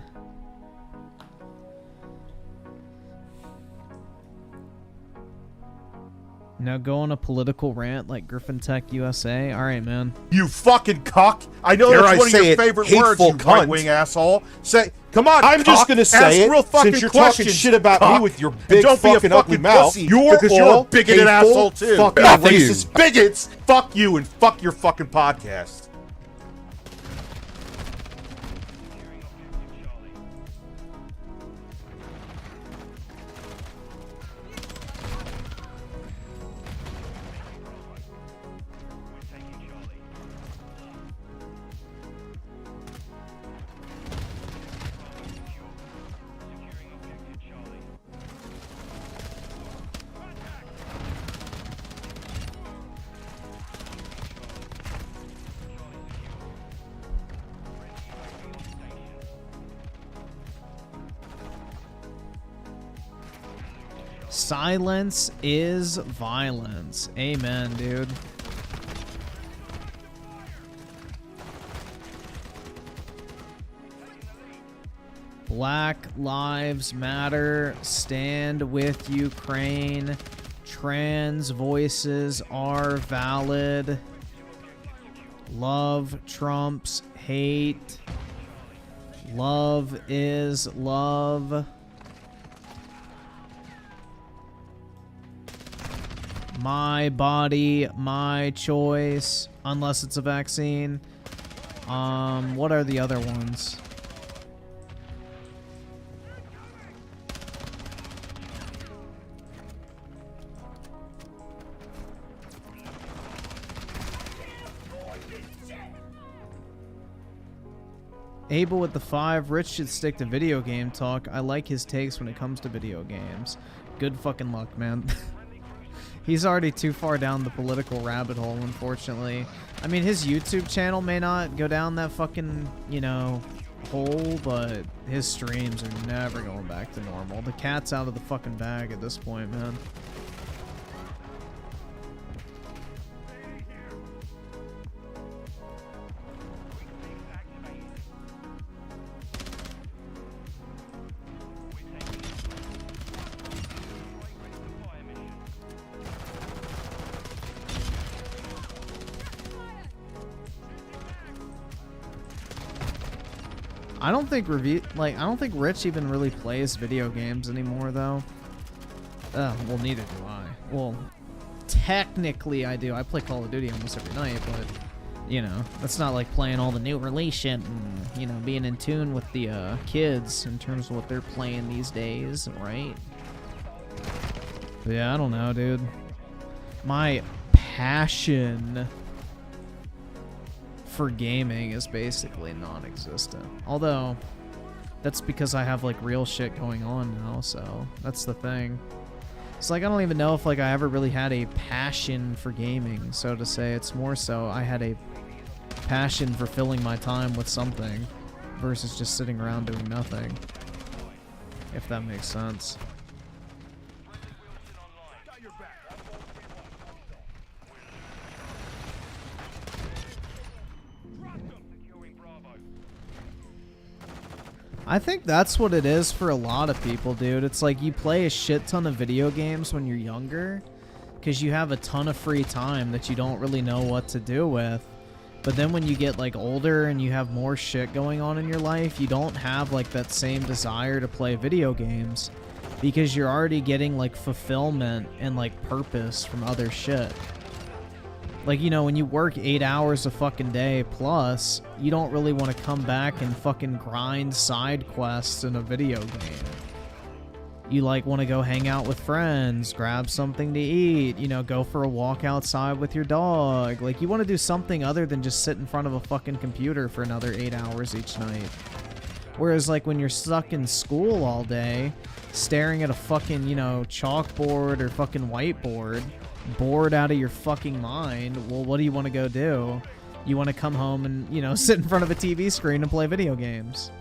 Now go on a political rant like Griffin Tech USA. All right, man. You fucking cock. I know Dare that's I one of say your it, favorite words, hateful you cunt. right-wing asshole. Say, come on, I'm just cock. gonna Ask say it, real fucking since you're questions, talking shit about cock. me with your And big don't be a fucking ugly fucking mouth. pussy, because you're a bigoted hateful asshole too. fucking Fuck you. racist bigots. Fuck you and fuck your fucking podcast. Silence is violence. Amen, dude. Black Lives Matter. Stand with Ukraine. Trans voices are valid. Love trumps hate. Love is love. My body, my choice, unless it's a vaccine. What are the other ones? Abel with the 5. Rich should stick to video game talk. I like his takes when it comes to video games. Good fucking luck, man. He's already too far down the political rabbit hole, unfortunately. I mean, his YouTube channel may not go down that fucking, you know, hole, but his streams are never going back to normal. The cat's out of the fucking bag at this point, man. I don't think I don't think Rich even really plays video games anymore, though. Well, neither do I. Well, technically I do. I play Call of Duty almost every night, but, you know, that's not like playing all the new release shit and, you know, being in tune with the kids in terms of what they're playing these days, right? But yeah, I don't know, dude. My passion for gaming is basically non-existent. Although, that's because I have, like, real shit going on now, so that's the thing. It's like, I don't even know if, like, I ever really had a passion for gaming, so to say. It's more so I had a passion for filling my time with something versus just sitting around doing nothing. If that makes sense. I think that's what it is for a lot of people, dude. It's like you play a shit ton of video games when you're younger because you have a ton of free time that you don't really know what to do with. But then when you get, like, older and you have more shit going on in your life, you don't have, like, that same desire to play video games because you're already getting, like, fulfillment and, like, purpose from other shit. Like, you know, when you work 8 hours a fucking day plus, you don't really want to come back and fucking grind side quests in a video game. You, like, want to go hang out with friends, grab something to eat, you know, go for a walk outside with your dog. Like, you want to do something other than just sit in front of a fucking computer for another 8 hours each night. Whereas, like, when you're stuck in school all day, staring at a fucking, you know, chalkboard or fucking whiteboard, bored out of your fucking mind, well, what do you want to go do? You want to come home and, you know, sit in front of a TV screen and play video games.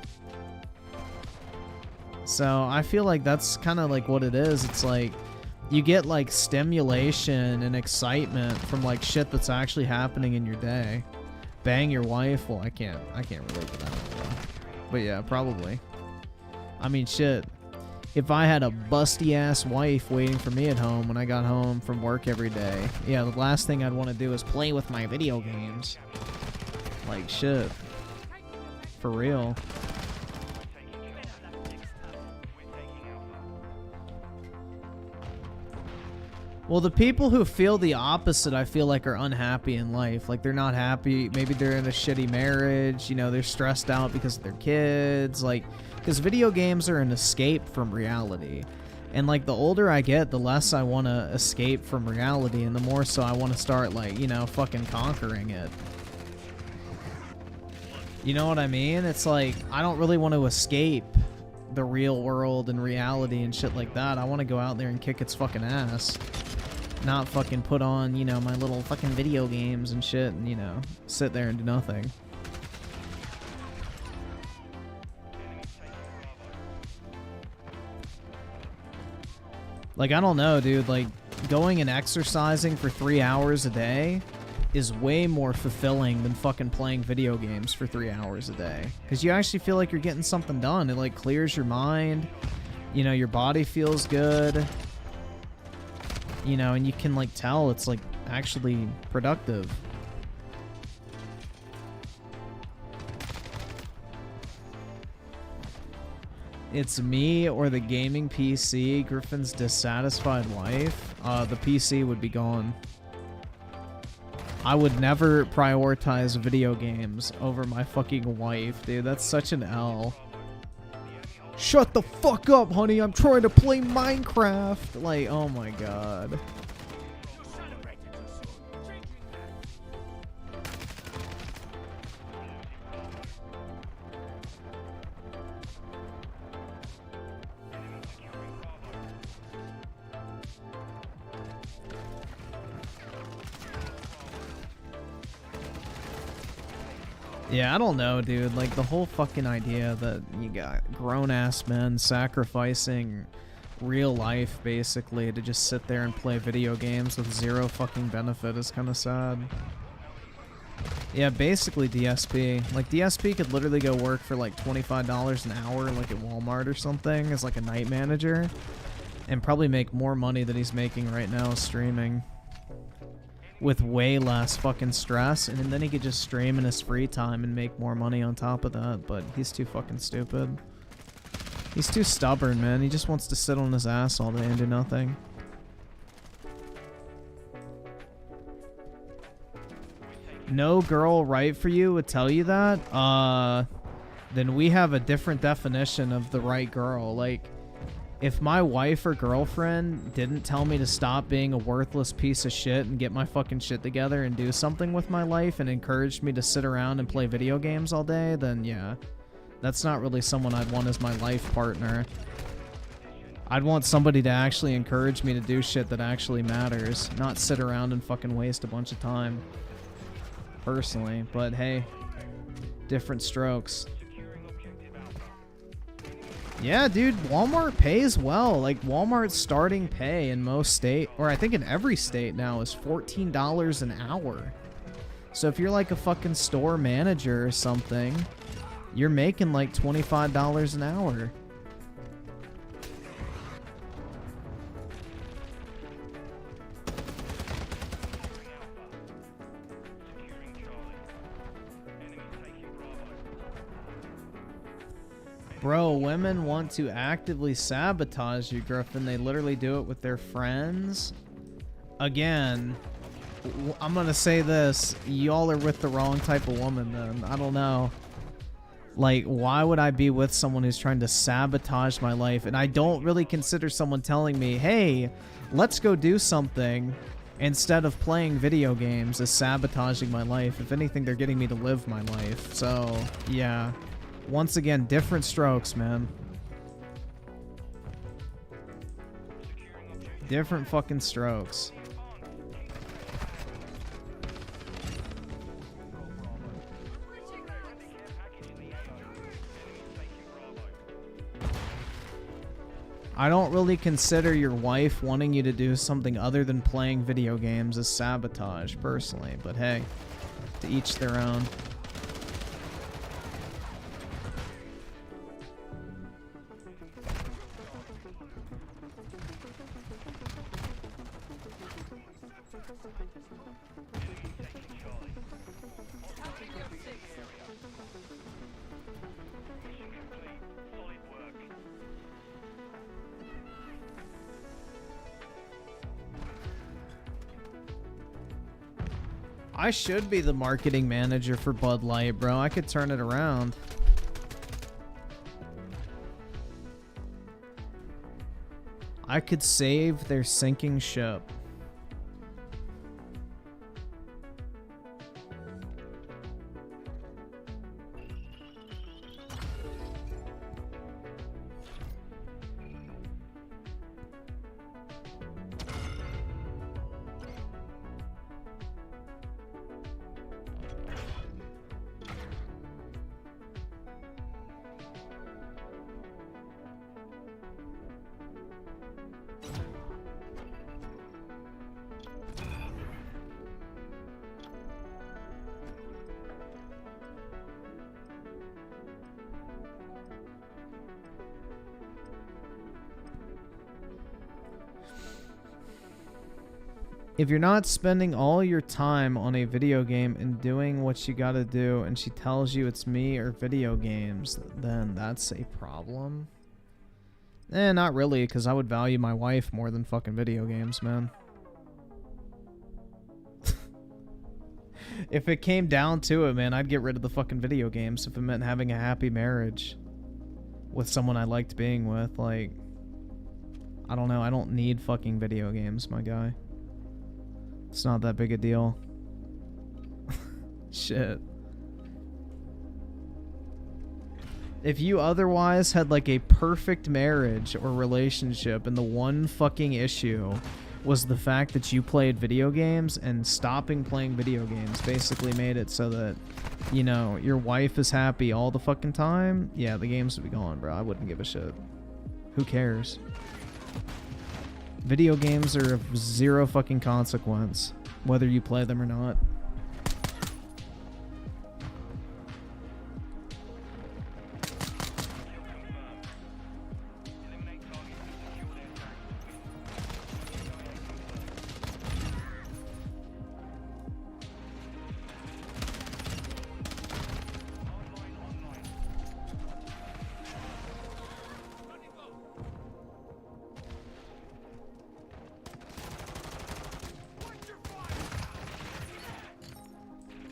So I feel like that's kind of like what it is. It's like You get like stimulation and excitement from like shit that's actually happening in your day. Bang your wife? Well, I can't relate to that. But yeah, probably. I mean, shit. If I had a busty ass wife waiting for me at home when I got home from work every day, yeah, the last thing I'd want to do is play with my video games. Like shit. For real. Well, the people who feel the opposite, I feel like, are unhappy in life. Like, they're not happy. Maybe they're in a shitty marriage. You know, they're stressed out because of their kids. Like, because video games are an escape from reality. And, like, the older I get, the less I want to escape from reality. And the more so I want to start, like, you know, fucking conquering it. You know what I mean? It's like, I don't really want to escape the real world and reality and shit like that. I want to go out there and kick its fucking ass. Not fucking put on, you know, my little fucking video games and shit and, you know, sit there and do nothing. Like, I don't know, dude. Like, going and exercising for 3 hours a day is way more fulfilling than fucking playing video games for 3 hours a day. Because you actually feel like you're getting something done. It, like, clears your mind. You know, your body feels good. You know, and you can, like, tell it's, like, actually productive. It's me or the gaming PC, Griffin's dissatisfied wife. The PC would be gone. I would never prioritize video games over my fucking wife, dude. That's such an L. Shut the fuck up, honey. I'm trying to play Minecraft. Like, oh my god. Yeah, I don't know, dude. Like, the whole fucking idea that you got grown-ass men sacrificing real life, basically, to just sit there and play video games with zero fucking benefit is kind of sad. Yeah, basically DSP. Like, DSP could literally go work for, like, $25 an hour, like, at Walmart or something, as, like, a night manager, and probably make more money than he's making right now streaming. With way less fucking stress, and then he could just stream in his free time and make more money on top of that, but he's too fucking stupid. He's too stubborn, man. He just wants to sit on his ass all day and do nothing. No girl right for you would tell you that? Then we have a different definition of the right girl. Like, if my wife or girlfriend didn't tell me to stop being a worthless piece of shit and get my fucking shit together and do something with my life and encouraged me to sit around and play video games all day, then yeah. That's not really someone I'd want as my life partner. I'd want somebody to actually encourage me to do shit that actually matters, not sit around and fucking waste a bunch of time. Personally, but hey, different strokes. Yeah, dude, Walmart pays well. Like, Walmart's starting pay in most state, or I think in every state now, is $14 an hour. So if you're like a fucking store manager or something, you're making like $25 an hour. Bro, women want to actively sabotage you, Griffin. They literally do it with their friends. Again, I'm gonna say this. Y'all are with the wrong type of woman, then. I don't know. Like, why would I be with someone who's trying to sabotage my life? And I don't really consider someone telling me, hey, let's go do something instead of playing video games as sabotaging my life. If anything, they're getting me to live my life. So, yeah. Once again, different strokes, man. Different fucking strokes. I don't really consider your wife wanting you to do something other than playing video games as sabotage, personally. But hey, to each their own. I should be the marketing manager for Bud Light, bro. I could turn it around. I could save their sinking ship. If you're not spending all your time on a video game and doing what you gotta do and she tells you it's me or video games, then that's a problem. Eh, not really, because I would value my wife more than fucking video games, man. If it came down to it, man, I'd get rid of the fucking video games if it meant having a happy marriage with someone I liked being with. Like, I don't know, I don't need fucking video games, my guy. It's not that big a deal. Shit. If you otherwise had like a perfect marriage or relationship and the one fucking issue was the fact that you played video games, and stopping playing video games basically made it so that, you know, your wife is happy all the fucking time, yeah, the games would be gone, bro. I wouldn't give a shit. Who cares? Video games are of zero fucking consequence, whether you play them or not.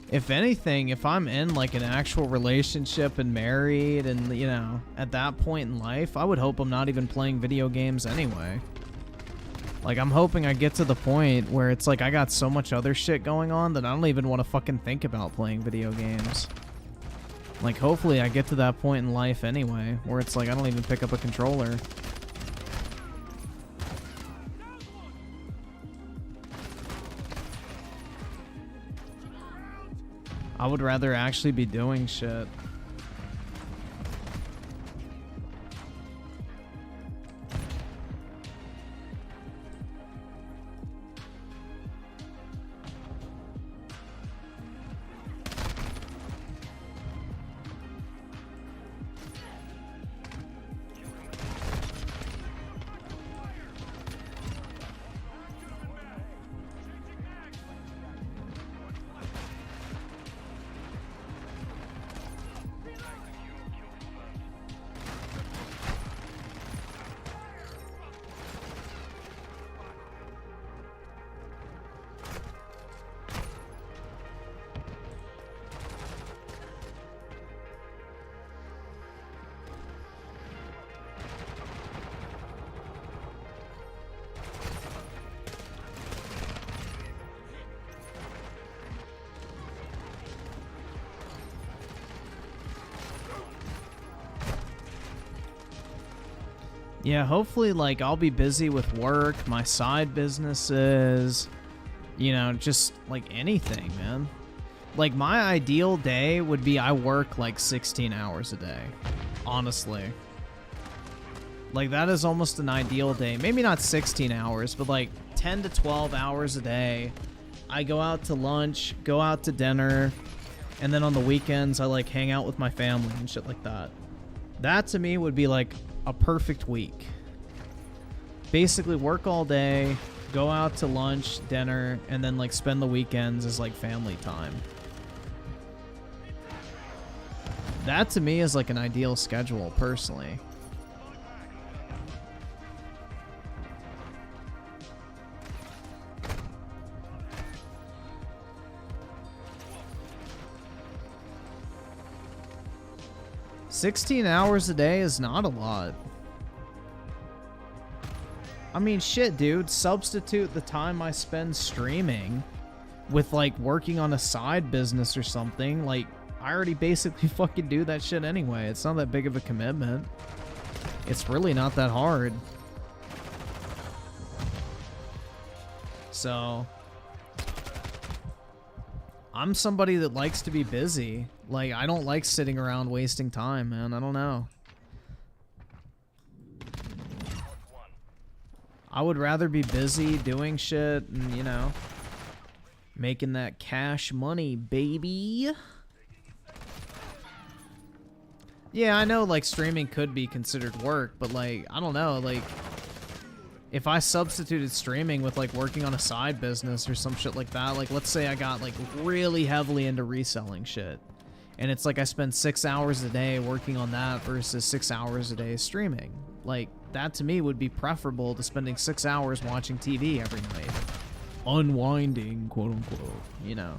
If anything, if I'm in like an actual relationship and married and, you know, at that point in life, I would hope I'm not even playing video games anyway. Like, I'm hoping I get to the point where it's like I got so much other shit going on that I don't even want to fucking think about playing video games. Like, hopefully I get to that point in life anyway, where it's like I don't even pick up a controller. I would rather actually be doing shit. Yeah, hopefully, like, I'll be busy with work, my side businesses, you know, just, like, anything, man. Like, my ideal day would be I work, like, 16 hours a day, honestly. Like, that is almost an ideal day. Maybe not 16 hours, but like 10 to 12 hours a day. I go out to lunch, go out to dinner, and then on the weekends I like hang out with my family and shit like that. That to me would be like a perfect week. Basically work all day, go out to lunch, dinner, and then like spend the weekends as like family time. That to me is like an ideal schedule personally. $16 hours a day is not a lot. I mean, shit, dude. Substitute the time I spend streaming with, like, working on a side business or something. Like, I already basically fucking do that shit anyway. It's not that big of a commitment. It's really not that hard. So, I'm somebody that likes to be busy. Like, I don't like sitting around wasting time, man. I don't know. I would rather be busy doing shit and, you know, making that cash money, baby. Yeah, I know, like, streaming could be considered work, but, like, I don't know, like, if I substituted streaming with, like, working on a side business or some shit like that, like, let's say I got, like, really heavily into reselling shit, and it's like I spend 6 hours a day working on that versus 6 hours a day streaming. Like, that to me would be preferable to spending 6 hours watching TV every night. Unwinding, quote unquote, you know.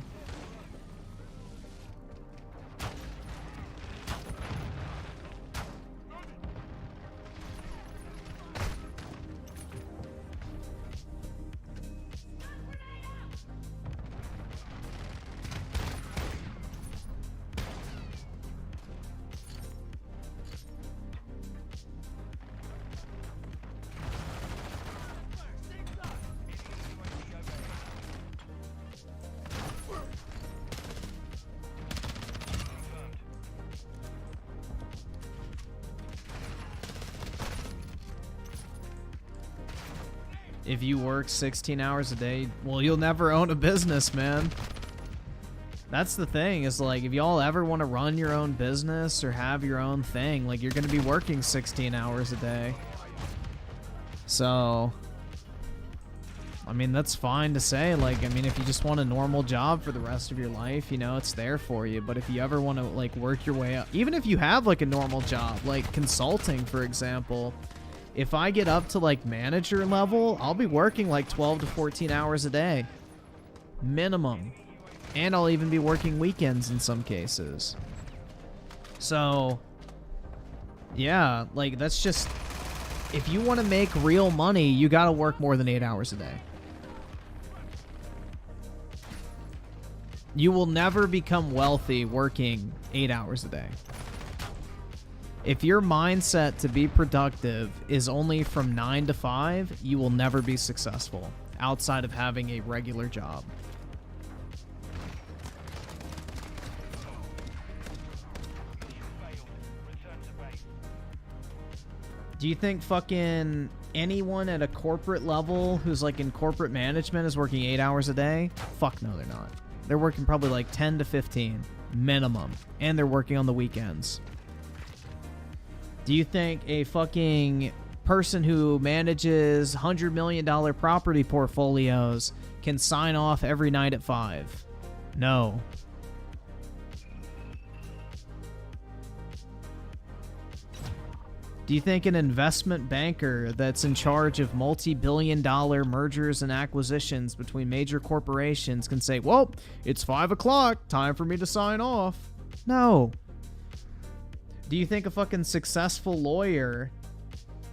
If you work 16 hours a day, well, you'll never own a business, man. That's the thing, is like, if y'all ever want to run your own business or have your own thing, like, you're going to be working 16 hours a day. So, I mean, that's fine to say. Like, I mean, if you just want a normal job for the rest of your life, you know, it's there for you. But if you ever want to, like, work your way up, even if you have, like, a normal job, like consulting, for example, if I get up to, like, manager level, I'll be working, like, 12 to 14 hours a day. Minimum. And I'll even be working weekends in some cases. So, yeah, like, that's just... If you want to make real money, you gotta work more than 8 hours a day. You will never become wealthy working 8 hours a day. If your mindset to be productive is only from 9 to 5, you will never be successful outside of having a regular job. Do you think fucking anyone at a corporate level who's like in corporate management is working 8 hours a day? Fuck no, they're not. They're working probably like 10 to 15 minimum, and they're working on the weekends. Do you think a fucking person who manages $100 million property portfolios can sign off every night at 5? No. Do you think an investment banker that's in charge of multi-billion-dollar mergers and acquisitions between major corporations can say, well, it's 5 o'clock, time for me to sign off? No. Do you think a fucking successful lawyer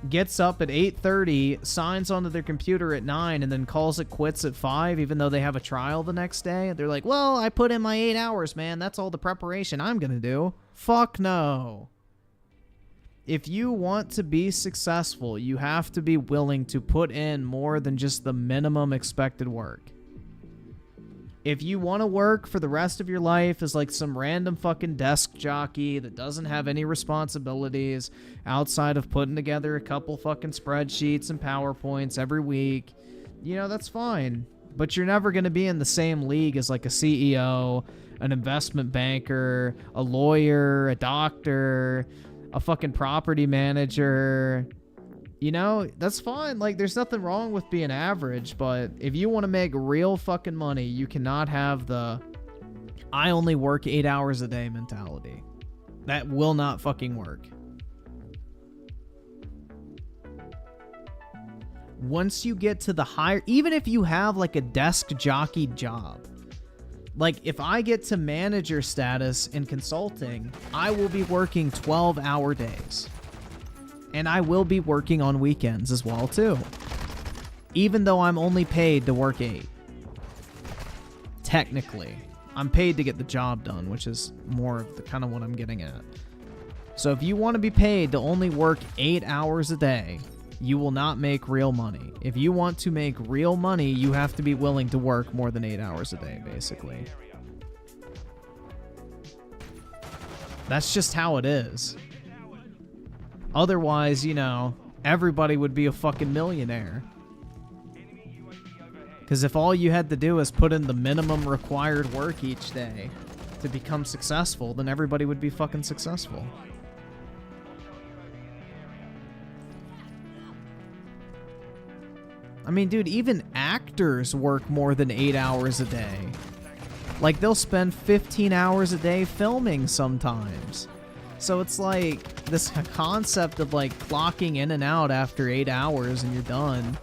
gets up at 8:30, signs onto their computer at 9, and then calls it quits at 5 even though they have a trial the next day? They're like, well, I put in my 8 hours, man. That's all the preparation I'm gonna do. Fuck no. If you want to be successful, you have to be willing to put in more than just the minimum expected work. If you want to work for the rest of your life as like some random fucking desk jockey that doesn't have any responsibilities outside of putting together a couple fucking spreadsheets and PowerPoints every week, you know, that's fine. But you're never going to be in the same league as like a CEO, an investment banker, a lawyer, a doctor, a fucking property manager. You know, that's fine. Like, there's nothing wrong with being average, but if you want to make real fucking money, you cannot have the I only work 8 hours a day mentality. That will not fucking work. Once you get to the higher, even if you have like a desk jockey job, like if I get to manager status in consulting, I will be working 12-hour days. And I will be working on weekends as well, too. Even though I'm only paid to work 8. Technically. I'm paid to get the job done, which is more of the kind of what I'm getting at. So if you want to be paid to only work 8 hours a day, you will not make real money. If you want to make real money, you have to be willing to work more than 8 hours a day, basically. That's just how it is. Otherwise, you know, everybody would be a fucking millionaire. Because if all you had to do is put in the minimum required work each day to become successful, then everybody would be fucking successful. I mean, dude, even actors work more than 8 hours a day. Like, they'll spend 15 hours a day filming sometimes. So it's like, this concept of like clocking in and out after 8 hours and you're done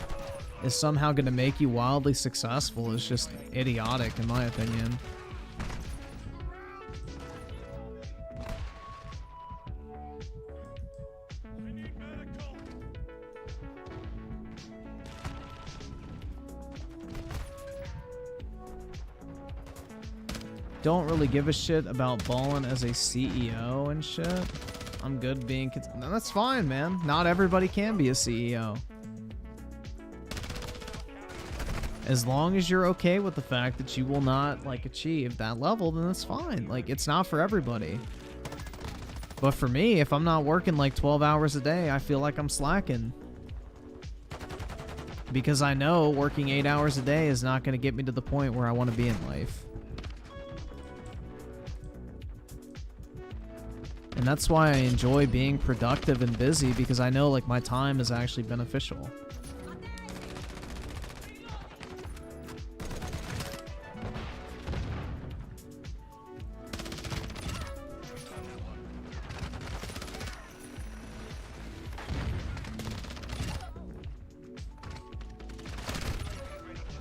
is somehow going to make you wildly successful is just idiotic in my opinion. Don't really give a shit about balling as a CEO and shit. I'm good being... No, that's fine, man. Not everybody can be a CEO. As long as you're okay with the fact that you will not, like, achieve that level, then that's fine. Like, it's not for everybody. But for me, if I'm not working, like, 12 hours a day, I feel like I'm slacking. Because I know working 8 hours a day is not going to get me to the point where I want to be in life. And that's why I enjoy being productive and busy, because I know like my time is actually beneficial.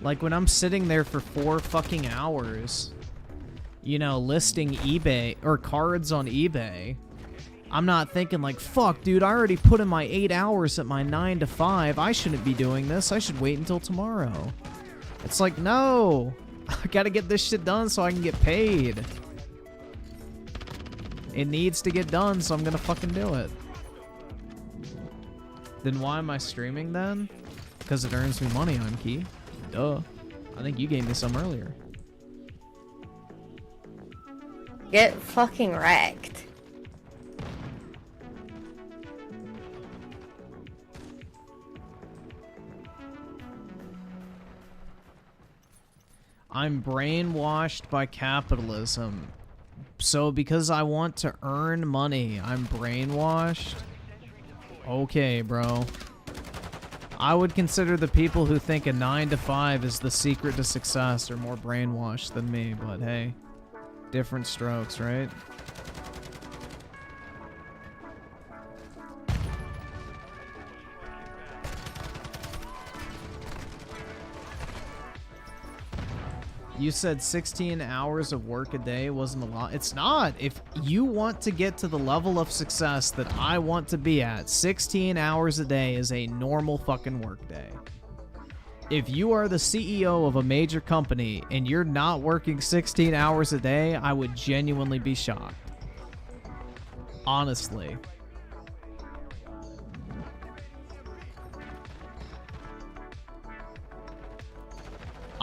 Like when I'm sitting there for 4 fucking hours, you know, listing eBay or cards on eBay, I'm not thinking like, fuck, dude, I already put in my 8 hours at my 9 to 5. I shouldn't be doing this. I should wait until tomorrow. It's like, no, I gotta get this shit done so I can get paid. It needs to get done, so I'm gonna fucking do it. Then why am I streaming then? Because it earns me money on Key. Duh. I think you gave me some earlier. Get fucking wrecked. I'm brainwashed by capitalism. So because I want to earn money, I'm brainwashed? Okay, bro. I would consider the people who think a 9 to 5 is the secret to success are more brainwashed than me, but hey. Different strokes, right? You said 16 hours of work a day wasn't a lot. It's not. If you want to get to the level of success that I want to be at, 16 hours a day is a normal fucking work day. If you are the CEO of a major company and you're not working 16 hours a day, I would genuinely be shocked. Honestly.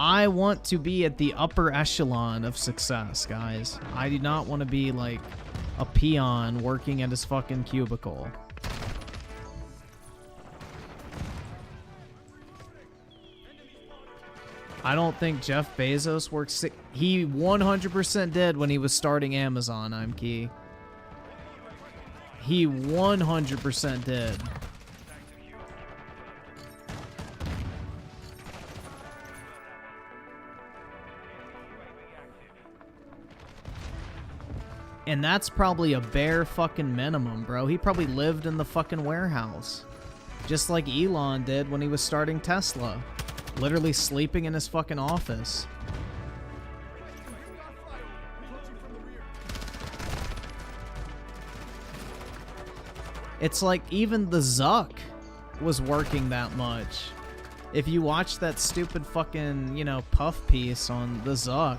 I want to be at the upper echelon of success, guys. I do not want to be like a peon working at his fucking cubicle. I don't think Jeff Bezos works sick. He 100% did when he was starting Amazon, I'm key. He 100% did. And that's probably a bare fucking minimum, bro. He probably lived in the fucking warehouse. Just like Elon did when he was starting Tesla. Literally sleeping in his fucking office. It's like even the Zuck was working that much. If you watch that stupid fucking, you know, puff piece on the Zuck,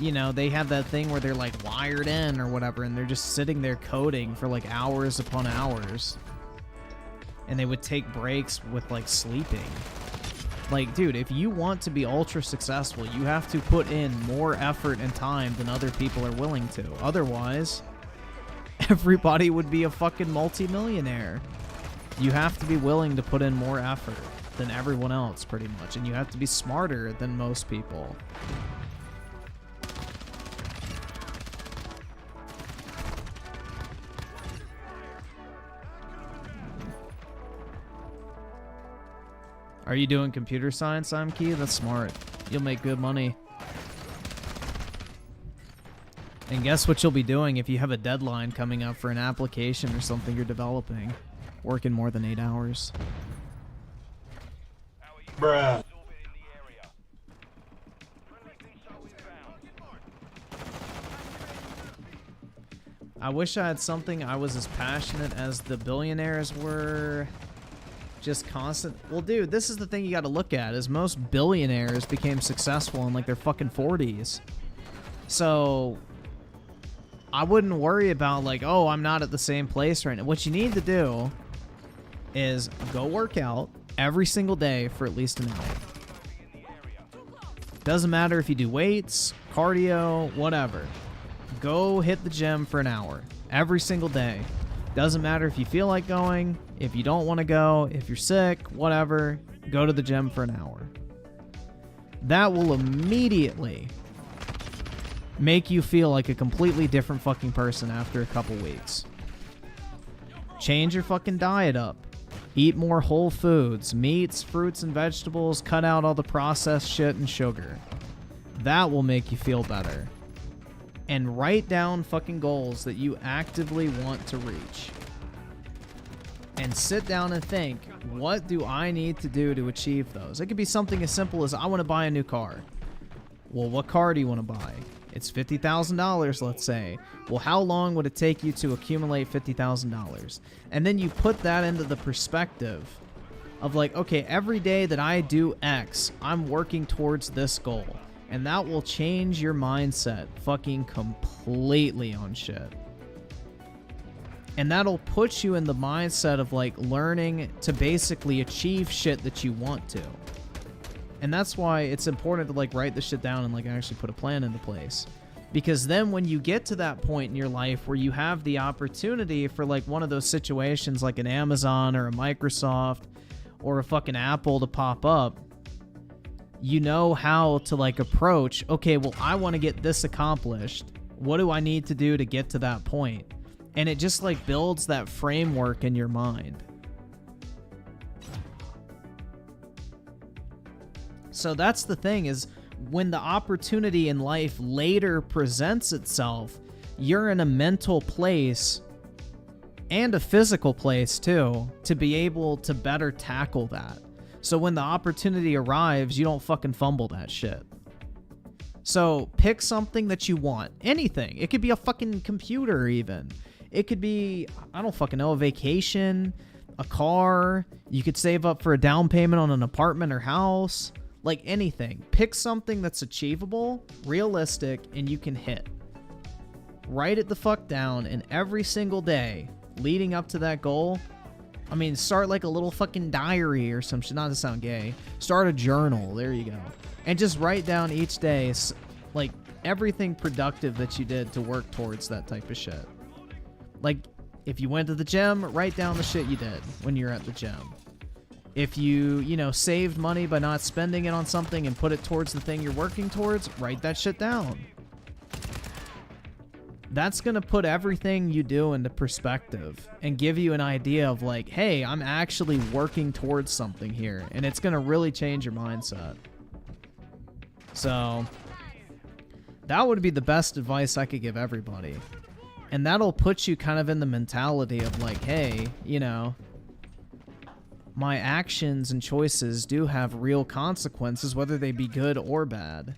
you know, they have that thing where they're like wired in or whatever, and they're just sitting there coding for like hours upon hours. And they would take breaks with like sleeping. Like, dude, if you want to be ultra successful, you have to put in more effort and time than other people are willing to. Otherwise, everybody would be a fucking multi-millionaire. You have to be willing to put in more effort than everyone else, pretty much. And you have to be smarter than most people. Are you doing computer science, Imkey? That's smart. You'll make good money. And guess what you'll be doing if you have a deadline coming up for an application or something you're developing? Working more than 8 hours. Bruh. I wish I had something I was as passionate as the billionaires were. Just constant. Well, dude, this is the thing you got to look at, is most billionaires became successful in like their fucking 40s. So I wouldn't worry about like, oh, I'm not at the same place right now. What you need to do is go work out every single day for at least an hour. Doesn't matter if you do weights, cardio, whatever. Go hit the gym for an hour every single day. Doesn't matter if you feel like going, if you don't want to go, if you're sick, whatever, go to the gym for an hour. That will immediately make you feel like a completely different fucking person after a couple weeks. Change your fucking diet up. Eat more whole foods, meats, fruits, and vegetables. Cut out all the processed shit and sugar. That will make you feel better. And write down fucking goals that you actively want to reach. And sit down and think, what do I need to do to achieve those? It could be something as simple as, I want to buy a new car. Well, what car do you want to buy? It's $50,000, let's say. Well, how long would it take you to accumulate $50,000? And then you put that into the perspective of like, okay, every day that I do X, I'm working towards this goal. And that will change your mindset fucking completely on shit. And that'll put you in the mindset of like learning to basically achieve shit that you want to. And that's why it's important to like write this shit down and like actually put a plan into place. Because then when you get to that point in your life where you have the opportunity for like one of those situations like an Amazon or a Microsoft or a fucking Apple to pop up, you know how to like approach, okay, well, I want to get this accomplished. What do I need to do to get to that point? And it just like builds that framework in your mind. So that's the thing, is when the opportunity in life later presents itself, you're in a mental place and a physical place too to be able to better tackle that. So when the opportunity arrives, you don't fucking fumble that shit. So pick something that you want. Anything. It could be a fucking computer even. It could be, I don't fucking know, a vacation, a car. You could save up for a down payment on an apartment or house. Like anything. Pick something that's achievable, realistic, and you can hit. Write it the fuck down, and every single day leading up to that goal, I mean, start like a little fucking diary or some shit. Not to sound gay. Start a journal. There you go. And just write down each day, like, everything productive that you did to work towards that type of shit. Like, if you went to the gym, write down the shit you did when you're at the gym. If you, you know, saved money by not spending it on something and put it towards the thing you're working towards, write that shit down. That's going to put everything you do into perspective and give you an idea of like, hey, I'm actually working towards something here. And it's going to really change your mindset. So that would be the best advice I could give everybody. And that'll put you kind of in the mentality of like, hey, you know, my actions and choices do have real consequences, whether they be good or bad.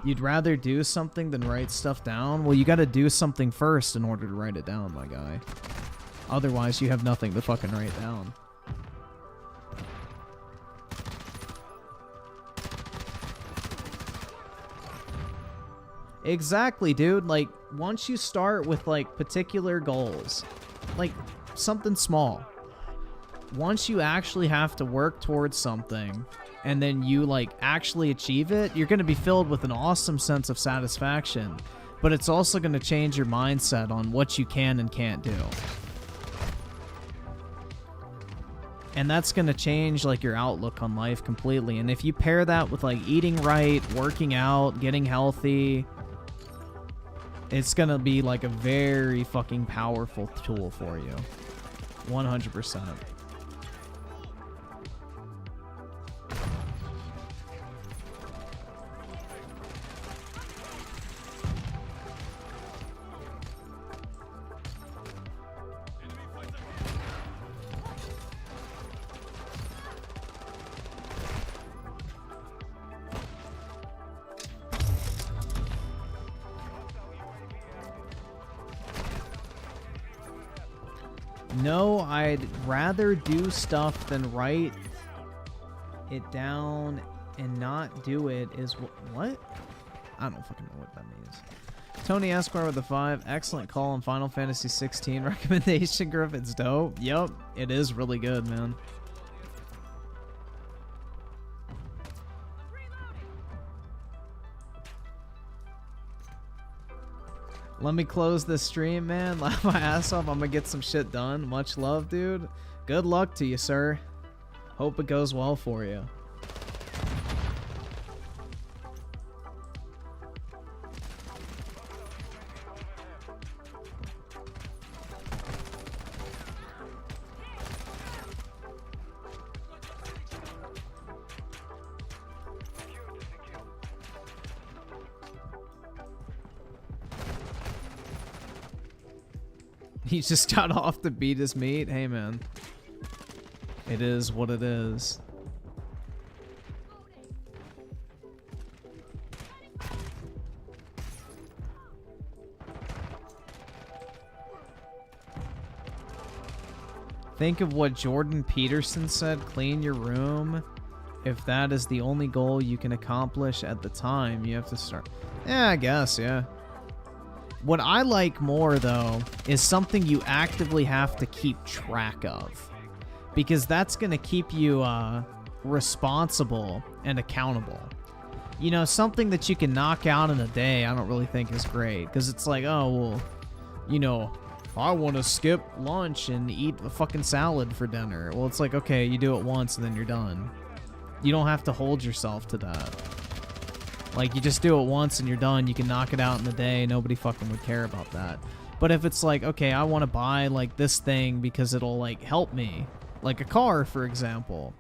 You'd rather do something than write stuff down? Well, you gotta do something first in order to write it down, my guy. Otherwise, you have nothing to fucking write down. Exactly, dude. Like, once you start with, like, particular goals, like, something small, once you actually have to work towards something, and then you, like, actually achieve it, you're going to be filled with an awesome sense of satisfaction. But it's also going to change your mindset on what you can and can't do. And that's going to change, like, your outlook on life completely. And if you pair that with, like, eating right, working out, getting healthy, it's going to be, like, a very fucking powerful tool for you. 100%. No, I'd rather do stuff than write it down and not do it is what? I don't fucking know what that means. Tony Esquire with the 5. Excellent call on Final Fantasy 16 recommendation, Griff. It's dope. Yup, it is really good, man. Let me close this stream, man. Laugh my ass off. I'm gonna get some shit done. Much love, dude. Good luck to you, sir. Hope it goes well for you. He just got off to beat his meat. Hey, man. It is what it is. Think of what Jordan Peterson said, clean your room. If that is the only goal you can accomplish at the time, you have to start. Yeah, I guess, yeah. What I like more, though, is something you actively have to keep track of. Because that's going to keep you responsible and accountable. You know, something that you can knock out in a day, I don't really think is great. Because it's like, oh, well, you know, I want to skip lunch and eat a fucking salad for dinner. Well, it's like, okay, you do it once and then you're done. You don't have to hold yourself to that. Like, you just do it once and you're done. You can knock it out in the day. Nobody fucking would care about that. But if it's like, okay, I want to buy, like, this thing because it'll, like, help me. Like a car, for example.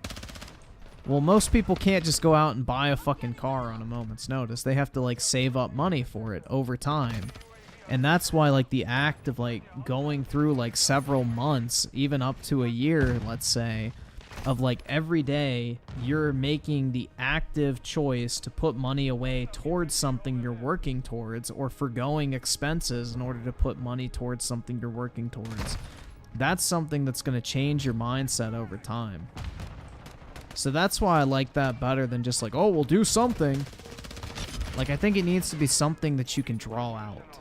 Well, most people can't just go out and buy a fucking car on a moment's notice. They have to, like, save up money for it over time. And that's why, like, the act of, like, going through, like, several months, even up to a year, let's say, of like every day you're making the active choice to put money away towards something you're working towards, or forgoing expenses in order to put money towards something you're working towards. That's something that's going to change your mindset over time. So that's why I like that better than just like, oh, we'll do something. Like, I think it needs to be something that you can draw out.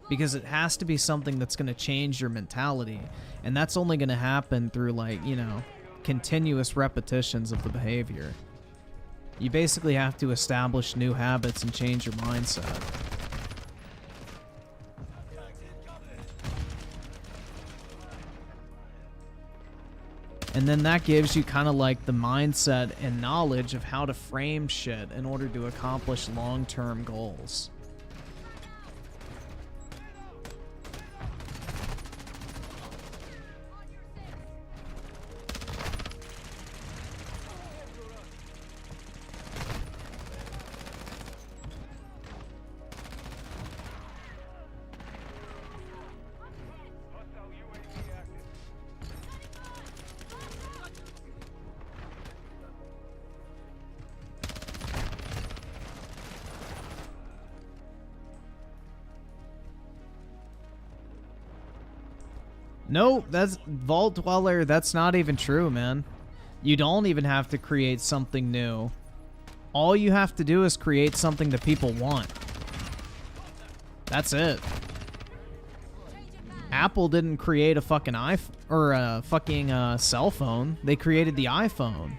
Because it has to be something that's going to change your mentality. And that's only going to happen through, like, you know, continuous repetitions of the behavior. You basically have to establish new habits and change your mindset. And then that gives you kind of like the mindset and knowledge of how to frame shit in order to accomplish long-term goals. No, that's Vault Dweller. That's not even true, man. You don't even have to create something new. All you have to do is create something that people want. That's it. Apple didn't create a fucking cell phone. They created the iPhone,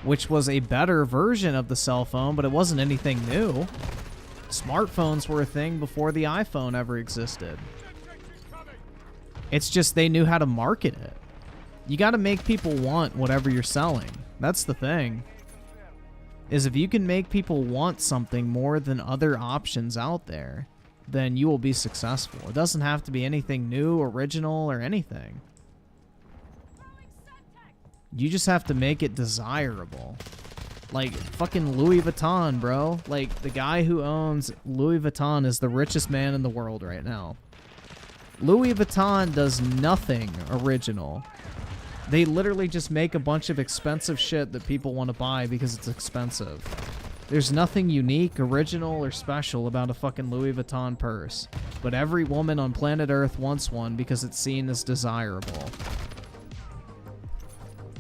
which was a better version of the cell phone, but it wasn't anything new. Smartphones were a thing before the iPhone ever existed. It's just they knew how to market it. You got to make people want whatever you're selling. That's the thing. Is if you can make people want something more than other options out there, then you will be successful. It doesn't have to be anything new, original, or anything. You just have to make it desirable. Like fucking Louis Vuitton, bro. Like the guy who owns Louis Vuitton is the richest man in the world right now. Louis Vuitton does nothing original. They literally just make a bunch of expensive shit that people want to buy because it's expensive. There's nothing unique, original, or special about a fucking Louis Vuitton purse. But every woman on planet Earth wants one because it's seen as desirable.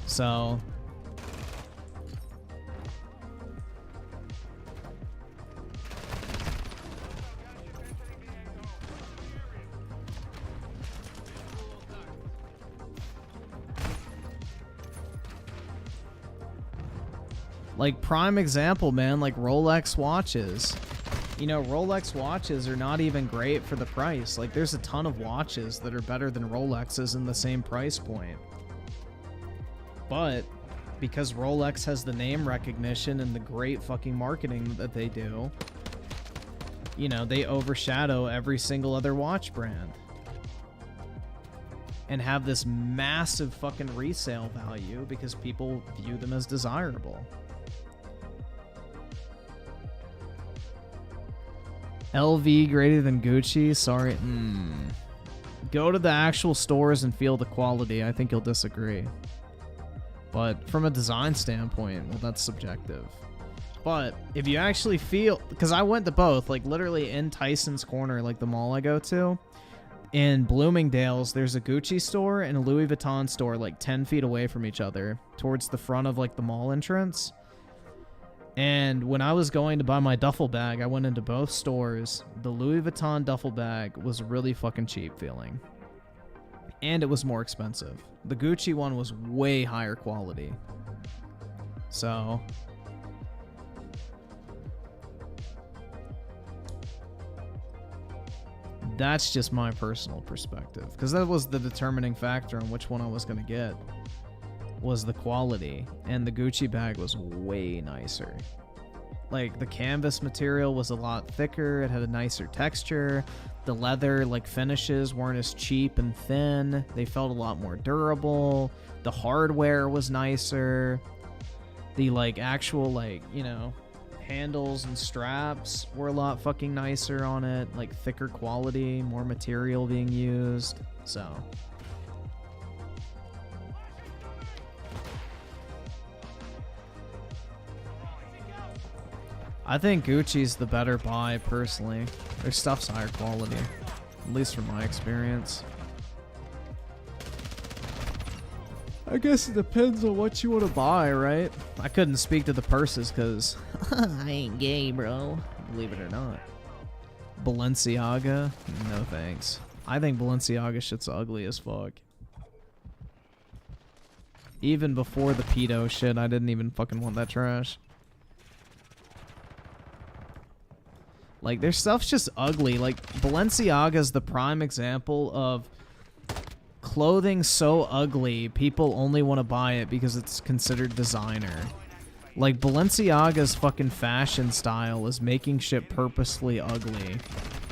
So... like, prime example, man, like Rolex watches. You know, Rolex watches are not even great for the price. Like, there's a ton of watches that are better than Rolexes in the same price point. But, because Rolex has the name recognition and the great fucking marketing that they do, you know, they overshadow every single other watch brand. And have this massive fucking resale value because people view them as desirable. LV greater than Gucci? Sorry. Go to the actual stores and feel the quality. I think you'll disagree. But from a design standpoint, well, that's subjective. But if you actually feel... because I went to both. Like, literally in Tyson's Corner, like the mall I go to. In Bloomingdale's, there's a Gucci store and a Louis Vuitton store, like 10 feet away from each other. Towards the front of, like, the mall entrance. And when I was going to buy my duffel bag, I went into both stores. The Louis Vuitton duffel bag was really fucking cheap feeling. And it was more expensive. The Gucci one was way higher quality. So... that's just my personal perspective. Because that was the determining factor on which one I was going to get. Was the quality, and the Gucci bag was way nicer. Like, the canvas material was a lot thicker, it had a nicer texture, the leather, like, finishes weren't as cheap and thin, they felt a lot more durable, the hardware was nicer, the, like, actual, like, you know, handles and straps were a lot fucking nicer on it, like, thicker quality, more material being used, so... I think Gucci's the better buy, personally. Their stuff's higher quality, at least from my experience. I guess it depends on what you want to buy, right? I couldn't speak to the purses because I ain't gay, bro. Believe it or not. Balenciaga? No thanks. I think Balenciaga shit's ugly as fuck. Even before the pedo shit, I didn't even fucking want that trash. Like, their stuff's just ugly. Like, Balenciaga's the prime example of clothing so ugly, people only want to buy it because it's considered designer. Like, Balenciaga's fucking fashion style is making shit purposely ugly.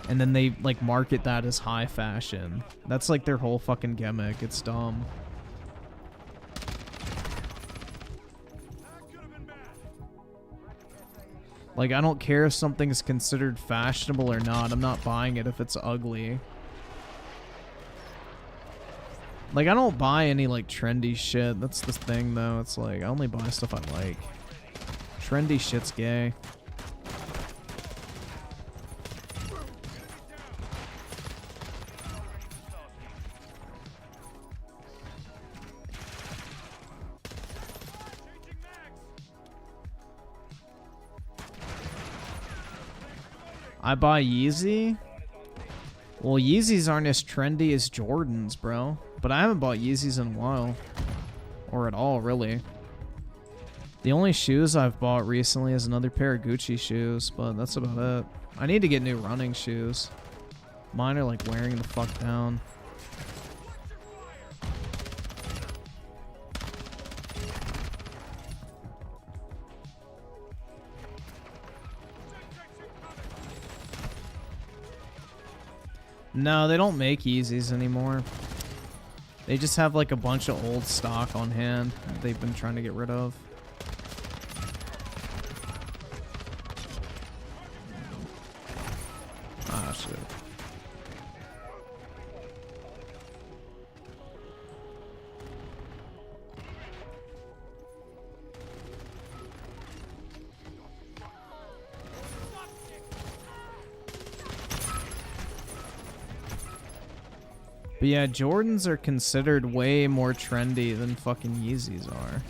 And then they, like, market that as high fashion. That's, like, their whole fucking gimmick. It's dumb. Like, I don't care if something's considered fashionable or not. I'm not buying it if it's ugly. Like, I don't buy any, like, trendy shit. That's the thing, though. It's like, I only buy stuff I like. Trendy shit's gay. I buy Yeezy? Well, Yeezys aren't as trendy as Jordans, bro. But I haven't bought Yeezys in a while. Or at all, really. The only shoes I've bought recently is another pair of Gucci shoes, but that's about it. I need to get new running shoes. Mine are like wearing the fuck down. No, they don't make Yeezys anymore. They just have like a bunch of old stock on hand that they've been trying to get rid of. Ah, shit. But yeah, Jordans are considered way more trendy than fucking Yeezys are.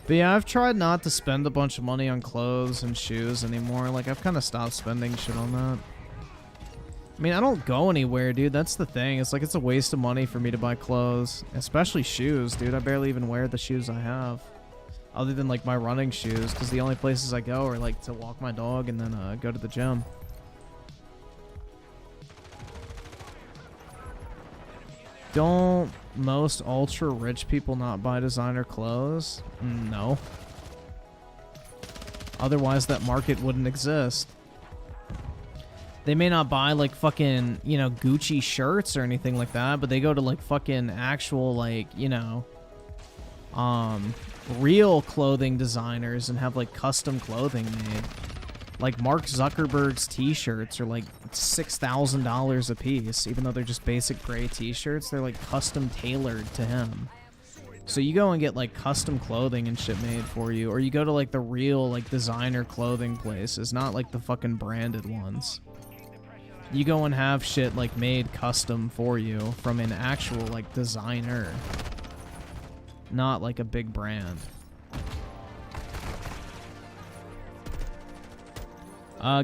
But yeah, I've tried not to spend a bunch of money on clothes and shoes anymore. Like, I've kind of stopped spending shit on that. I mean, I don't go anywhere, dude. That's the thing. It's like, it's a waste of money for me to buy clothes. Especially shoes, dude. I barely even wear the shoes I have. Other than, like, my running shoes. Because the only places I go are, like, to walk my dog and then go to the gym. Don't most ultra-rich people not buy designer clothes? No. Otherwise, that market wouldn't exist. They may not buy, like, fucking, you know, Gucci shirts or anything like that, but they go to, like, fucking actual, like, you know, real clothing designers and have, like, custom clothing made. Like, Mark Zuckerberg's t-shirts are, like, $6,000 a piece, even though they're just basic gray t-shirts. They're, like, custom tailored to him. So you go and get, like, custom clothing and shit made for you, or you go to, like, the real, like, designer clothing places, not, like, the fucking branded ones. You go and have shit, like, made custom for you from an actual, like, designer. Not, like, a big brand.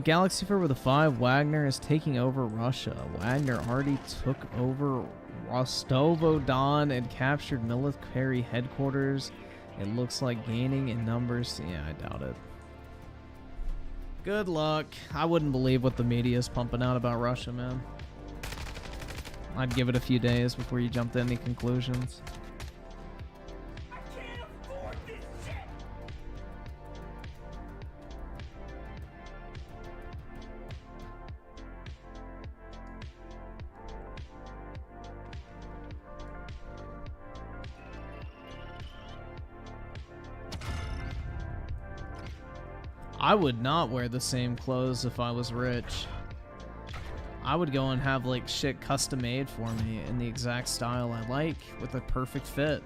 Galaxy Four with a 5. Wagner is taking over Russia. Wagner already took over Rostov-on-Don and captured military headquarters. It looks like gaining in numbers. Yeah, I doubt it. Good luck. I wouldn't believe what the media is pumping out about Russia, man. I'd give it a few days before you jump to any conclusions. I would not wear the same clothes if I was rich. I would go and have, like, shit custom made for me in the exact style I like with a perfect fit.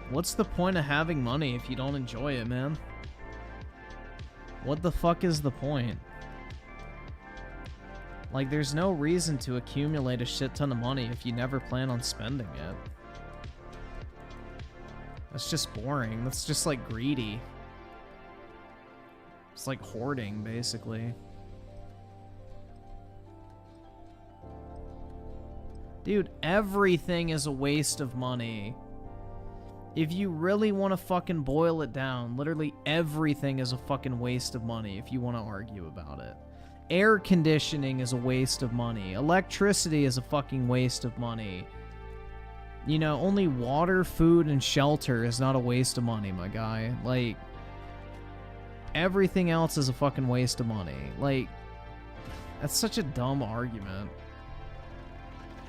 What's the point of having money if you don't enjoy it, man? What the fuck is the point? Like, there's no reason to accumulate a shit ton of money if you never plan on spending it. That's just boring. That's just like greedy. It's like hoarding, basically. Dude, everything is a waste of money. If you really want to fucking boil it down, literally everything is a fucking waste of money if you want to argue about it. Air conditioning is a waste of money. Electricity is a fucking waste of money. You know, only water, food, and shelter is not a waste of money, my guy. Like, everything else is a fucking waste of money. Like, that's such a dumb argument.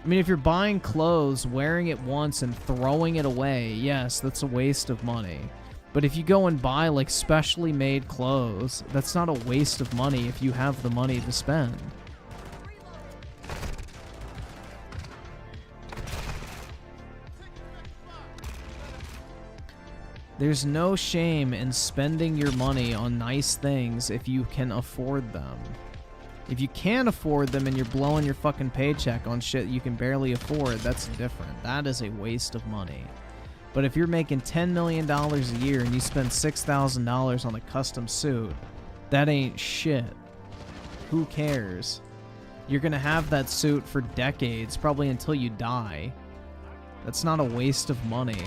I mean, if you're buying clothes, wearing it once, and throwing it away, yes, that's a waste of money. But if you go and buy, like, specially made clothes, that's not a waste of money if you have the money to spend. There's no shame in spending your money on nice things if you can afford them. If you can't afford them and you're blowing your fucking paycheck on shit you can barely afford, that's different. That is a waste of money. But if you're making $10 million a year and you spend $6,000 on a custom suit, that ain't shit. Who cares? You're gonna have that suit for decades, probably until you die. That's not a waste of money.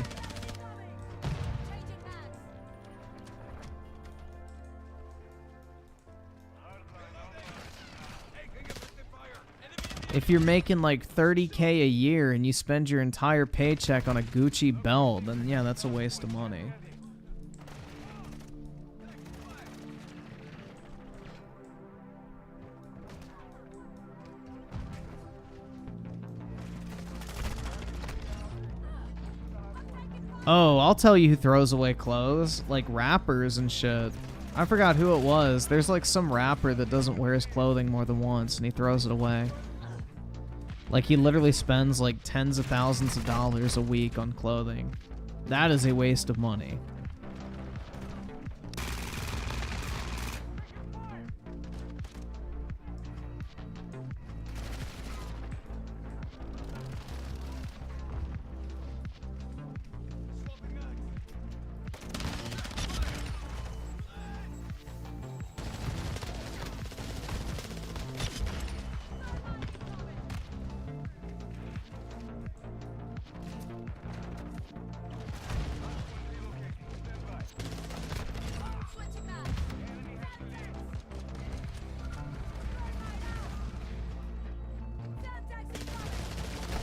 If you're making like $30K a year and you spend your entire paycheck on a Gucci belt, then yeah, that's a waste of money. Oh, I'll tell you who throws away clothes. Like rappers and shit. I forgot who it was. There's like some rapper that doesn't wear his clothing more than once and he throws it away. Like, he literally spends, like, tens of thousands of dollars a week on clothing. That is a waste of money.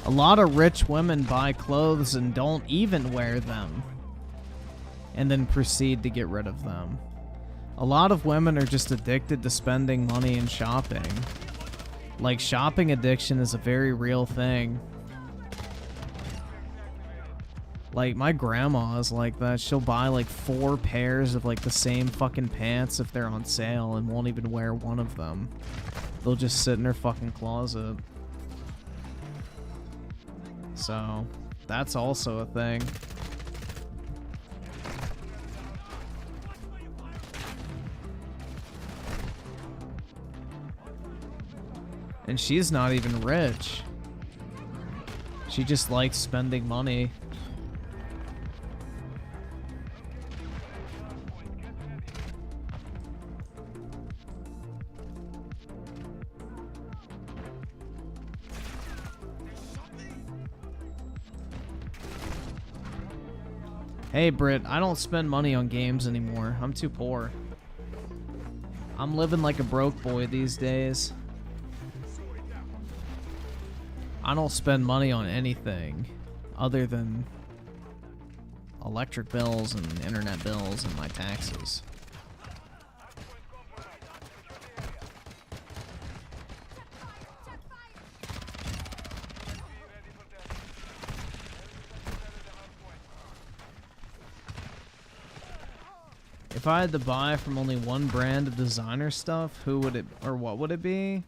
A lot of rich women buy clothes and don't even wear them, and then proceed to get rid of them. A lot of women are just addicted to spending money and shopping. Like, shopping addiction is a very real thing. Like, my grandma is like that. She'll buy like 4 pairs of like the same fucking pants if they're on sale and won't even wear one of them. They'll just sit in her fucking closet. So, that's also a thing. And she's not even rich. She just likes spending money. Hey, Britt, I don't spend money on games anymore. I'm too poor. I'm living like a broke boy these days. I don't spend money on anything other than electric bills and internet bills and my taxes. If I had to buy from only one brand of designer stuff, who would it, or what would it be?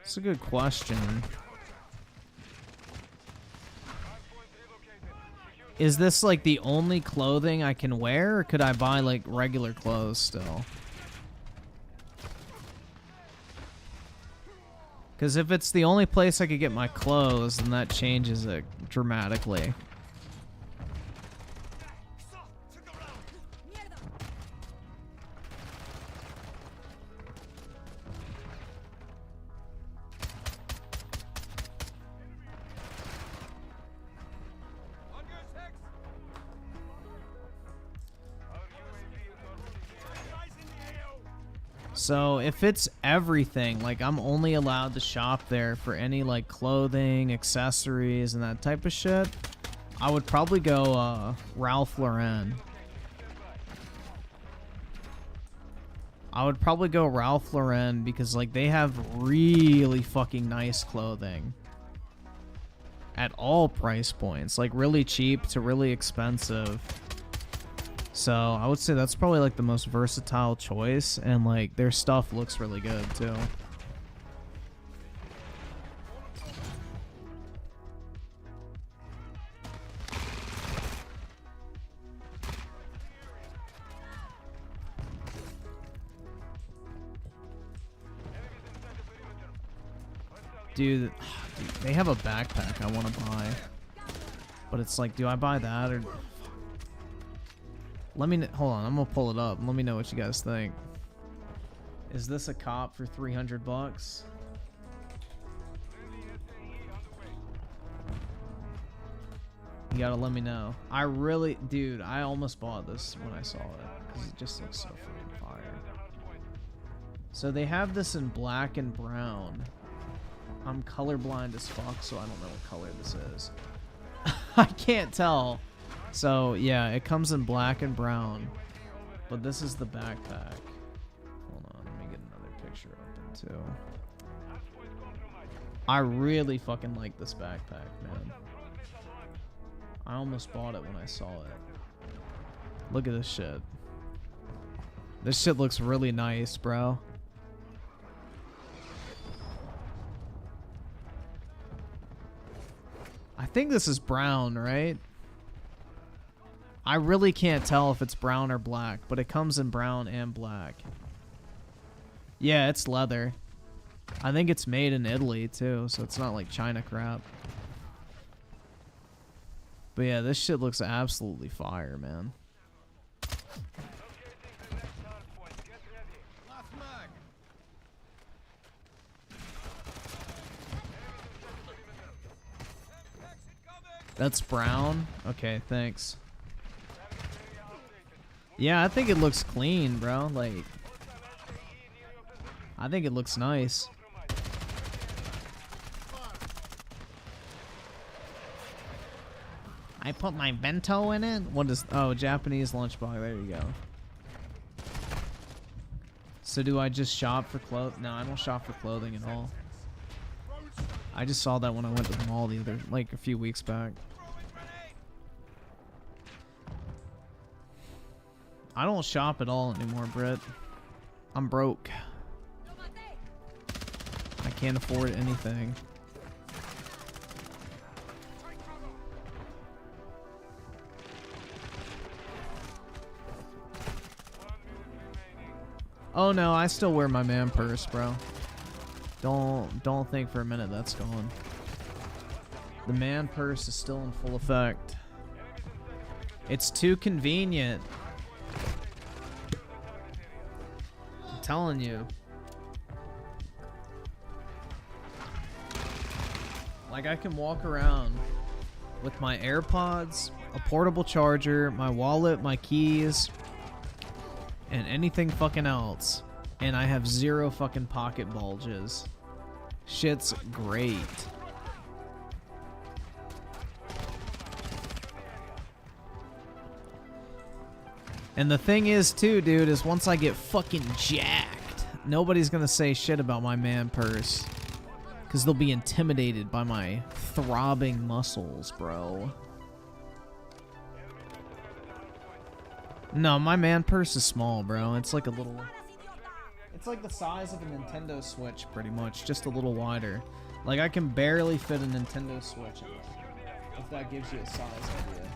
It's a good question. Is this like the only clothing I can wear, or could I buy like regular clothes still? Because if it's the only place I could get my clothes, then that changes it dramatically. So if it's everything, like I'm only allowed to shop there for any like clothing, accessories, and that type of shit, I would probably go Ralph Lauren. I would probably go Ralph Lauren because like they have really fucking nice clothing at all price points, like really cheap to really expensive. So I would say that's probably like the most versatile choice, and like their stuff looks really good too. Dude, they have a backpack I want to buy, but it's like, do I buy that or? Let me hold on. I'm gonna pull it up. Let me know what you guys think. Is this a cop for 300 bucks? You gotta let me know. I really, dude, I almost bought this when I saw it because it just looks so freaking fire. So they have this in black and brown. I'm colorblind as fuck, so I don't know what color this is. I can't tell. So, yeah, it comes in black and brown. But this is the backpack. Hold on, let me get another picture open, too. I really fucking like this backpack, man. I almost bought it when I saw it. Look at this shit. This shit looks really nice, bro. I think this is brown, right? I really can't tell if it's brown or black, but it comes in brown and black. Yeah, it's leather. I think it's made in Italy, too, so it's not like China crap. But yeah, this shit looks absolutely fire, man. That's brown? Okay, thanks. Yeah, I think it looks clean, bro. Like, I think it looks nice. I put my bento in it? What is... Oh, Japanese lunchbox. There you go. So do I just shop for clothes? No, I don't shop for clothing at all. I just saw that when I went to the mall the other... like, a few weeks back. I don't shop at all anymore, Britt. I'm broke. I can't afford anything. Oh no, I still wear my man purse, bro. Don't think for a minute that's gone. The man purse is still in full effect. It's too convenient. Telling you. Like, I can walk around with my AirPods, a portable charger, my wallet, my keys, and anything fucking else, and I have zero fucking pocket bulges. Shit's great. And the thing is, too, dude, is once I get fucking jacked, nobody's gonna say shit about my man purse. Because they'll be intimidated by my throbbing muscles, bro. No, my man purse is small, bro. It's like a little... It's like the size of a Nintendo Switch, pretty much. Just a little wider. Like, I can barely fit a Nintendo Switch in it. If that gives you a size idea.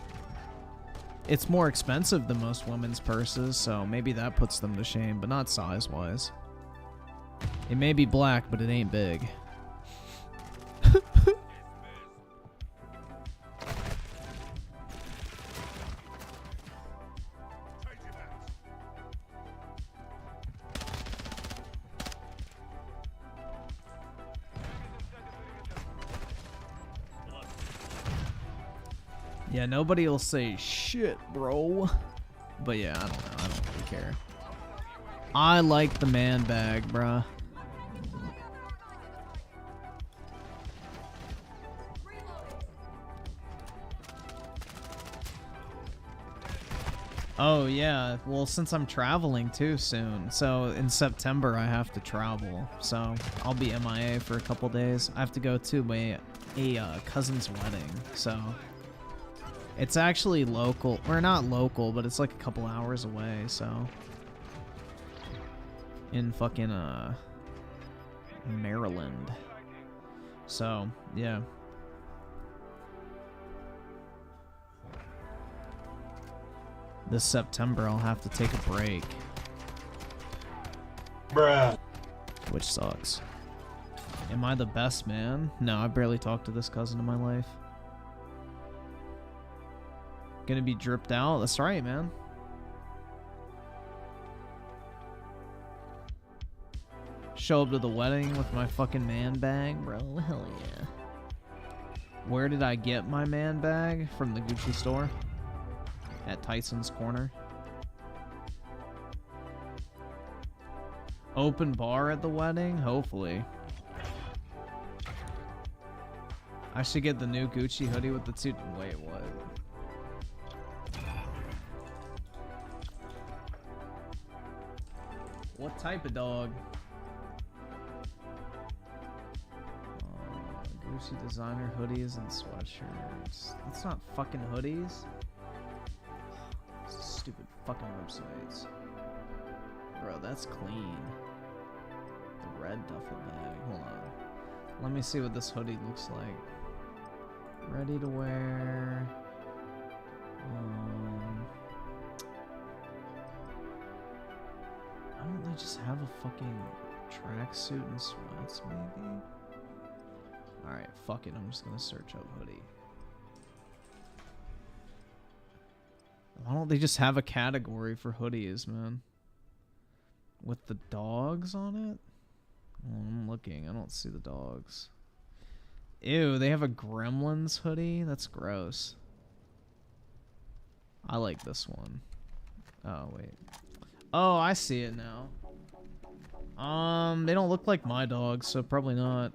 It's more expensive than most women's purses, so maybe that puts them to shame, but not size-wise. It may be black, but it ain't big. Yeah, nobody will say shit, bro. But yeah, I don't know. I don't really care. I like the man bag, bruh. Oh, yeah. Well, since I'm traveling too soon. So in September, I have to travel. So I'll be MIA for a couple days. I have to go to a cousin's wedding. So... It's actually local, or not local, but it's like a couple hours away, so. In fucking, Maryland. So, yeah. This September, I'll have to take a break. Bruh. Which sucks. Am I the best man? No, I barely talked to this cousin in my life. Gonna be dripped out? That's right, man. Show up to the wedding with my fucking man bag, bro. Hell yeah. Where did I get my man bag? From the Gucci store? At Tyson's Corner. Open bar at the wedding? Hopefully. I should get the new Gucci hoodie with the two... Wait, what? What type of dog? Gucci designer hoodies and sweatshirts. That's not fucking hoodies. Stupid fucking websites. Bro, that's clean. The red duffel bag. Hold on. Let me see what this hoodie looks like. Ready to wear. Why don't they just have a fucking tracksuit and sweats, maybe? Alright, fuck it. I'm just gonna search up hoodie. Why don't they just have a category for hoodies, man? With the dogs on it? Oh, I'm looking. I don't see the dogs. Ew, they have a Gremlins hoodie? That's gross. I like this one. Oh, wait. Oh, I see it now. They don't look like my dogs, so probably not.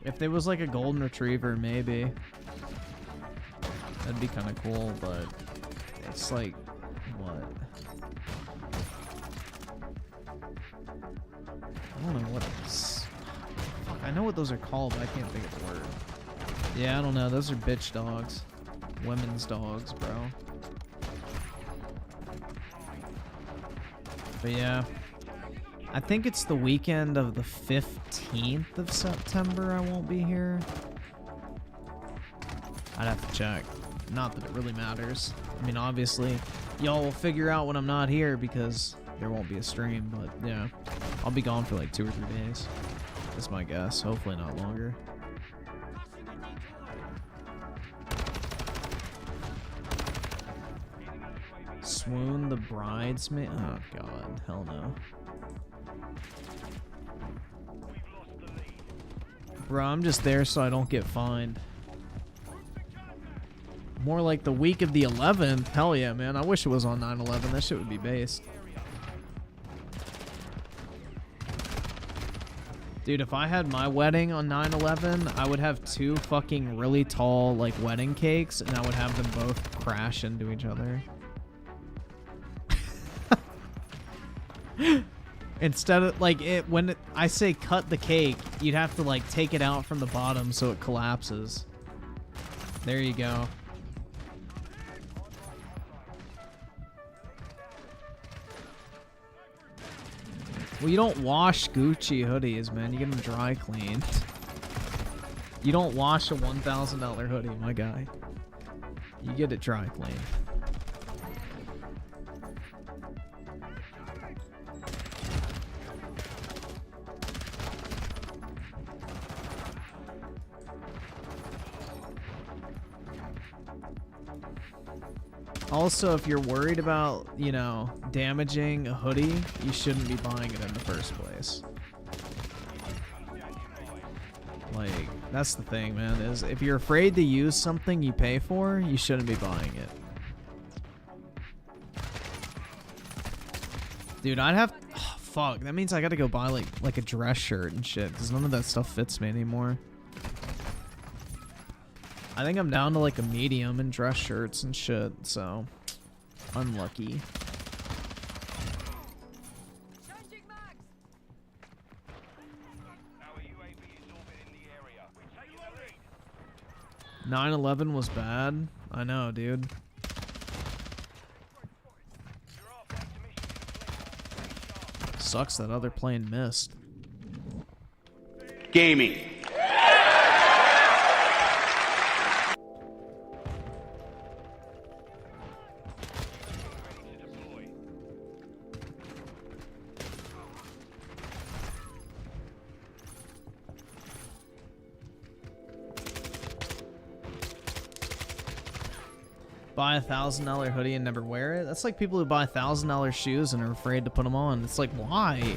If there was like a golden retriever, maybe. That'd be kind of cool, but it's like, what? I don't know what it's... Fuck, I know what those are called, but I can't think of the word. Yeah, I don't know. Those are bitch dogs. Women's dogs, bro. But yeah, I think it's the weekend of the 15th of September I won't be here. I'd have to check. Not that it really matters. I mean, obviously, y'all will figure out when I'm not here because there won't be a stream, but yeah. I'll be gone for like 2 or 3 days. That's my guess. Hopefully not longer. Swoon the bridesmaid? Oh god, hell no. Bro, I'm just there so I don't get fined. More like the week of the 11th. Hell yeah, man. I wish it was on 9/11. That shit would be based. Dude, if I had my wedding on 9/11, I would have 2 fucking really tall, like, wedding cakes, and I would have them both crash into each other. Instead of, like, I say cut the cake, you'd have to, like, take it out from the bottom so it collapses. There you go. Well, you don't wash Gucci hoodies, man. You get them dry cleaned. You don't wash a $1,000 hoodie, my guy. You get it dry cleaned. Also, if you're worried about, you know, damaging a hoodie, you shouldn't be buying it in the first place. Like, that's the thing, man, is if you're afraid to use something you pay for, you shouldn't be buying it. Dude, I'd have... Oh, fuck, that means I gotta go buy, like a dress shirt and shit, because none of that stuff fits me anymore. I think I'm down to like a medium in dress shirts and shit, so unlucky. Changing mags. 9/11 was bad. I know, dude. Sucks that other plane missed. Gaming. Buy a $1,000 hoodie and never wear it? That's like people who buy $1,000 shoes and are afraid to put them on. It's like, why?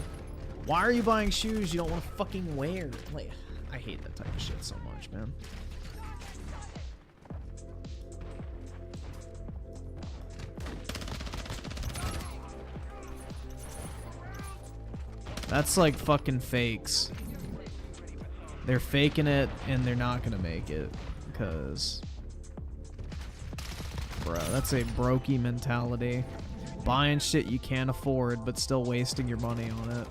Why are you buying shoes you don't want to fucking wear? Like, I hate that type of shit so much, man. That's like fucking fakes. They're faking it and they're not gonna make it because... Bro, that's a brokey mentality. Buying shit you can't afford, but still wasting your money on it.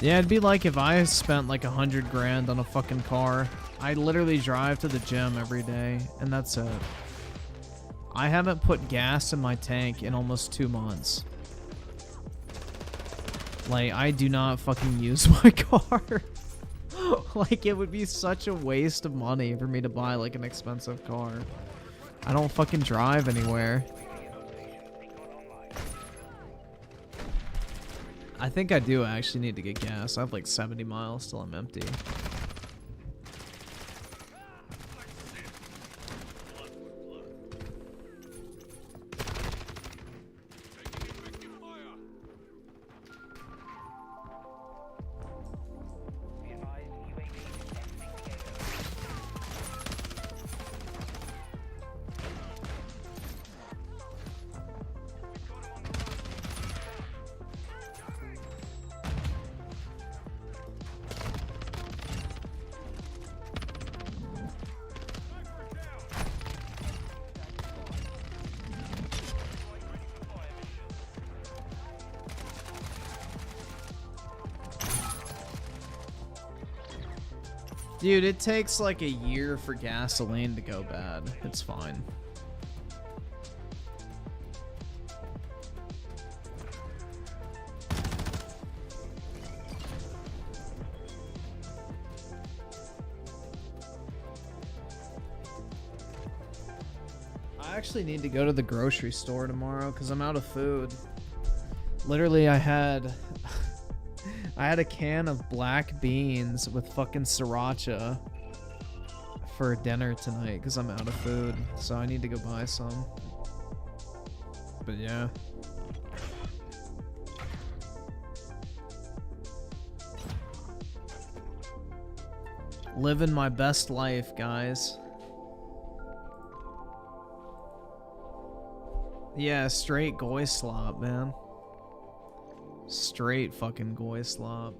Yeah, it'd be like if I spent like 100 grand on a fucking car. I literally drive to the gym every day, and that's it. I haven't put gas in my tank in almost 2 months. Like, I do not fucking use my car. Like, it would be such a waste of money for me to buy like an expensive car. I don't fucking drive anywhere. I think I do actually need to get gas. I have like 70 miles till I'm empty. Dude, it takes like a year for gasoline to go bad. It's fine. I actually need to go to the grocery store tomorrow because I'm out of food. Literally, I had a can of black beans with fucking sriracha for dinner tonight because I'm out of food. So I need to go buy some. But yeah. Living my best life, guys. Yeah, straight goy slop, man. Straight fucking goy slop.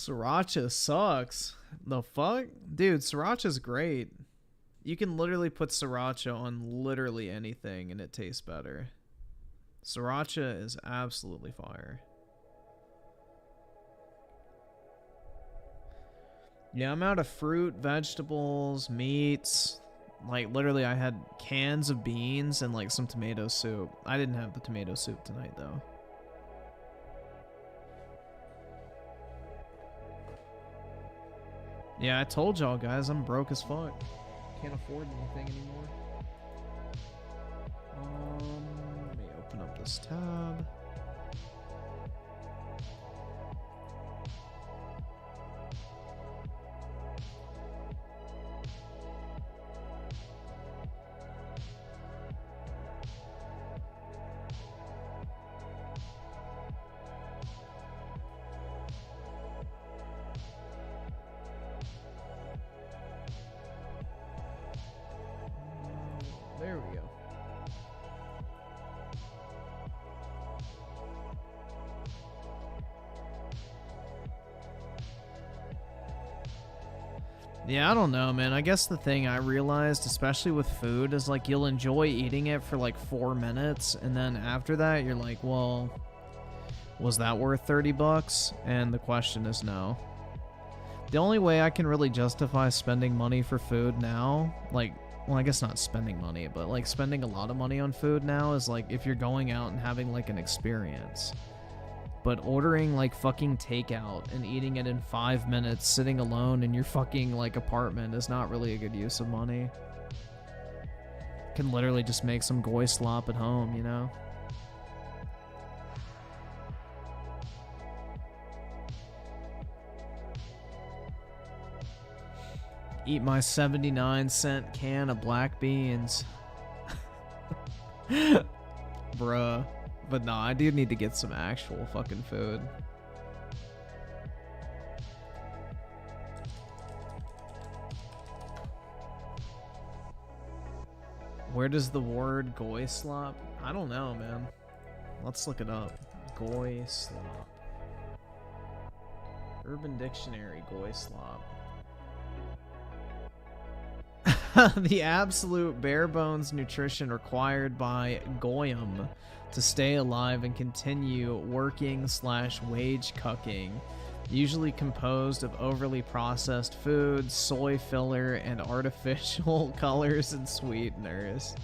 Sriracha sucks. The fuck? Dude, sriracha's great. You can literally put sriracha on literally anything and it tastes better. Sriracha is absolutely fire. Yeah, I'm out of fruit, vegetables, meats. Like, literally, I had cans of beans and, like, some tomato soup. I didn't have the tomato soup tonight, though. Yeah, I told y'all, guys, I'm broke as fuck. Can't afford anything anymore. Let me open up this tab. There we go. Yeah, I don't know, man. I guess the thing I realized, especially with food, is like you'll enjoy eating it for like 4 minutes, and then after that, you're like, well, was that worth 30 bucks? And the question is no. The only way I can really justify spending money for food now, like, well, I guess not spending money, but like spending a lot of money on food now is like if you're going out and having like an experience. But ordering like fucking takeout and eating it in 5 minutes sitting alone in your fucking like apartment is not really a good use of money. Can literally just make some goy slop at home, you know? Eat my 79-cent can of black beans. Bruh. But nah, I do need to get some actual fucking food. Where does the word goy slop? I don't know, man. Let's look it up. Goy slop. Urban Dictionary, goy slop. The absolute bare bones nutrition required by goyim to stay alive and continue working / wage cucking, usually composed of overly processed foods, soy filler, and artificial colors and sweeteners.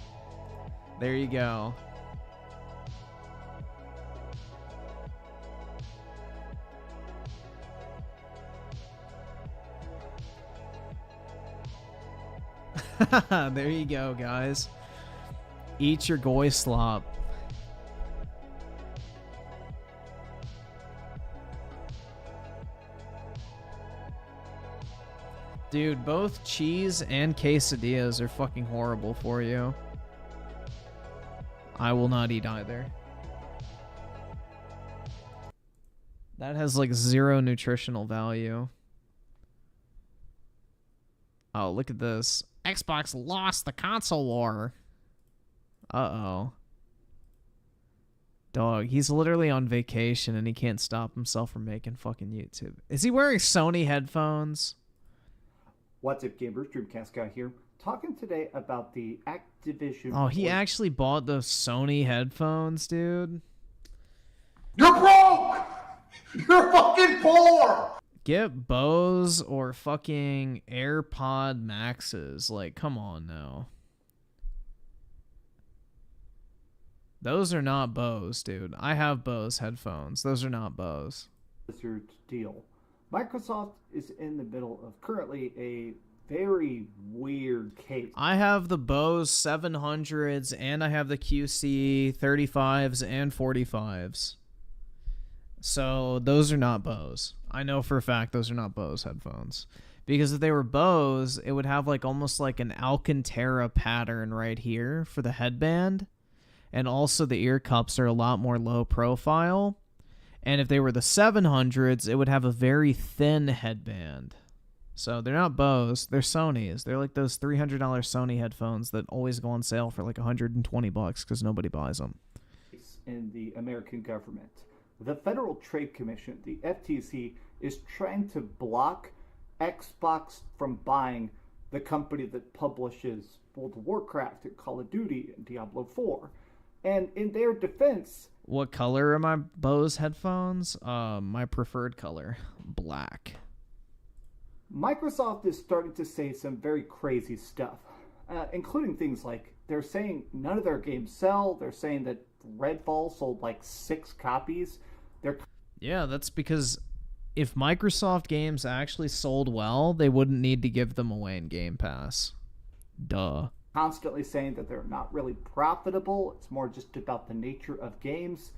There you go. There you go, guys. Eat your goy slop. Dude, both cheese and quesadillas are fucking horrible for you. I will not eat either. That has like 0 nutritional value. Oh, look at this. Xbox lost the console war. Uh-oh. Dog, he's literally on vacation and he can't stop himself from making fucking YouTube. Is he wearing Sony headphones? What's up, gamers? DreamcastGuy here. Talking today about the Activision... Oh, he actually bought those Sony headphones, dude. You're broke! You're fucking poor! Get Bose or fucking AirPod Maxes. Like, come on now. Those are not Bose, dude. I have Bose headphones. Those are not Bose. Deal. Microsoft is in the middle of currently a very weird case. I have the Bose 700s and I have the QC 35s and 45s. So those are not Bose. I know for a fact those are not Bose headphones. Because if they were Bose, it would have like almost like an Alcantara pattern right here for the headband. And also the ear cups are a lot more low profile. And if they were the 700s, it would have a very thin headband. So they're not Bose, they're Sony's. They're like those $300 Sony headphones that always go on sale for like $120 because nobody buys them. In the American government. the Federal Trade Commission, the FTC, is trying to block Xbox from buying the company that publishes World of Warcraft and Call of Duty and Diablo 4. And in their defense... What color are my Bose headphones? My preferred color, black. Microsoft is starting to say some very crazy stuff, including things like they're saying none of their games sell. They're saying that Redfall sold like 6 copies. Yeah, that's because if Microsoft games actually sold well, they wouldn't need to give them away in Game Pass. Duh. Constantly saying that they're not really profitable. It's more just about the nature of games.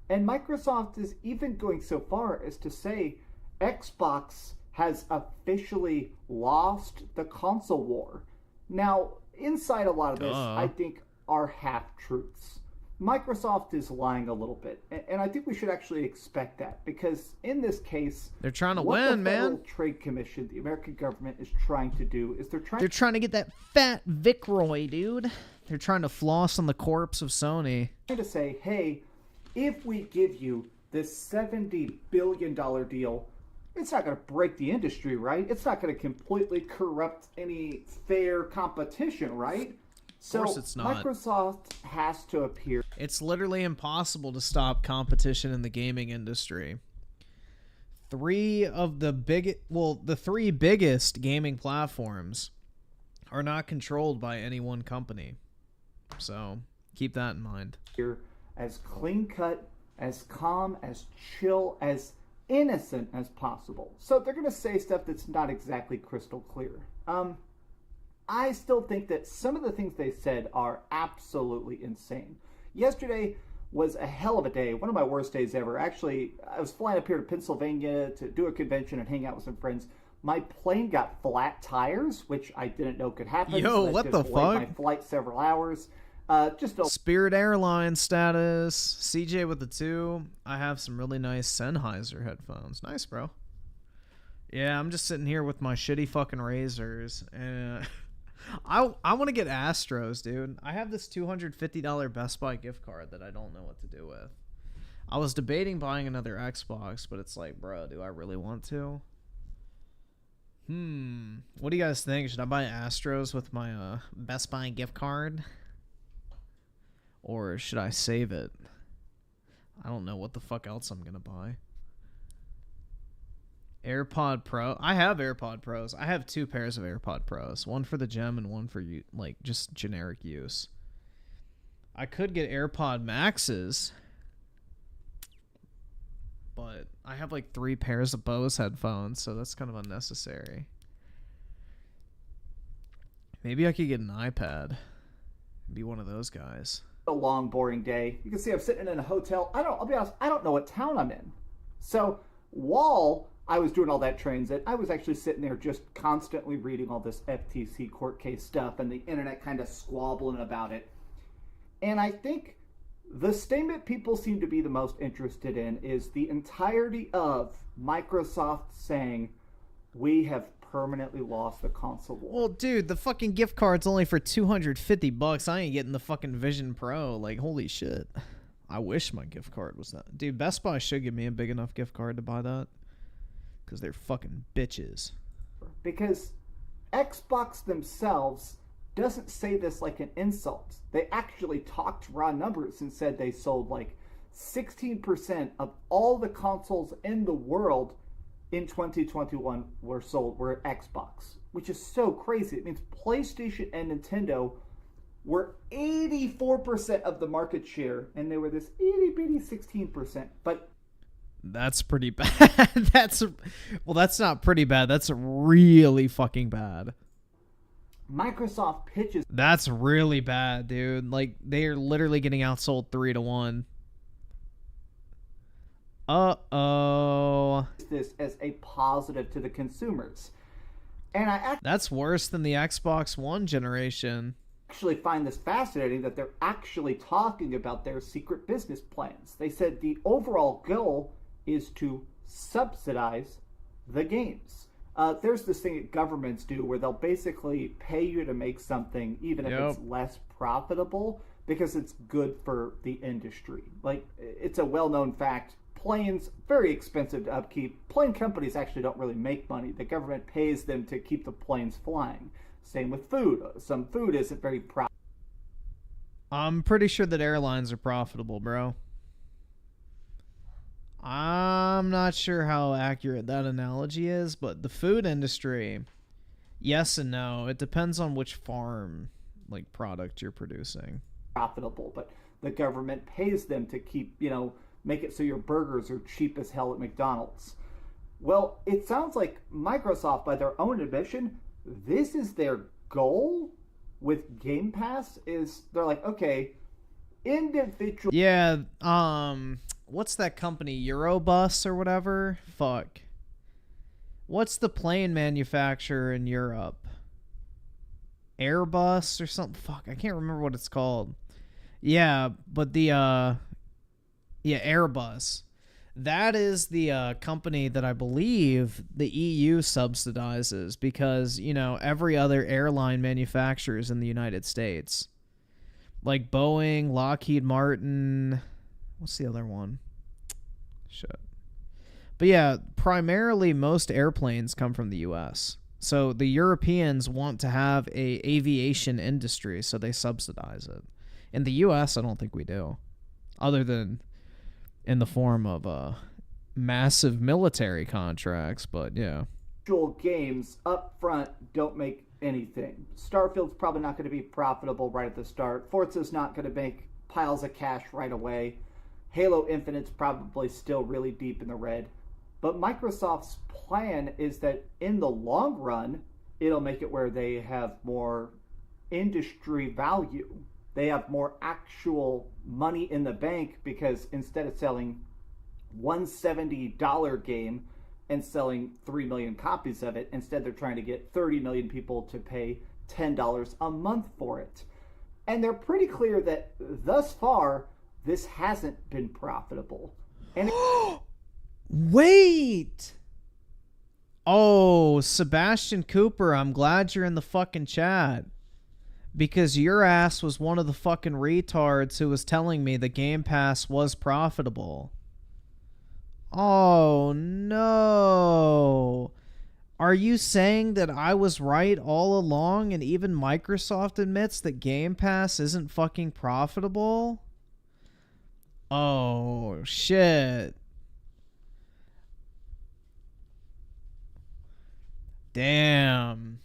And Microsoft is even going so far as to say Xbox has officially lost the console war. Now, inside a lot of this, I think, are half-truths. Microsoft is lying a little bit, and I think we should actually expect that, because in this case, they're trying to what win, the Federal man. Trade Commission, the American government, is trying to do is they're trying to get that fat Vicroy, dude. They're trying to floss on the corpse of Sony. To say, hey, if we give you this $70 billion deal, it's not going to break the industry, right? It's not going to completely corrupt any fair competition, right? Of course it's not. Microsoft has to appear. It's literally impossible to stop competition in the gaming industry. The three biggest gaming platforms are not controlled by any one company. So keep that in mind. Here, as clean cut, as calm, as chill, as innocent as possible. So they're going to say stuff that's not exactly crystal clear. I still think that some of the things they said are absolutely insane. Yesterday was a hell of a day, one of my worst days ever. Actually, I was flying up here to Pennsylvania to do a convention and hang out with some friends. My plane got flat tires, which I didn't know could happen. Yo, so what the delayed fuck? My flight several hours. Spirit Airlines status. CJ with the 2. I have some really nice Sennheiser headphones. Nice, bro. Yeah, I'm just sitting here with my shitty fucking razors, and I want to get Astros, dude. I have this $250 Best Buy gift card that I don't know what to do with. I was debating buying another Xbox, but it's like, bro, do I really want to? What do you guys think? Should I buy Astros with my Best Buy gift card? Or should I save it? I don't know what the fuck else I'm gonna buy. AirPod Pro. I have AirPod Pros. I have 2 pairs of AirPod Pros. One for the gym and one for like just generic use. I could get AirPod Maxes, but I have like 3 pairs of Bose headphones, so that's kind of unnecessary. Maybe I could get an iPad. Be one of those guys. A long, boring day. You can see I'm sitting in a hotel. I'll be honest, I don't know what town I'm in. So while I was doing all that transit, I was actually sitting there just constantly reading all this FTC court case stuff and the internet kind of squabbling about it. And I think the statement people seem to be the most interested in is the entirety of Microsoft saying, we have permanently lost the console war. Well, dude, the fucking gift card's only for $250. I ain't getting the fucking Vision Pro. Like, holy shit. I wish my gift card was that. Dude, Best Buy should give me a big enough gift card to buy that. Because they're fucking bitches. Because Xbox themselves doesn't say this like an insult. They actually talked raw numbers and said they sold like 16% of all the consoles in the world in 2021 were Xbox, which is so crazy. It means PlayStation and Nintendo were 84% of the market share, and they were this itty bitty 16%. But that's pretty bad. That's not pretty bad. That's really fucking bad. Microsoft pitches. That's really bad, dude. Like, they are literally getting outsold 3-1. Uh-oh. This as a positive to the consumers. And that's worse than the Xbox One generation. Actually find this fascinating that they're actually talking about their secret business plans. They said the overall goal is to subsidize the games. There's this thing that governments do where they'll basically pay you to make something even if it's less profitable because it's good for the industry. Like, it's a well-known fact, planes, very expensive to upkeep. Plane companies actually don't really make money. The government pays them to keep the planes flying. Same with food. Some food isn't very profitable. I'm pretty sure that airlines are profitable, bro. I'm not sure how accurate that analogy is, but the food industry, yes and no. It depends on which farm, like, product you're producing. Profitable, but the government pays them to keep, make it so your burgers are cheap as hell at McDonald's. Well, it sounds like Microsoft, by their own admission, this is their goal with Game Pass. Is they're like, okay, individual. Yeah, what's that company? Eurobus or whatever? Fuck. What's the plane manufacturer in Europe? Airbus or something? Fuck, I can't remember what it's called. Yeah, but yeah, Airbus. That is the company that I believe the EU subsidizes because, every other airline manufacturer is in the United States. Like Boeing, Lockheed Martin. What's the other one? Shit. But yeah, primarily most airplanes come from the US. So the Europeans want to have a aviation industry, so they subsidize it. In the US, I don't think we do. Other than in the form of massive military contracts, but yeah. Games up front don't make anything. Starfield's probably not going to be profitable right at the start. Forza's not going to make piles of cash right away. Halo Infinite's probably still really deep in the red. But Microsoft's plan is that in the long run, it'll make it where they have more industry value. They have more actual money in the bank because instead of selling $170 game and selling 3 million copies of it, instead they're trying to get 30 million people to pay $10 a month for it. And they're pretty clear that thus far, this hasn't been profitable. And Wait! Oh, Sebastian Cooper, I'm glad you're in the fucking chat. Because your ass was one of the fucking retards who was telling me the Game Pass was profitable. Oh, no. Are you saying that I was right all along and even Microsoft admits that Game Pass isn't fucking profitable? Oh, shit. Damn.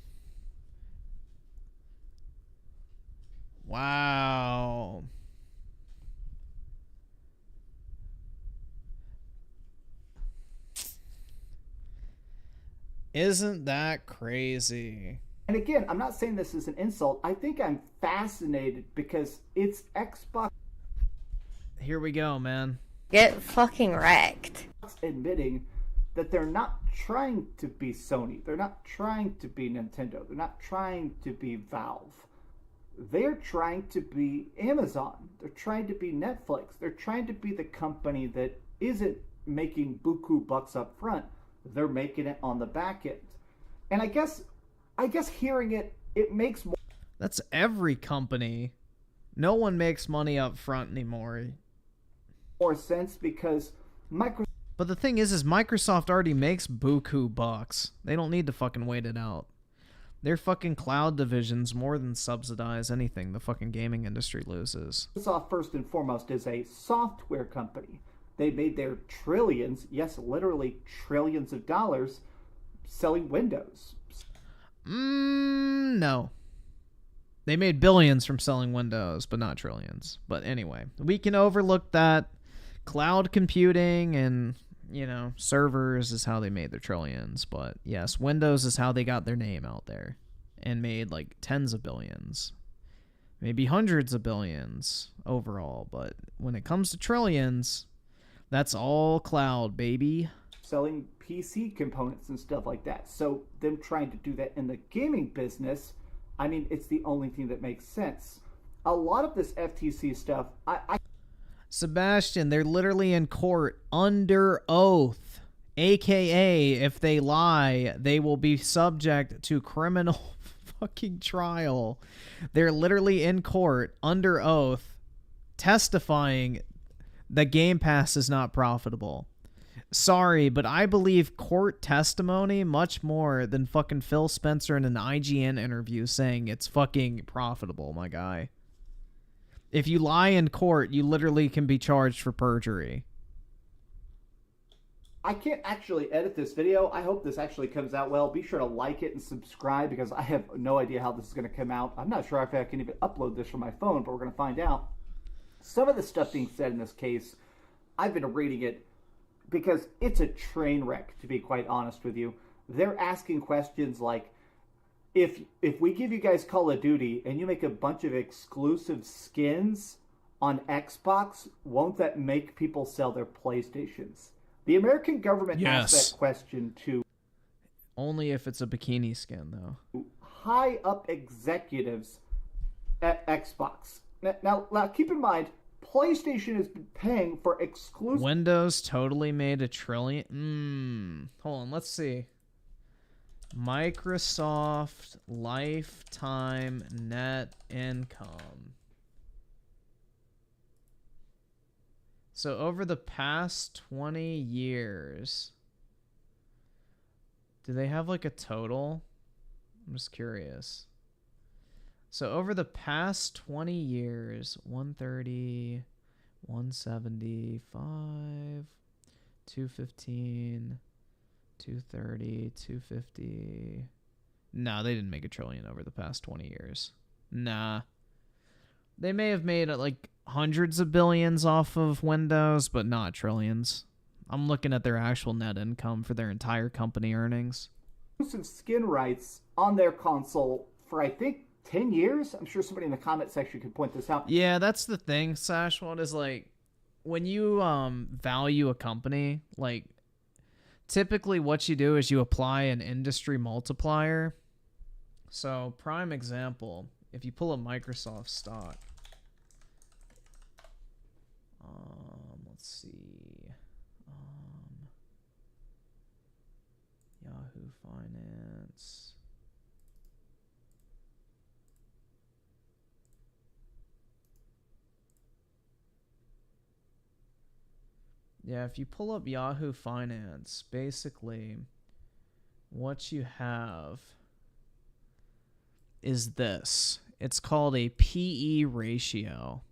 Wow. Isn't that crazy? And again, I'm not saying this is an insult. I think I'm fascinated because it's Xbox Here we go, man. Get fucking wrecked. admitting that they're not trying to be Sony. They're not trying to be Nintendo. They're not trying to be Valve. They're trying to be Amazon. They're trying to be Netflix. They're trying to be the company that isn't making buku bucks up front. They're making it on the back end. And I guess hearing it makes That's every company. No one makes money up front anymore. more sense because Microsoft But the thing is Microsoft already makes buku bucks. They don't need to fucking wait it out. Their fucking cloud divisions more than subsidize anything the fucking gaming industry loses. Microsoft, first and foremost, is a software company. They made their trillions, yes, literally trillions of dollars, selling Windows. No. They made billions from selling Windows, but not trillions. But anyway, we can overlook that. Cloud computing and, servers is how they made their trillions. But yes, Windows is how they got their name out there and made like tens of billions. Maybe hundreds of billions overall. But when it comes to trillions, that's all cloud, baby. Selling PC components and stuff like that. So them trying to do that in the gaming business, I mean, it's the only thing that makes sense. A lot of this FTC stuff, Sebastian, they're literally in court under oath. AKA, if they lie, they will be subject to criminal fucking trial. They're literally in court under oath testifying that Game Pass is not profitable. Sorry, but I believe court testimony much more than fucking Phil Spencer in an IGN interview saying it's fucking profitable, my guy. If you lie in court, you literally can be charged for perjury. I can't actually edit this video. I hope this actually comes out well. Be sure to like it and subscribe because I have no idea how this is going to come out. I'm not sure if I can even upload this from my phone, but we're going to find out. Some of the stuff being said in this case, I've been reading it because it's a train wreck, to be quite honest with you. They're asking questions like, if we give you guys Call of Duty and you make a bunch of exclusive skins on Xbox, won't that make people sell their PlayStations? The American government asked that question to only if it's a bikini skin, though. High up executives at Xbox. Now, keep in mind, PlayStation has been paying for exclusive. Windows totally made $1 trillion. Hold on, let's see. Microsoft lifetime net income. So over the past 20 years, do they have like a total? I'm just curious. So over the past 20 years, 130, 175, 215, 230, 250. No, they didn't make $1 trillion over the past 20 years. Nah. They may have made like hundreds of billions off of Windows, but not trillions. I'm looking at their actual net income for their entire company earnings. Exclusive skin rights on their console for, I think, 10 years? I'm sure somebody in the comment section could point this out. Yeah, that's the thing, Sashwat, is like, when you value a company, like, typically what you do is you apply an industry multiplier. So, prime example, if you pull up Microsoft stock, let's see, Yahoo Finance. Yeah, if you pull up Yahoo Finance, basically what you have is this. It's called a PE ratio.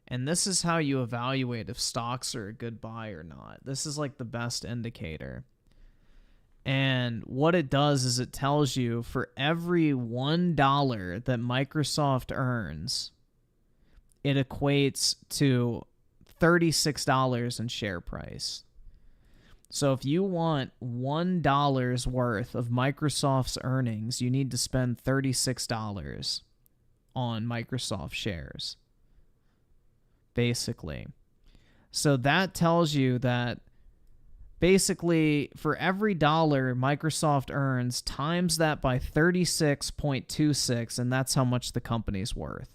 And this is how you evaluate if stocks are a good buy or not. This is like the best indicator. And what it does is it tells you for every $1 that Microsoft earns, it equates to $36 in share price. So if you want $1 worth of Microsoft's earnings, you need to spend $36 on Microsoft shares, basically. So that tells you that basically for every dollar Microsoft earns, times that by 36.26, and that's how much the company's worth.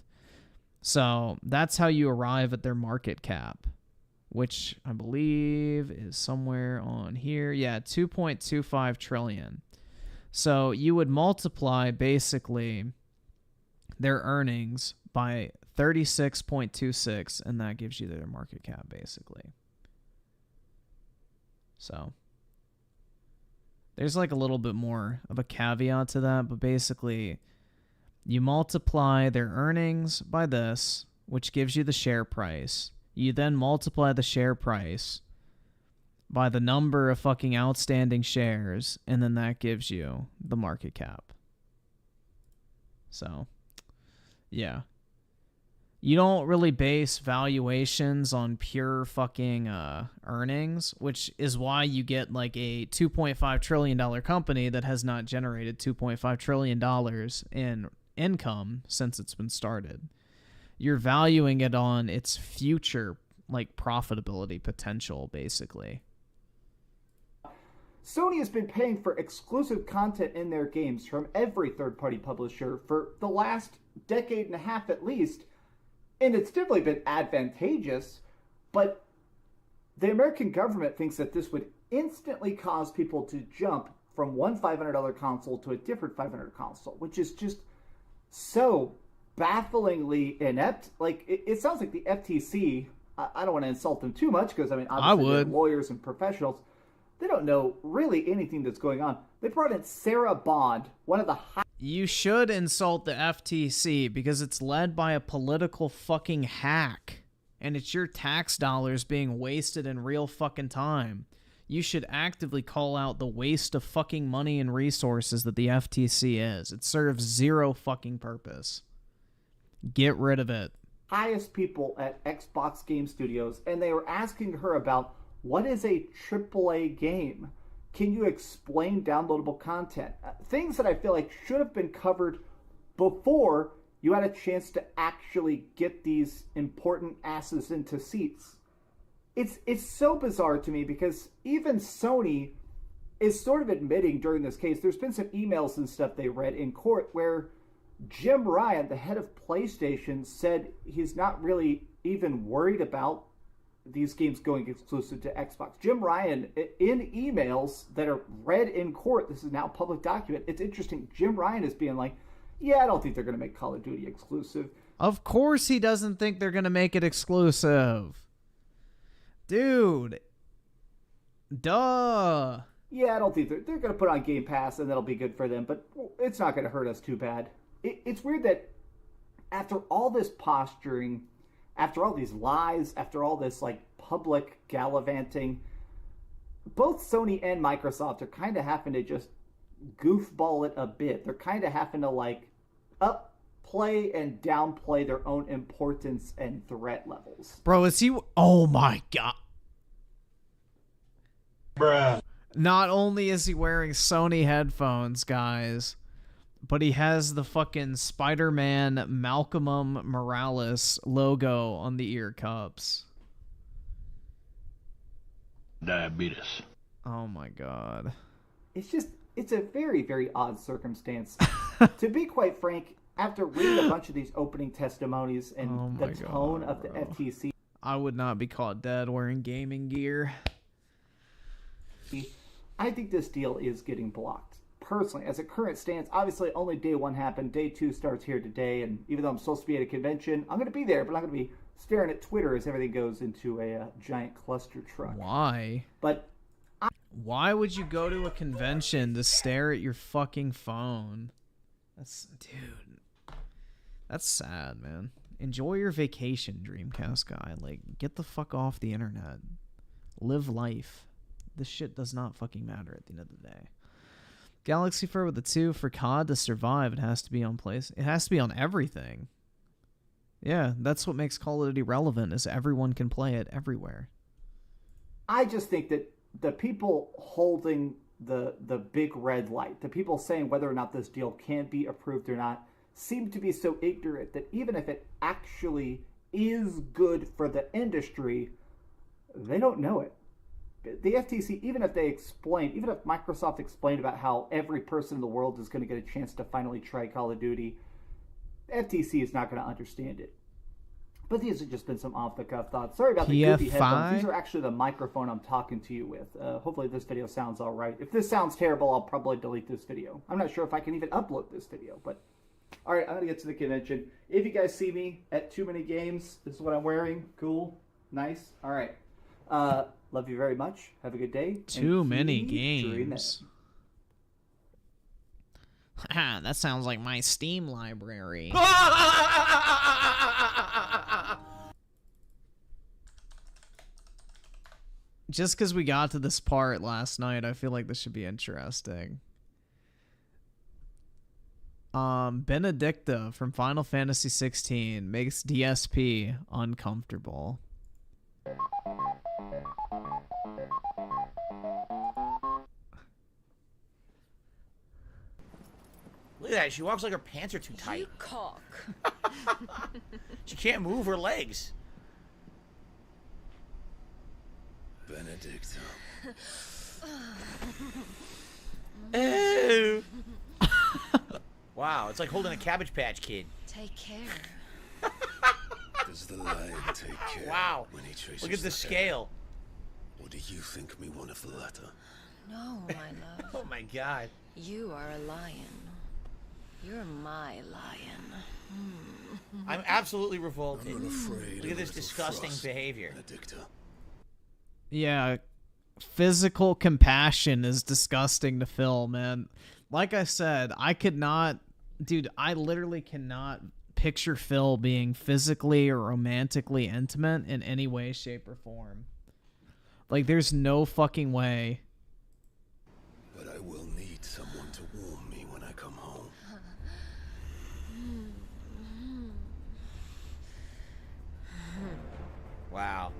So that's how you arrive at their market cap, which I believe is somewhere on here. Yeah, 2.25 trillion. So you would multiply basically their earnings by 36.26, and that gives you their market cap basically. So there's like a little bit more of a caveat to that, but basically you multiply their earnings by this, which gives you the share price. You then multiply the share price by the number of fucking outstanding shares, and then that gives you the market cap. So, yeah. You don't really base valuations on pure fucking earnings, which is why you get like a $2.5 trillion company that has not generated $2.5 trillion in income since it's been started. You're valuing it on its future like profitability potential, basically. Sony has been paying for exclusive content in their games from every third-party publisher for the last decade and a half at least, and it's definitely been advantageous, but the American government thinks that this would instantly cause people to jump from one $500 console to a different $500 console, which is just so bafflingly inept. Like, it sounds like the FTC I don't want to insult them too much because, I mean, obviously they're lawyers and professionals. They don't know really anything that's going on. They brought in Sarah Bond, one of the You should insult the FTC because it's led by a political fucking hack. And it's your tax dollars being wasted in real fucking time. You should actively call out the waste of fucking money and resources that the FTC is. It serves zero fucking purpose. Get rid of it. highest people at Xbox Game Studios, and they were asking her about what is a AAA game? Can you explain downloadable content? Things that I feel like should have been covered before you had a chance to actually get these important asses into seats. It's so bizarre to me because even Sony is sort of admitting during this case, there's been some emails and stuff they read in court where Jim Ryan, the head of PlayStation, said he's not really even worried about these games going exclusive to Xbox. Jim Ryan, in emails that are read in court, this is now a public document, it's interesting, Jim Ryan is being like, yeah, I don't think they're going to make Call of Duty exclusive. Of course he doesn't think they're going to make it exclusive. Dude. Duh. Yeah, I don't think they're going to put it on Game Pass and that'll be good for them, but it's not going to hurt us too bad. It's weird that after all this posturing, after all these lies, after all this like public gallivanting, both Sony and Microsoft are kind of having to just goofball it a bit. They're kind of having to like upplay and downplay their own importance and threat levels. Bro, is he... Oh my god. Bruh. Not only is he wearing Sony headphones, guys, but he has the fucking Spider-Man Malcolm Morales logo on the ear cups. Diabetes. Oh my god. It's a very, very odd circumstance. To be quite frank, after reading a bunch of these opening testimonies and the tone of the FTC, I would not be caught dead wearing gaming gear. I think this deal is getting blocked. Personally, as it current stands, obviously only day one happened. Day two starts here today, and even though I'm supposed to be at a convention, I'm going to be there, but I'm going to be staring at Twitter as everything goes into a giant cluster truck. Why? But why would you go to a convention to stare at your fucking phone? Dude, that's sad, man. Enjoy your vacation, Dreamcast guy. Like, get the fuck off the internet. Live life. This shit does not fucking matter at the end of the day. Galaxy Fur with a 2 for COD to survive. It has to be on place. It has to be on everything. Yeah, that's what makes Call of Duty relevant, is everyone can play it everywhere. I just think that the people holding the big red light, the people saying whether or not this deal can be approved or not, seem to be so ignorant that even if it actually is good for the industry, they don't know it. The FTC, even if Microsoft explained about how every person in the world is going to get a chance to finally try Call of Duty, the FTC is not going to understand it. But these have just been some off-the-cuff thoughts. Sorry about the goofy headphones. These are actually the microphone I'm talking to you with. Hopefully this video sounds all right. If this sounds terrible, I'll probably delete this video. I'm not sure if I can even upload this video, but... All right, I'm going to get to the convention. If you guys see me at too many games, this is what I'm wearing. Cool. Nice. All right. Love you very much. Have a good day. Too many games. That sounds like my Steam library. Just because we got to this part last night, I feel like this should be interesting. Benedicta from Final Fantasy 16 makes DSP uncomfortable. Look at that. She walks like her pants are too tight. You cock. She can't move her legs. Benedicta. Ew. Wow, it's like holding a Cabbage Patch Kid. Take care. Does the lion take care? Wow. When he traces Look at the scale. Or do you think me one of the latter? No, my love. Oh my god. You are a lion. You're my lion. I'm absolutely revolted. I'm not afraid Look at of this little disgusting frost, behavior. Benedicta. Yeah, physical compassion is disgusting to Phil, man. Like I said, I could not, dude, I literally cannot picture Phil being physically or romantically intimate in any way, shape, or form. Like, there's no fucking way. But I will need someone to warm me when I come home. Wow.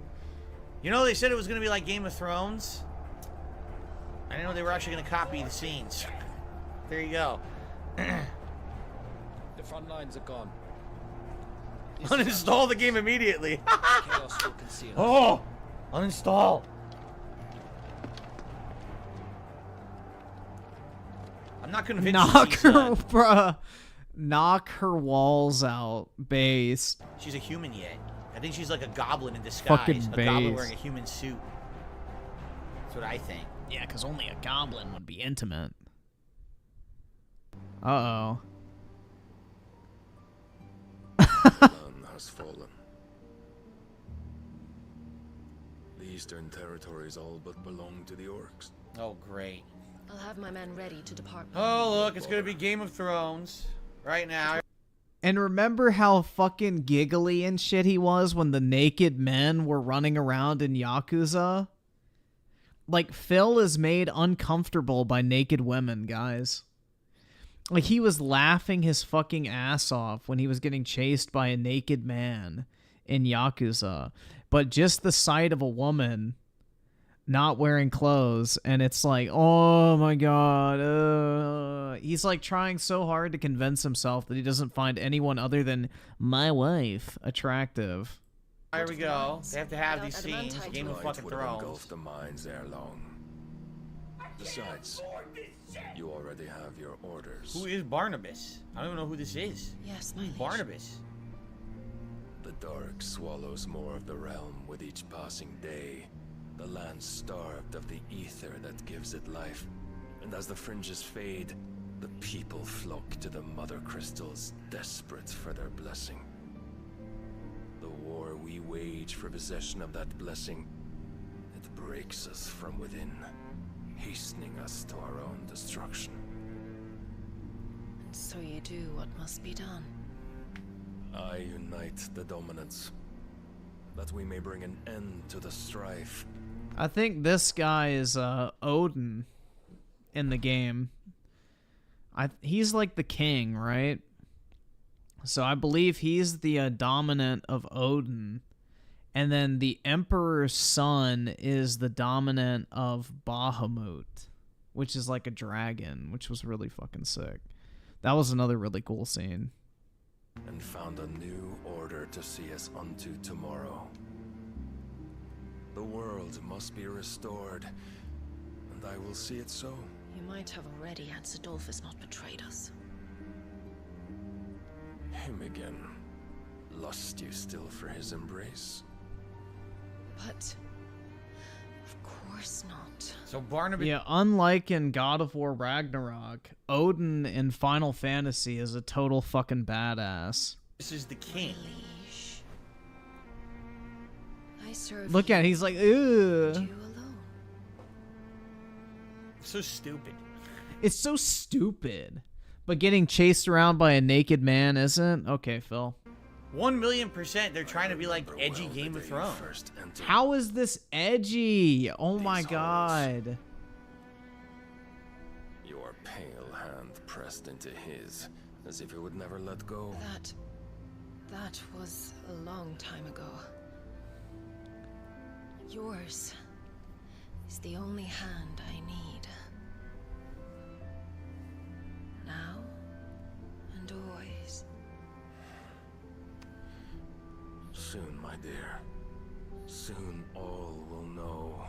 You know, they said it was going to be like Game of Thrones. I didn't know they were actually going to copy the scenes. There you go. The front lines are gone. Uninstall the game immediately. Chaos will conceal us. Oh! Uninstall. I'm not convinced. Knock her, bruh. Knock her walls out, based. She's a human yet. I think she's like a goblin in disguise. Fucking a goblin based. wearing a human suit. That's what I think. Yeah, because only a goblin would be intimate. Uh-oh. None has fallen. The Eastern territories all but belong to the orcs. Oh, great. I'll have my men ready to depart. Oh, look, it's going to be Game of Thrones right now. And remember how fucking giggly and shit he was when the naked men were running around in Yakuza? Like, Phil is made uncomfortable by naked women, guys. Like, he was laughing his fucking ass off when he was getting chased by a naked man in Yakuza. But just the sight of a woman not wearing clothes, and it's like, oh my god. He's like trying so hard to convince himself that he doesn't find anyone other than my wife attractive. Here we go. They have to have these scenes. Game of Light fucking would have Thrones. engulfed the mines ere long. Besides, you already have your orders. Who is Barnabas? I don't even know who this is. Yes, my Who's liege. Barnabas? The dark swallows more of the realm with each passing day. The land starved of the ether that gives it life. And as the fringes fade, the people flock to the mother crystals, desperate for their blessing. The war we wage for possession of that blessing, it breaks us from within, hastening us to our own destruction. And so you do what must be done. I unite the dominants, that we may bring an end to the strife. I think this guy is Odin in the game. He's like the king, right? So I believe he's the dominant of Odin. And then the Emperor's son is the dominant of Bahamut, which is like a dragon, which was really fucking sick. That was another really cool scene. And found a new order to see us unto tomorrow. The world must be restored, and I will see it so. You might have already had Sidolphus not betrayed us. Him again. Lust you still for his embrace? But of course not. So Barnabas. Yeah, unlike in God of War Ragnarok, Odin in Final Fantasy is a total fucking badass. This is the king. Liege. I serve Look you at it, he's like, ugh. and you alone. So stupid. It's so stupid. But getting chased around by a naked man isn't? Okay, Phil. 1,000,000%. They're trying to be like edgy Game of Thrones. First entered. How is this edgy? Oh my These god. Your pale hand pressed into his, as if it would never let go. That was a long time ago. Yours is the only hand I need. Now and always. Soon, my dear. Soon all will know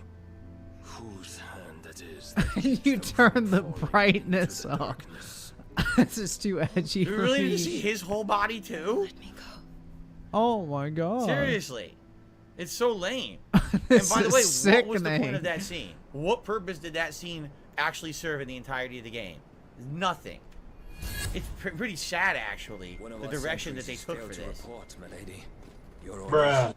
whose hand it is. that You keeps them turn from the falling brightness into the up. darkness. This is too edgy Do we for really need me. to see his whole body too? Let me go. Oh my god. Seriously. It's so lame. This And by the way, is what was the point sickening. of that scene? What purpose did that scene actually serve in the entirety of the game? Nothing. It's pretty sad, actually, the direction that they took for this. Bruh.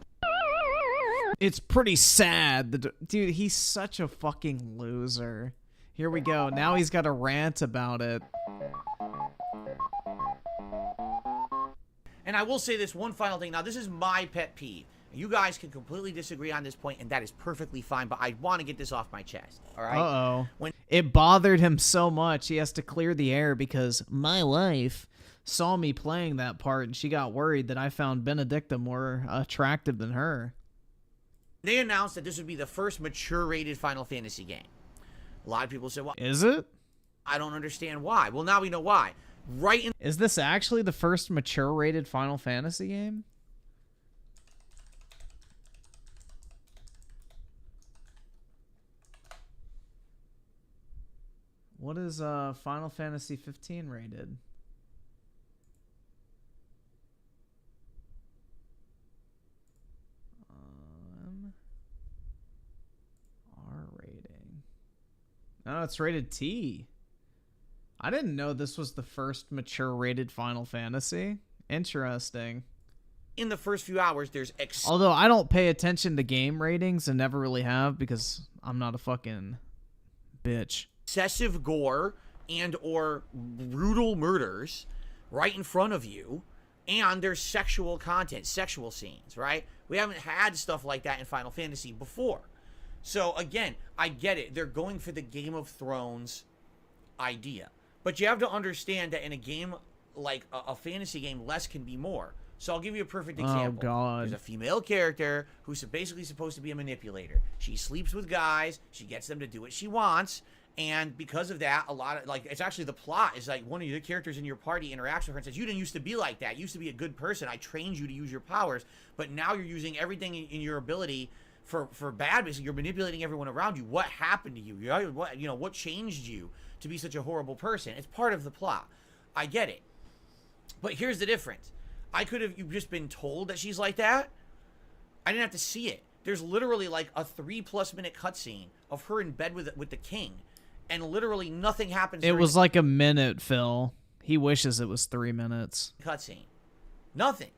It's pretty sad. Dude, he's such a fucking loser. Here we go. Now he's got a rant about it. And I will say this one final thing. Now, this is my pet peeve. You guys can completely disagree on this point, and that is perfectly fine, but I want to get this off my chest, all right? Uh-oh. It bothered him so much, he has to clear the air because my wife saw me playing that part, and she got worried that I found Benedicta more attractive than her. They announced that this would be the first mature-rated Final Fantasy game. A lot of people said, well... Is it? I don't understand why. Well, now we know why. Is this actually the first mature-rated Final Fantasy game? What is Final Fantasy 15 rated? R rating. No, it's rated T. I didn't know this was the first mature rated Final Fantasy. Interesting. In the first few hours, there's... Although I don't pay attention to game ratings and never really have because I'm not a fucking bitch. Excessive gore and or brutal murders right in front of you, and there's sexual content, sexual scenes, right? We haven't had stuff like that in Final Fantasy before. So again, I get it. They're going for the Game of Thrones idea. But you have to understand that in a game like a fantasy game, less can be more. So I'll give you a perfect example. Oh, God. There's a female character who's basically supposed to be a manipulator. She sleeps with guys. She gets them to do what she wants. And because of that, a lot of, like, it's actually the plot is like one of the characters in your party interacts with her and says, you didn't used to be like that. You used to be a good person. I trained you to use your powers. But now you're using everything in your ability for bad. Basically, you're manipulating everyone around you. What happened to you? What changed you to be such a horrible person? It's part of the plot. I get it. But here's the difference. I could have just been told that she's like that. I didn't have to see it. There's literally like a 3+ minute cutscene of her in bed with the king. And literally nothing happens. It was like a minute, Phil. He wishes it was 3 minutes. Cutscene. Nothing.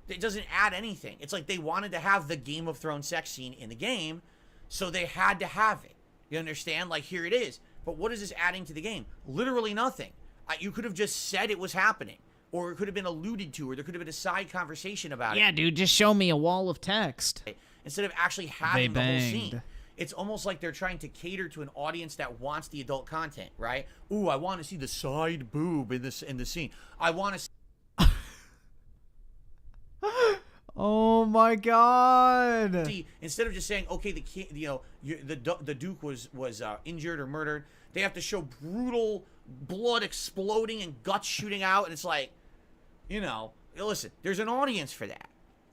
It doesn't add anything. It's like they wanted to have the Game of Thrones sex scene in the game, so they had to have it. You understand? Like, here it is. But what is this adding to the game? Literally nothing. You could have just said it was happening. Or it could have been alluded to, or there could have been a side conversation about it. Yeah, dude, just show me a wall of text. Instead of actually having the whole scene. It's almost like they're trying to cater to an audience that wants the adult content, right? Ooh, I want to see the side boob in the scene. I want to see... Oh my God! See, instead of just saying, okay, the Duke was injured or murdered, they have to show brutal blood exploding and guts shooting out, and it's like, listen, there's an audience for that.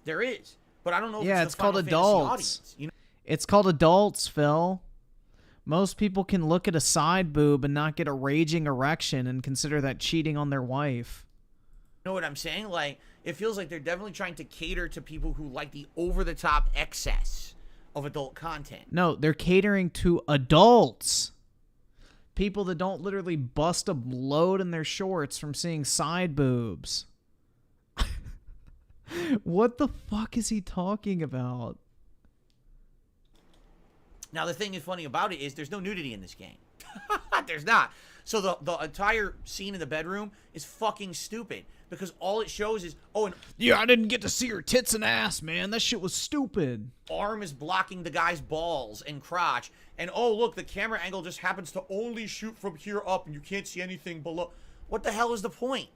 There is, but I don't know. Yeah, if it's called adults. Audience, It's called adults, Phil. Most people can look at a side boob and not get a raging erection and consider that cheating on their wife. You know what I'm saying? Like, it feels like they're definitely trying to cater to people who like the over-the-top excess of adult content. No, they're catering to adults. People that don't literally bust a load in their shorts from seeing side boobs. What the fuck is he talking about? Now, the thing is funny about it is there's no nudity in this game. There's not. So the entire scene in the bedroom is fucking stupid because all it shows is, yeah, I didn't get to see her tits and ass, man. That shit was stupid. Arm is blocking the guy's balls and crotch. And, oh, look, the camera angle just happens to only shoot from here up and you can't see anything below. What the hell is the point?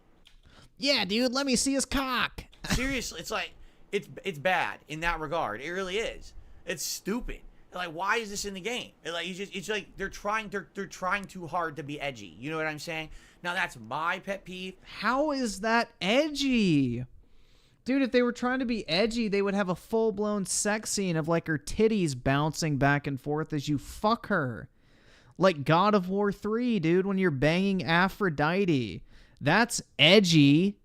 Yeah, dude, let me see his cock. Seriously, it's like, it's bad in that regard. It really is. It's stupid. Like, why is this in the game? Like, it's like they're trying too hard to be edgy. You know what I'm saying? Now, that's my pet peeve. How is that edgy? Dude, if they were trying to be edgy, they would have a full-blown sex scene of, like, her titties bouncing back and forth as you fuck her. Like God of War 3, dude, when you're banging Aphrodite. That's edgy.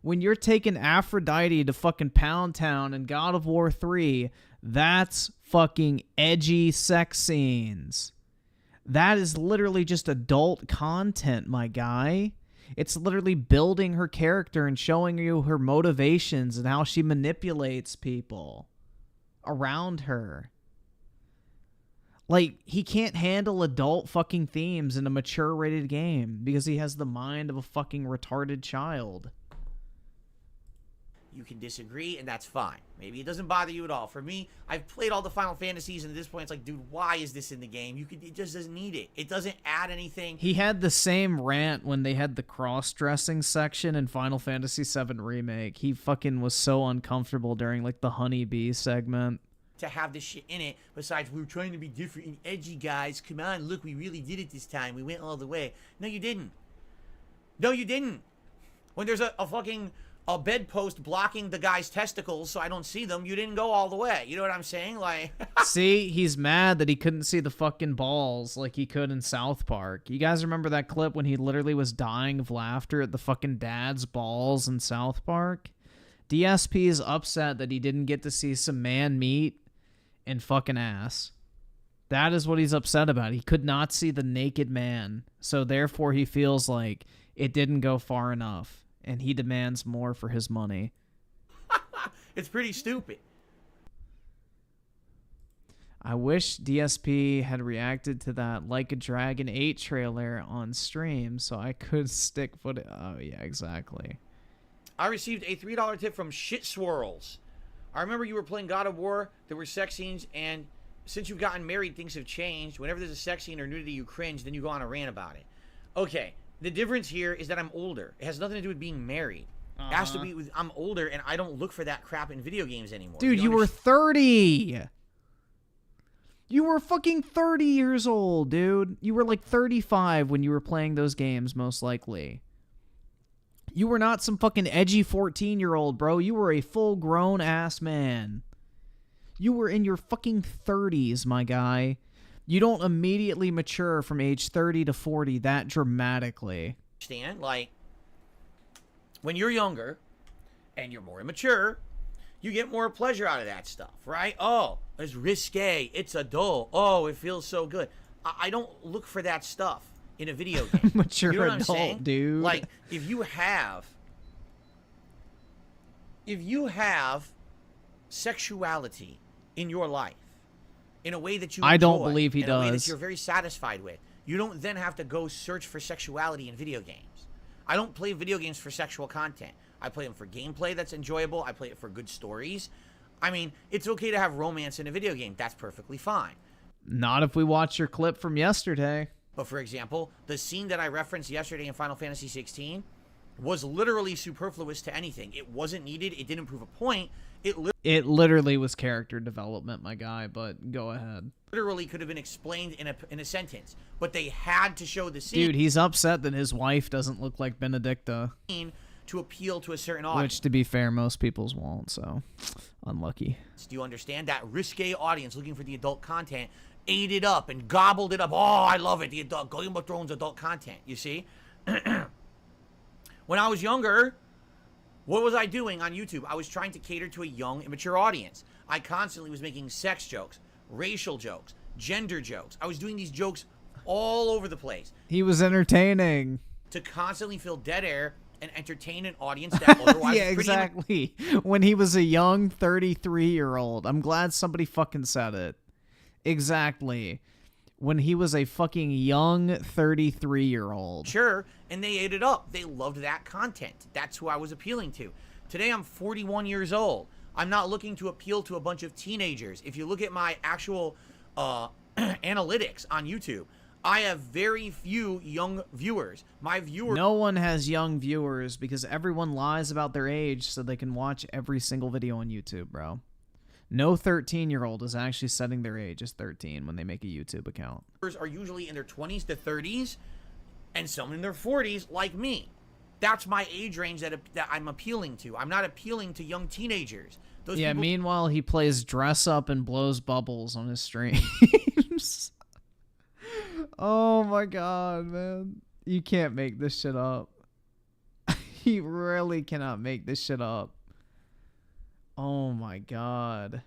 When you're taking Aphrodite to fucking Pound Town in God of War 3, that's fucking edgy sex scenes. That is literally just adult content, my guy. It's literally building her character and showing you her motivations and how she manipulates people around her. Like, he can't handle adult fucking themes in a mature rated game because he has the mind of a fucking retarded child. You can disagree, and that's fine. Maybe it doesn't bother you at all. For me, I've played all the Final Fantasies, and at this point, it's like, dude, why is this in the game? It just doesn't need it. It doesn't add anything. He had the same rant when they had the cross-dressing section in Final Fantasy VII Remake. He fucking was so uncomfortable during, like, the honeybee segment. To have this shit in it, besides, we were trying to be different and edgy, guys. Come on, look, we really did it this time. We went all the way. No, you didn't. No, you didn't. When there's a fucking... a bedpost blocking the guy's testicles so I don't see them, you didn't go all the way. You know what I'm saying? Like, see, he's mad that he couldn't see the fucking balls like he could in South Park. You guys remember that clip when he literally was dying of laughter at the fucking dad's balls in South Park? DSP is upset that he didn't get to see some man meat and fucking ass. That is what he's upset about. He could not see the naked man, so therefore he feels like it didn't go far enough. And he demands more for his money. it's pretty stupid. I wish DSP had reacted to that Like a Dragon 8 trailer on stream so I could stick footage. Oh, yeah, exactly. I received a $3 tip from Shit Swirls. I remember you were playing God of War, there were sex scenes, and since you've gotten married, things have changed. Whenever there's a sex scene or nudity, you cringe, then you go on a rant about it. Okay. The difference here is that I'm older. It has nothing to do with being married. It has to be with I'm older and I don't look for that crap in video games anymore. Dude, you were 30. You were fucking 30 years old, dude. You were like 35 when you were playing those games, most likely. You were not some fucking edgy 14-year-old, bro. You were a full-grown ass man. You were in your fucking 30s, my guy. You don't immediately mature from age 30 to 40 that dramatically. Understand? Like, when you're younger and you're more immature, you get more pleasure out of that stuff, right? Oh, it's risque. It's adult. Oh, it feels so good. I don't look for that stuff in a video game. Mature you know what I'm adult, saying? dude. Like, if you have sexuality in your life, in a way that you enjoy, I don't believe he in a way that does. you're very satisfied with, you don't then have to go search for sexuality in video games. I don't play video games for sexual content. I play them for gameplay that's enjoyable. I play it for good stories. I mean, it's okay to have romance in a video game. That's perfectly fine. Not if we watch your clip from yesterday. But for example, the scene that I referenced yesterday in Final Fantasy 16 was literally superfluous to anything. It wasn't needed. It didn't prove a point. It literally was character development, my guy, but go ahead. Literally could have been explained in a sentence, but they had to show the scene. Dude, he's upset that his wife doesn't look like Benedicta. To appeal to a certain audience. Which, to be fair, most people's won't, so unlucky. Do you understand? That risque audience looking for the adult content ate it up and gobbled it up. Oh, I love it. The adult Game of Thrones adult content, you see? When I was younger, what was I doing on YouTube? I was trying to cater to a young, immature audience. I constantly was making sex jokes, racial jokes, gender jokes. I was doing these jokes all over the place. He was entertaining. To constantly fill dead air and entertain an audience that otherwise yeah, exactly. When he was a young 33-year-old. I'm glad somebody fucking said it. Exactly. When he was a fucking young 33-year-old. Sure, and they ate it up. They loved that content. That's who I was appealing to. Today, I'm 41 years old. I'm not looking to appeal to a bunch of teenagers. If you look at my actual analytics on YouTube, I have very few young viewers. My viewers... No one has young viewers because everyone lies about their age so they can watch every single video on YouTube, bro. No 13-year-old is actually setting their age as 13 when they make a YouTube account. Are usually in their 20s to 30s, and some in their 40s, like me. That's my age range that I'm appealing to. I'm not appealing to young teenagers. Those yeah, people... meanwhile, he plays dress up and blows bubbles on his streams. Oh my god, man. You can't make this shit up. You really cannot make this shit up. Oh my god.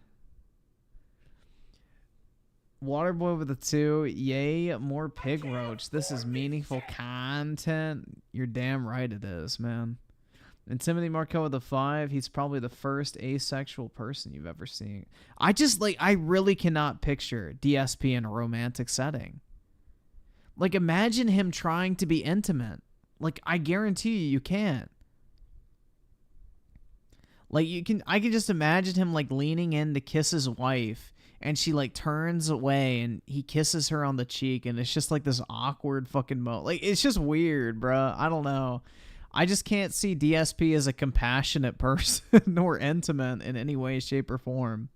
Waterboy with a 2. Yay, more pig roach. This is meaningful content. You're damn right it is, man. And Timothy Marco with a 5. He's probably the first asexual person you've ever seen. I really cannot picture DSP in a romantic setting. Like, imagine him trying to be intimate. Like, I guarantee you can't. Like, I can just imagine him, like, leaning in to kiss his wife, and she, like, turns away, and he kisses her on the cheek, and it's just, like, this awkward fucking moment. Like, it's just weird, bruh. I don't know. I just can't see DSP as a compassionate person or intimate in any way, shape, or form.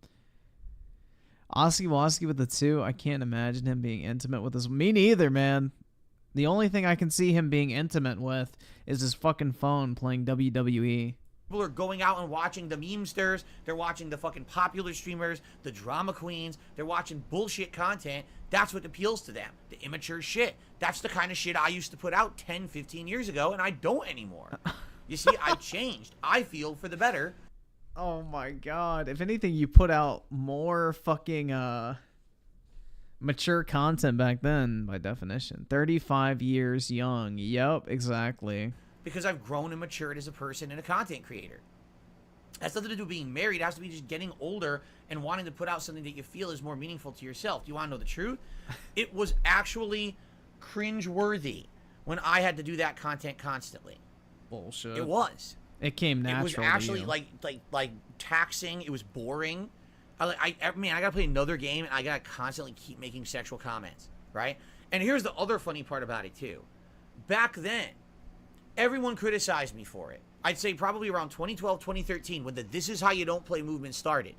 Oski Woski with the 2. I can't imagine him being intimate with his... Me neither, man. The only thing I can see him being intimate with is his fucking phone playing WWE. People are going out and watching the memesters. They're watching the fucking popular streamers, the drama queens. They're watching bullshit content. That's what appeals to them. The immature shit. That's the kind of shit I used to put out 10, 15 years ago, and I don't anymore. You see, I changed. I feel for the better. Oh my god. If anything, you put out more fucking mature content back then, by definition. 35 years young. Yep, exactly. Because I've grown and matured as a person and a content creator. That's nothing to do with being married. It has to be just getting older and wanting to put out something that you feel is more meaningful to yourself. Do you want to know the truth? It was actually cringe-worthy when I had to do that content constantly. Bullshit. It was. It came natural. It was actually to you. like taxing. It was boring. I gotta play another game and I gotta constantly keep making sexual comments, right? And here's the other funny part about it too. Back then, everyone criticized me for it. I'd say probably around 2012, 2013, when the "this is how you don't play" movement started.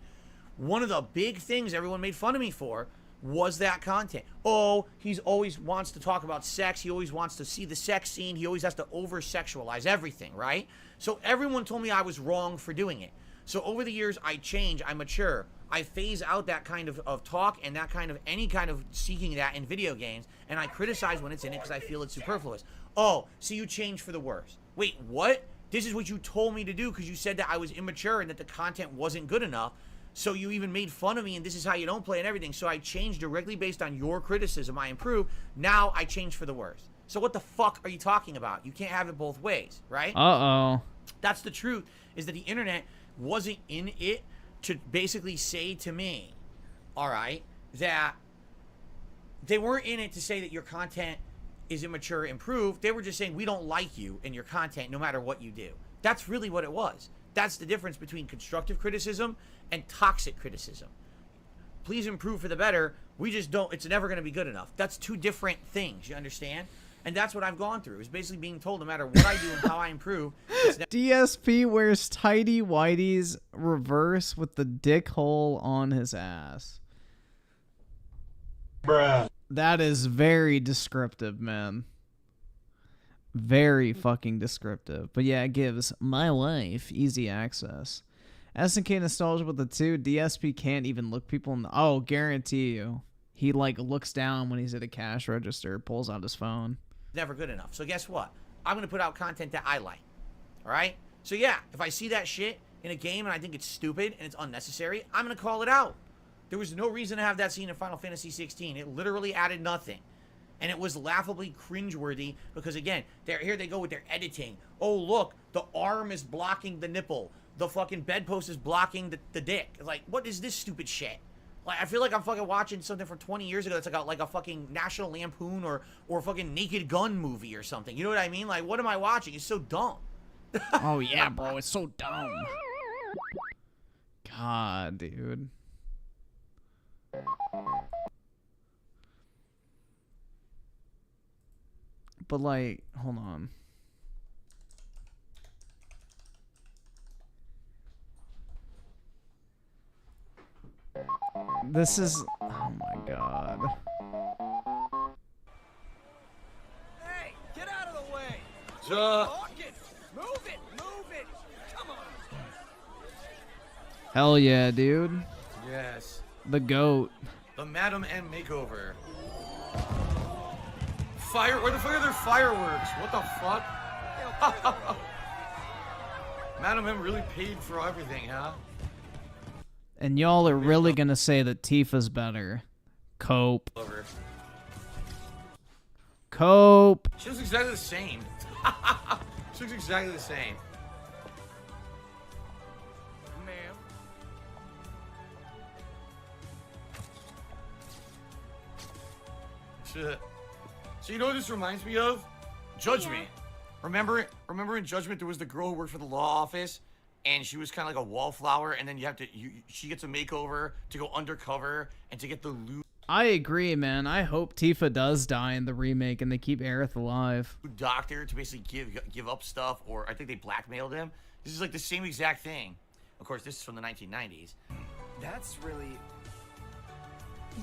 One of the big things everyone made fun of me for was that content. Oh, he's always wants to talk about sex. He always wants to see the sex scene. He always has to over-sexualize everything, right? So everyone told me I was wrong for doing it. So over the years, I change, I mature. I phase out that kind of talk and that kind of any kind of seeking that in video games, and I criticize when it's in it because I feel it's superfluous. Oh, so you changed for the worse. Wait, what? This is what you told me to do because you said that I was immature and that the content wasn't good enough. So you even made fun of me and this is how you don't play and everything. So I changed directly based on your criticism. I improved. Now I changed for the worse. So what the fuck are you talking about? You can't have it both ways, right? Uh-oh. That's the truth, is that the internet wasn't in it to basically say to me, all right, that they weren't in it to say that your content is immature, improved. They were just saying we don't like you and your content no matter what you do. That's really what it was. That's the difference between constructive criticism and toxic criticism. Please improve for the better. We just don't, it's never going to be good enough. That's two different things, you understand? And that's what I've gone through. It's basically being told no matter what I do and how I improve. DSP wears tidy whities reverse with the dick hole on his ass. Bruh. That is very descriptive, man. Very fucking descriptive. But yeah, it gives my wife easy access. SNK Nostalgia with the 2. DSP can't even look people in the... Oh, guarantee you. He, like, looks down when he's at a cash register, pulls out his phone. Never good enough. So guess what? I'm going to put out content that I like. All right? So yeah, if I see that shit in a game and I think it's stupid and it's unnecessary, I'm going to call it out. There was no reason to have that scene in Final Fantasy 16. It literally added nothing. And it was laughably cringeworthy because, again, here they go with their editing. Oh, look, the arm is blocking the nipple. The fucking bedpost is blocking the dick. Like, what is this stupid shit? Like, I feel like I'm fucking watching something from 20 years ago that's like a fucking National Lampoon or fucking Naked Gun movie or something. You know what I mean? Like, what am I watching? It's so dumb. Oh, yeah, bro. It's so dumb. God, dude. But, like, hold on. This is... Oh, my God. Hey, get out of the way! Move it! Come on! Hell yeah, dude. Yes. The GOAT. The Madam M makeover. Where the fuck are their fireworks? What the fuck? Madam M really paid for everything, huh? And y'all are really gonna say that Tifa's better. Cope. Over. Cope. She looks exactly the same. She looks exactly the same. Ma'am. Shit. So you know what this reminds me of? Judgment. Remember in Judgment there was the girl who worked for the law office, and she was kind of like a wallflower, and then she gets a makeover to go undercover and to get the loot. I agree, man. I hope Tifa does die in the remake and they keep Aerith alive. Doctor to basically give up stuff, or I think they blackmailed him. This is like the same exact thing. Of course, this is from the 1990s. That's really...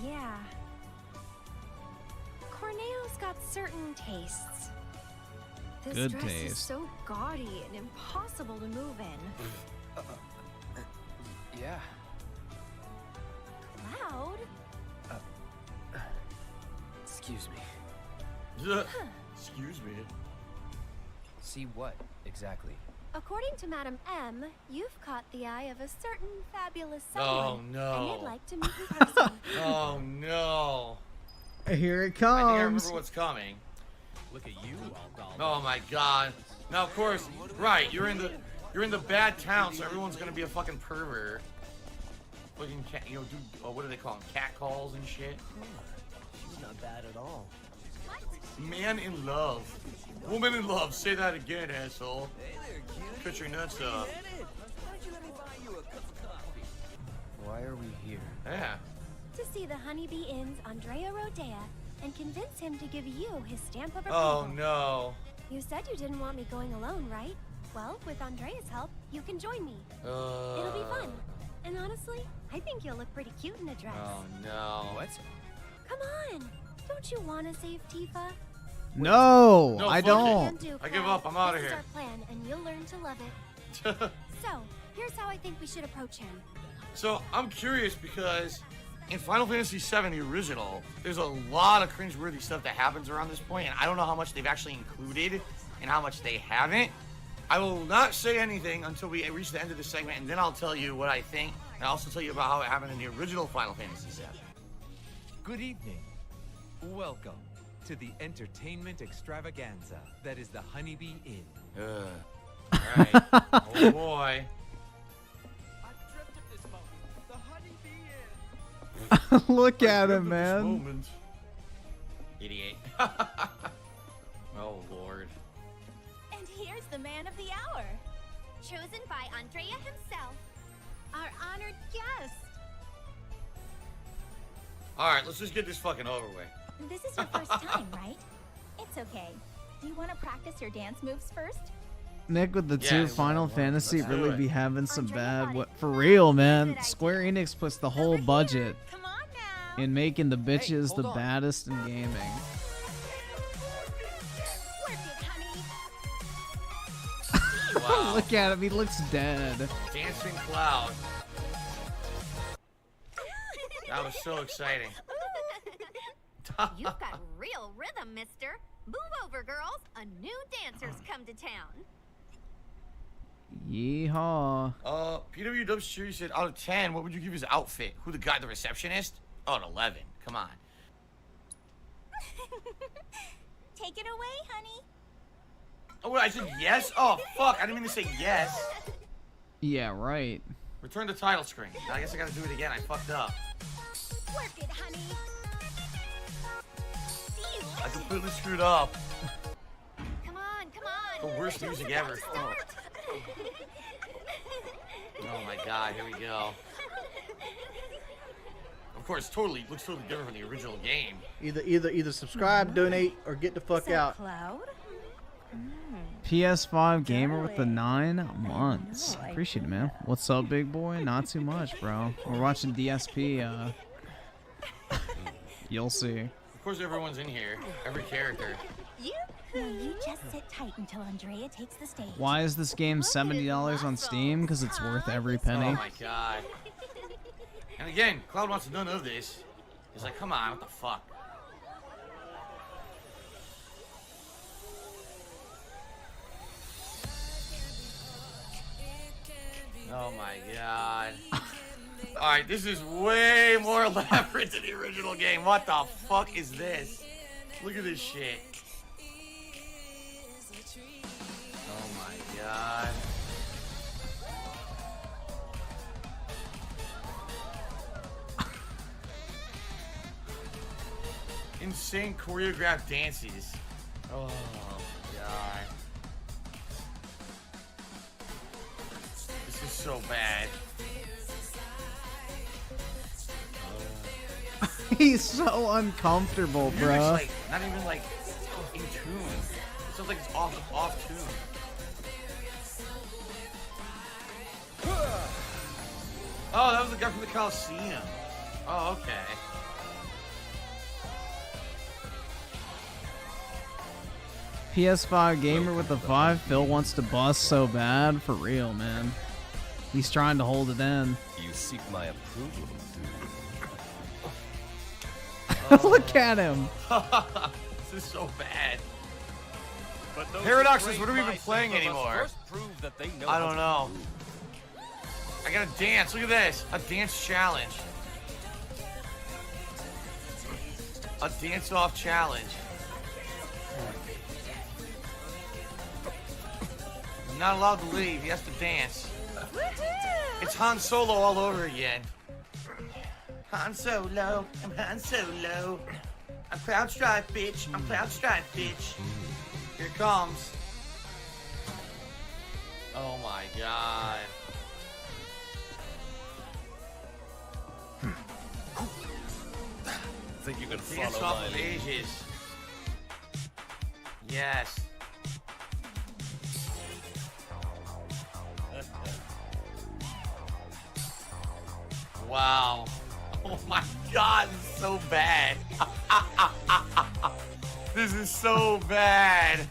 Yeah. Corneo's got certain tastes. This Good dress taste. is so gaudy and impossible to move in. Yeah. Cloud? Excuse me. Excuse me. See what, exactly? According to Madam M, you've caught the eye of a certain fabulous Oh, someone. no. And you'd like to meet in person. Oh no. Here it I think I comes. remember what's coming. Look at you, all Oh my god. Now of course, right, you're in the bad town, so everyone's gonna be a fucking pervert. Fucking cat, do what do they call them? Cat calls and shit. She's not bad at all. Man in love. Woman in love. Say that again, asshole. Hey there, kid. Put your nuts up. Why don't you let me buy you a cup of coffee? Why are we here? Yeah. To see the Honeybee Inn's Andrea Rodea and convince him to give you his stamp of Oh approval. no. You said you didn't want me going alone, right? Well, with Andrea's help, you can join me. It'll be fun. And honestly, I think you'll look pretty cute in a dress. Oh no. What? Come on! Don't you want to save Tifa? No, No, I fuck it. don't. Can do, I give Cloud. up. I'm outta This is here. our plan, and you'll learn to love it. So, here's how I think we should approach him. So I'm curious because in Final Fantasy VII, the original, there's a lot of cringeworthy stuff that happens around this point, and I don't know how much they've actually included and how much they haven't. I will not say anything until we reach the end of the segment, and then I'll tell you what I think, and I'll also tell you about how it happened in the original Final Fantasy VII. Good evening. Welcome to the entertainment extravaganza that is the Honeybee Inn. Alright. Oh boy. I've dreamt of this moment. The Honeybee Inn. Look at Look him, this man. moment. Idiot. Oh lord. And here's the man of the hour. Chosen by Andrea himself. Our honored guest. Alright, let's just get this fucking over with. This is your first time, right? It's okay. Do you want to practice your dance moves first? Nick with the Yeah, two let's Final do it. Fantasy Let's do really it. be having some Andrea bad got what it. for real, man. Good idea. Square Enix puts the whole Over here. budget Come on now. in making the bitches hold the on. baddest in gaming. Work it, honey. Wow. Look at him, he looks dead. Dancing Cloud. That was so exciting. You've got real rhythm, mister. Move over, girls. A new dancer's come to town. Yeehaw. PW Dubs Cheery said, out of 10, what would you give his outfit? Who, the guy, the receptionist? Oh, an 11. Come on. Take it away, honey. Oh, wait, I said yes? Oh, fuck. I didn't mean to say yes. Yeah, right. Return to title screen. I guess I gotta do it again. I fucked up. Work it, honey. See you I later. completely screwed up. Come on, come on. The worst music ever. Oh my god, here we go. Of course, looks totally different from the original game. Either subscribe, donate, or get the fuck out. Cloud? PS5 gamer with the 9 months. Appreciate it, man. What's up, big boy? Not too much, bro. We're watching DSP. You'll see. Of course, everyone's in here. Every character. You just sit tight until Andrea takes the stage. Why is this game $70 on Steam? Because it's worth every penny. Oh my god. And again, Cloud wants none of this. He's like, come on, what the fuck? Oh my god. Alright, this is way more elaborate than the original game. What the fuck is this? Look at this shit. Oh my god. Insane choreographed dances. Oh god. This is so bad. He's so uncomfortable, Music's bro. like not even like in tune. It sounds like it's off tune. Oh, that was the guy from the Coliseum. Oh, okay. PS5 gamer with the 5. Phil wants to bust so bad. For real, man. He's trying to hold it in. You seek my approval, Look at him. This is so bad. Paradoxes, what are we even playing anymore? I don't know. I gotta dance. Look at this. A dance challenge. A dance-off challenge. I'm not allowed to leave. He has to dance. It's Han Solo all over again. Han Solo. I'm Han Solo. I'm Cloud Stripe, bitch. I'm Cloud Stripe, bitch. Here it comes. Oh my god. Think you can Dance follow off my of lead? ages. Yes. Wow. Oh my god, this is so bad. This is so bad.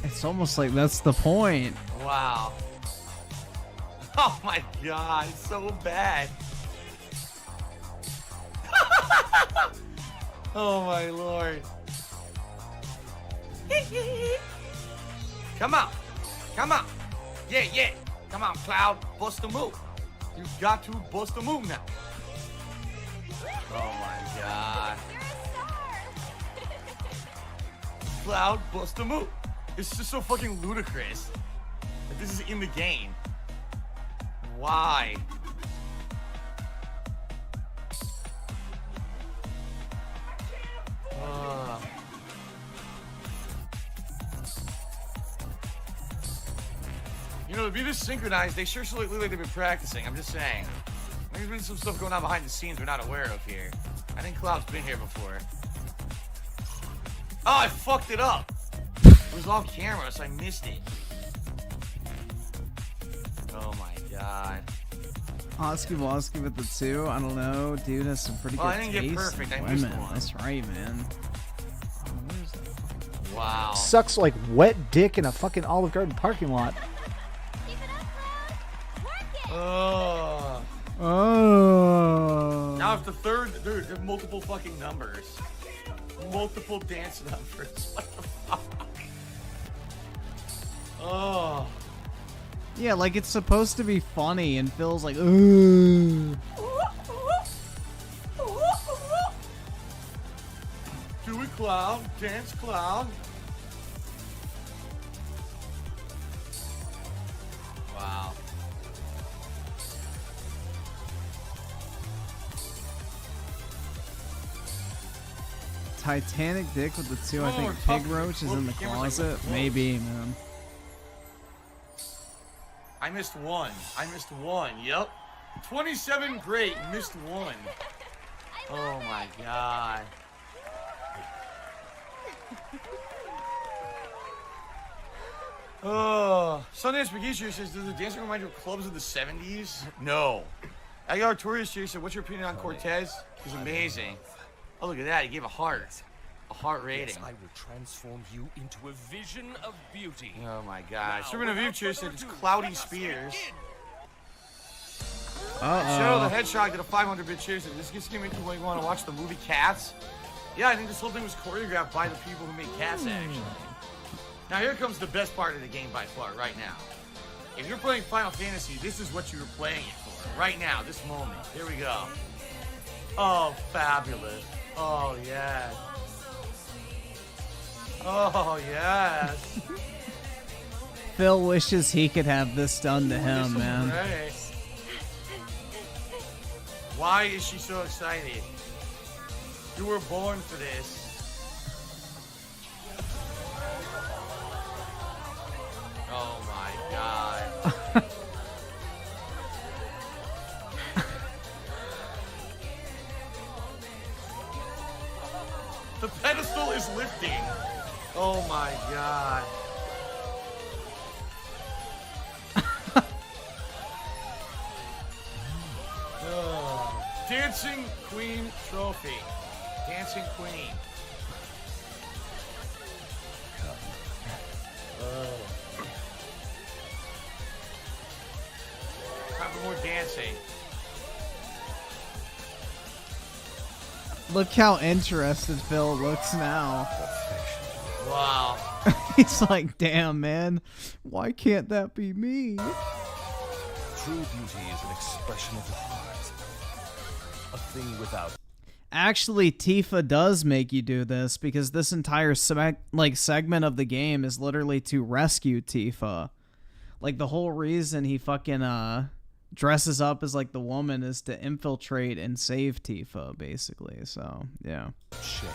It's almost like that's the point. Wow. Oh my god, it's so bad. Oh my lord. Come on. Come on. Yeah, yeah. Come on, Cloud. Bust a move. You got to bust a move now. Oh my god. Cloud, bust a move. It's just so fucking ludicrous that this is in the game. Why? You know, to be this synchronized, they sure look like they've been practicing. I'm just saying. There's been some stuff going on behind the scenes we're not aware of here. I think Cloud's been here before. Oh, I fucked it up. It was off camera, so I missed it. Oh my god. Oski Woski with the 2. I don't know. Dude has some pretty good I didn't taste get perfect. in I missed women. one. That's right, man. Oh, where's that? Wow. Sucks like wet dick in a fucking Olive Garden parking lot. Oh. Oh. Now if the third, dude, there's multiple fucking numbers. Multiple dance numbers. What the fuck? Oh. Yeah, like it's supposed to be funny, and Phil's like, ooh. Do it, Cloud. Dance, Cloud. Wow. Titanic dick with the 2. I Oh, think we're Pig talking- Roach is in the camera's like closet. close. Maybe, man. I missed one. I missed one. Yep. 27 great. Missed one. Oh my god. Oh. Sunday Spaghetti says, does the dancing remind you of clubs of the 70s? No. Aguilar Torres said, what's your opinion on Cortez? He's amazing. Oh, look at that. He gave a heart. A heart rating. Yes, I will transform you into a vision of beauty. Oh my god. Now, Superman without Future said further it's ado, Cloudy let us Spears. begin. Shadow the Hedgehog did a 500-bit cheer. Said, this gets me into when you want to watch the movie Cats. Yeah, I think this whole thing was choreographed by the people who made Cats, actually. Now here comes the best part of the game by far, right now. If you're playing Final Fantasy, this is what you were playing it for. Right now, this moment. Here we go. Oh, fabulous. Oh, yes. Oh, yes. Phil wishes he could have this done to him, man. Great. Why is she so excited? You were born for this. Oh my god. The pedestal is lifting. Oh my god. Dancing Queen Trophy. Dancing Queen. Time for more dancing. Look how interested Phil looks now. Wow. He's like, damn, man. Why can't that be me? True beauty is an expression of the heart. A thing without. Actually, Tifa does make you do this because this entire segment of the game is literally to rescue Tifa. Like, the whole reason he fucking dresses up as like the woman is to infiltrate and save Tifa, basically. So, yeah. Shape,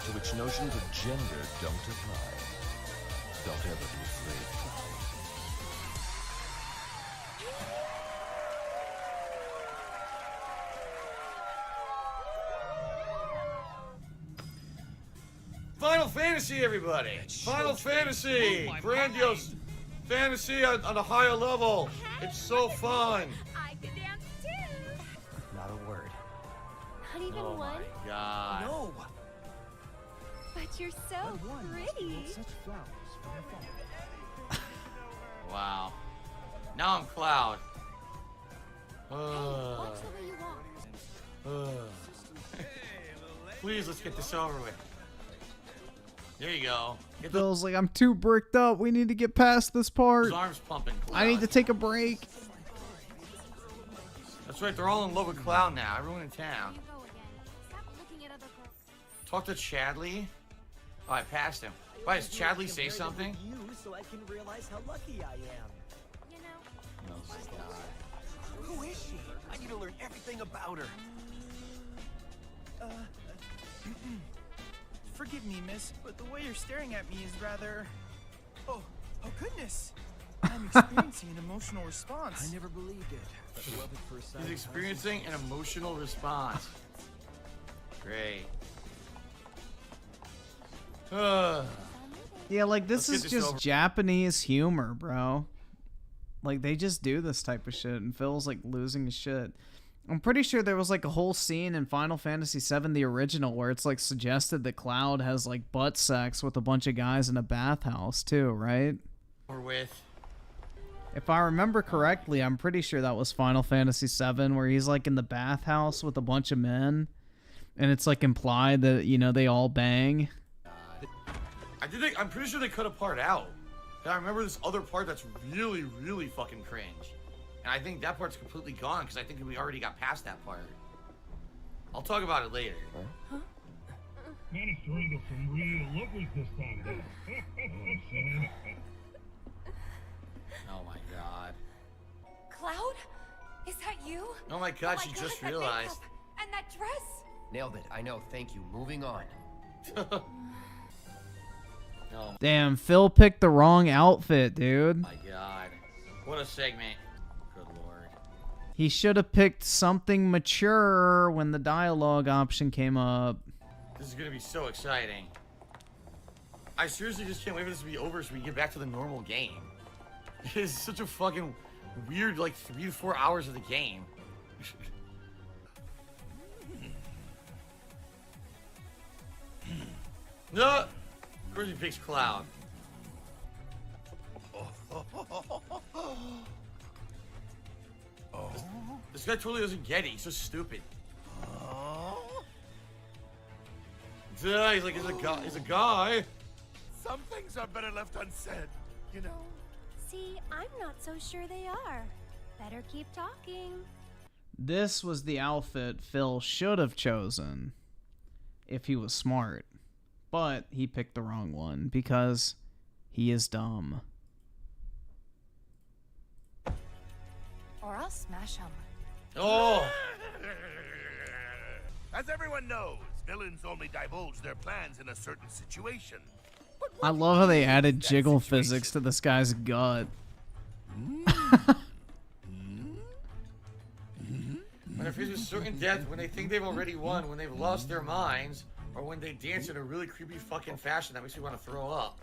to which notions of gender don't apply. Don't ever be afraid, Cloud. Final Fantasy, everybody! Final Fantasy! Grandiose fantasy on a higher level. It's so fun. I can dance too. Not a word. Not even Oh one? my god. No. But you're so pretty. Wow. Now I'm Cloud. Walk the way you want. Please, let's get this over with. There you go. Get the Phil's like, I'm too bricked up. We need to get past this part. his arms pumping. Cloud. I need to take a break. That's right, they're all in love with Cloud now. Everyone in town. Talk to Chadley. Oh, I passed him. Why, does Chadley say something? You so I can realize how lucky I am. You know. Oh my god. Who is she? I need to learn everything about her. Forgive me, miss, but the way you're staring at me is rather... Oh goodness! I'm experiencing an emotional response. I never believed it. But love at first sight. He's experiencing an emotional response. Great. Yeah, like this Let's is get this just over. Japanese humor, bro. Like they just do this type of shit, and Phil's like losing his shit. I'm pretty sure there was like a whole scene in Final Fantasy VII, the original, where it's like suggested that Cloud has like butt sex with a bunch of guys in a bathhouse too, right? Or with. If I remember correctly, I'm pretty sure that was Final Fantasy VII, where he's like in the bathhouse with a bunch of men, and it's like implied that, you know, they all bang. I'm pretty sure they cut a part out. And I remember this other part that's really, really fucking cringe. And I think that part's completely gone because I think we already got past that part. I'll talk about it later. Huh? Managed to wrangle some real lookers this time, though. Oh my god. Cloud? Is that you? Oh my god, she just that realized. makeup and that dress. Nailed it. I know. Thank you. Moving on. Oh Damn, Phil picked the wrong outfit, dude. my god. What a segment. Good lord. He should have picked something mature when the dialogue option came up. This is gonna be so exciting. I seriously just can't wait for this to be over so we can get back to the normal game. It's such a fucking weird, like, 3 to 4 hours of the game. No! Of course he picks Cloud. This guy totally doesn't get it. He's so stupid. Yeah, he's like, he's a guy. Some things are better left unsaid, you know? see, I'm not so sure they are. Better keep talking. This was the outfit Phil should have chosen if he was smart. But he picked the wrong one because he is dumb. Or I'll smash him. Oh! As everyone knows, villains only divulge their plans in a certain situation. I love how they added jiggle physics to this guy's gut. When they're faced with certain death, when they think they've already won, when they've lost their minds, or when they dance in a really creepy fucking fashion that makes me want to throw up.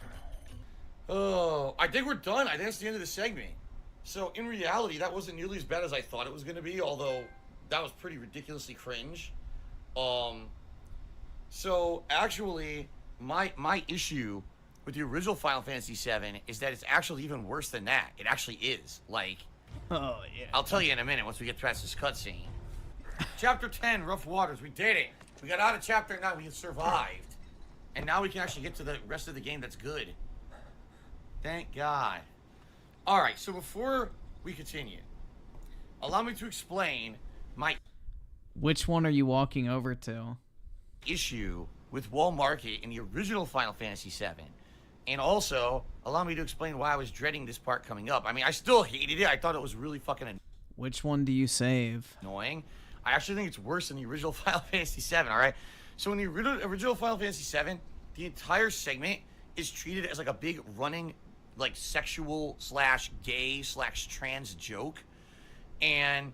Oh, I think we're done. I think that's the end of the segment. So, in reality, that wasn't nearly as bad as I thought it was going to be, although that was pretty ridiculously cringe. So, actually, my issue with the original Final Fantasy VII is that it's actually even worse than that. It actually is. Like, oh, yeah. I'll tell you in a minute once we get past this cutscene. Chapter 10, Rough Waters. We did it. We got out of Chapter 9. We survived. And now we can actually get to the rest of the game that's good. Thank God. Alright, so before we continue, allow me to explain my... Which one are you walking over to? ...issue with Wall Market in the original Final Fantasy VII. And also, allow me to explain why I was dreading this part coming up. I mean, I still hated it. I thought it was really fucking Which one do you save? annoying. I actually think it's worse than the original Final Fantasy VII, alright? So in the original Final Fantasy VII, the entire segment is treated as like a big running, like, sexual / gay / trans joke. And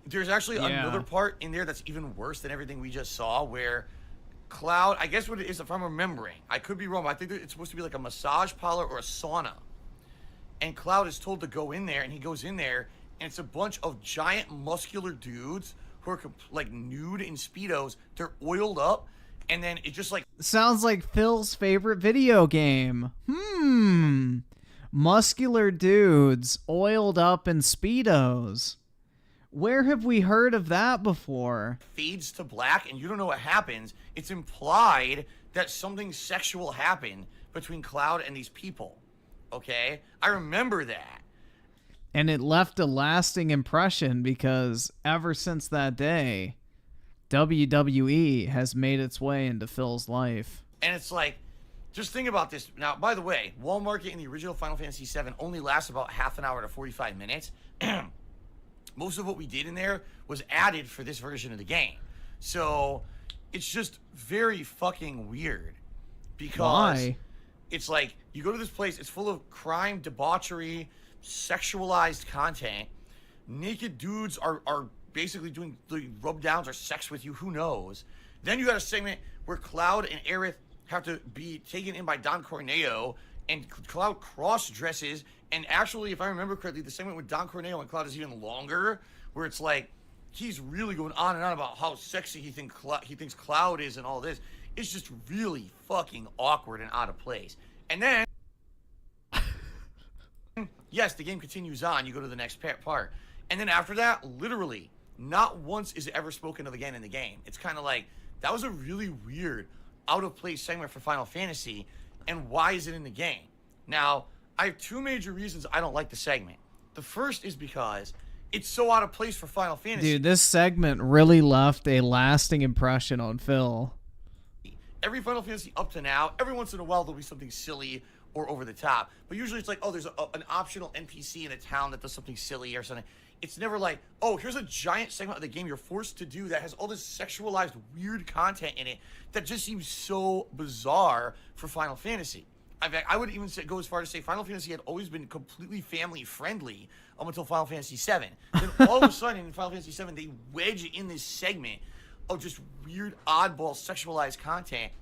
there's actually another part in there that's even worse than everything we just saw, where Cloud, I guess what it is, if I'm remembering, I could be wrong, but I think that it's supposed to be like a massage parlor or a sauna. And Cloud is told to go in there, and he goes in there, and it's a bunch of giant muscular dudes who are like nude in Speedos. They're oiled up, and then it just like... Sounds like Phil's favorite video game. Muscular dudes oiled up in Speedos. Where have we heard of that before? Fades to black, and you don't know what happens. It's implied that something sexual happened between Cloud and these people. Okay? I remember that. And it left a lasting impression because ever since that day, WWE has made its way into Phil's life. And it's like, just think about this. Now, by the way, Wall Market in the original Final Fantasy VII only lasts about half an hour to 45 minutes. Most of what we did in there was added for this version of the game. So, it's just very fucking weird. Because Why? It's like, you go to this place, it's full of crime, debauchery, sexualized content. Naked dudes are basically doing rub downs or sex with you, who knows. Then you got a segment where Cloud and Aerith have to be taken in by Don Corneo, and Cloud cross-dresses, and actually, if I remember correctly, the segment with Don Corneo and Cloud is even longer, where it's like, he's really going on and on about how sexy he thinks Cloud is and all this. It's just really fucking awkward and out of place. And then, yes, the game continues on. You go to the next part. And then after that, literally, not once is it ever spoken of again in the game. It's kind of like, that was a really weird, out-of-place segment for Final Fantasy, and why is it in the game? Now, I have two major reasons I don't like the segment. The first is because it's so out of place for Final Fantasy. Dude, this segment really left a lasting impression on Phil. Every Final Fantasy up to now, every once in a while there'll be something silly or over the top. But usually it's like, oh, there's an optional NPC in a town that does something silly or something. It's never like, oh, here's a giant segment of the game you're forced to do that has all this sexualized, weird content in it that just seems so bizarre for Final Fantasy. In fact, I would even go as far to say Final Fantasy had always been completely family-friendly up until Final Fantasy VII. Then all of a sudden in Final Fantasy VII, they wedge in this segment of just weird, oddball, sexualized content.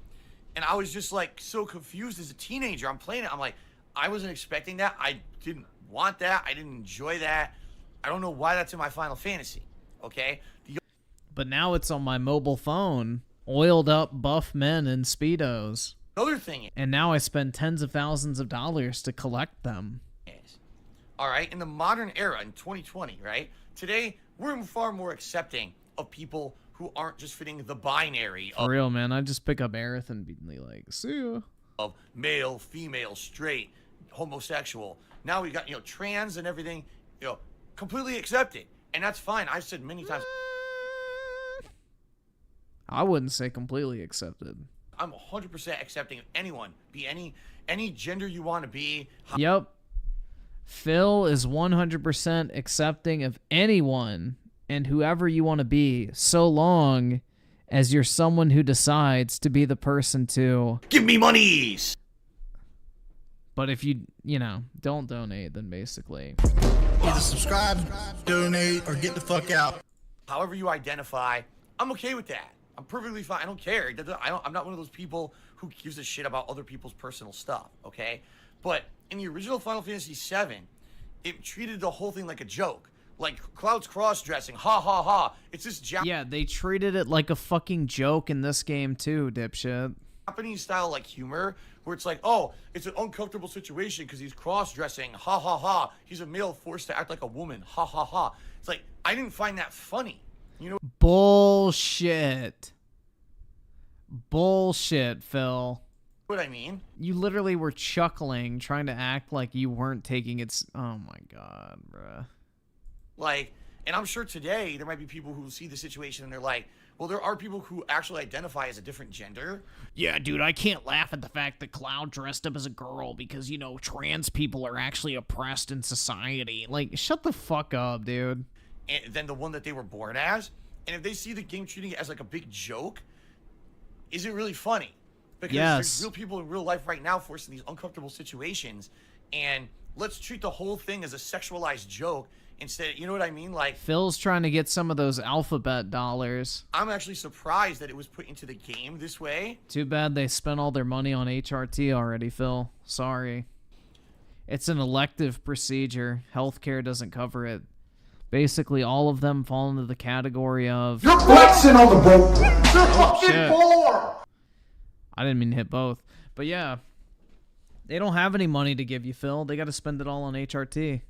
And I was just like so confused as a teenager. I'm playing it. I'm like, I wasn't expecting that. I didn't want that. I didn't enjoy that. I don't know why that's in my Final Fantasy. Okay? But now it's on my mobile phone. Oiled up buff men in Speedos. Other thing. And now I spend tens of thousands of dollars to collect them. All right? In the modern era, in 2020, right? Today, we're far more accepting of people who aren't just fitting the binary For real, man. I just pick up Aerith and be like, see ya. Of male, female, straight, homosexual. Now we got, trans and everything, completely accepted. And that's fine. I've said many times. I wouldn't say completely accepted. I'm 100% accepting of anyone. Be any gender you want to be. Yep. Phil is 100% accepting of anyone and whoever you want to be, so long as you're someone who decides to be the person to give me monies. But if you don't donate, then basically either subscribe, donate, or get the fuck out. However you identify, I'm okay with that. I'm perfectly fine. I don't care. I'm not one of those people who gives a shit about other people's personal stuff, okay? But in the original Final Fantasy VII, it treated the whole thing like a joke. Like Cloud's cross-dressing, ha ha ha. It's this yeah, they treated it like a fucking joke in this game too, dipshit. Japanese style like humor, where it's like, oh, it's an uncomfortable situation because he's cross-dressing, ha ha ha. He's a male forced to act like a woman, ha ha ha. It's like, I didn't find that funny. Bullshit. Bullshit, Phil. What I mean? You literally were chuckling, trying to act like you weren't taking it. Oh my god, bruh. Like, and I'm sure today there might be people who see the situation and they're like, well, there are people who actually identify as a different gender. Yeah, dude, I can't laugh at the fact that Cloud dressed up as a girl because, trans people are actually oppressed in society. Like, shut the fuck up, dude. And then the one that they were born as. And if they see the game treating it as like a big joke, is it really funny? Because there's real people in real life right now forced in these uncomfortable situations. And let's treat the whole thing as a sexualized joke instead. You know what I mean? Like, Phil's trying to get some of those alphabet dollars. I'm actually surprised that it was put into the game this way. Too bad they spent all their money on HRT already, Phil. Sorry. It's an elective procedure. Healthcare doesn't cover it. Basically, all of them fall into the category of... You're flexing on the boat! You're fucking poor! I didn't mean to hit both. But yeah. They don't have any money to give you, Phil. They got to spend it all on HRT.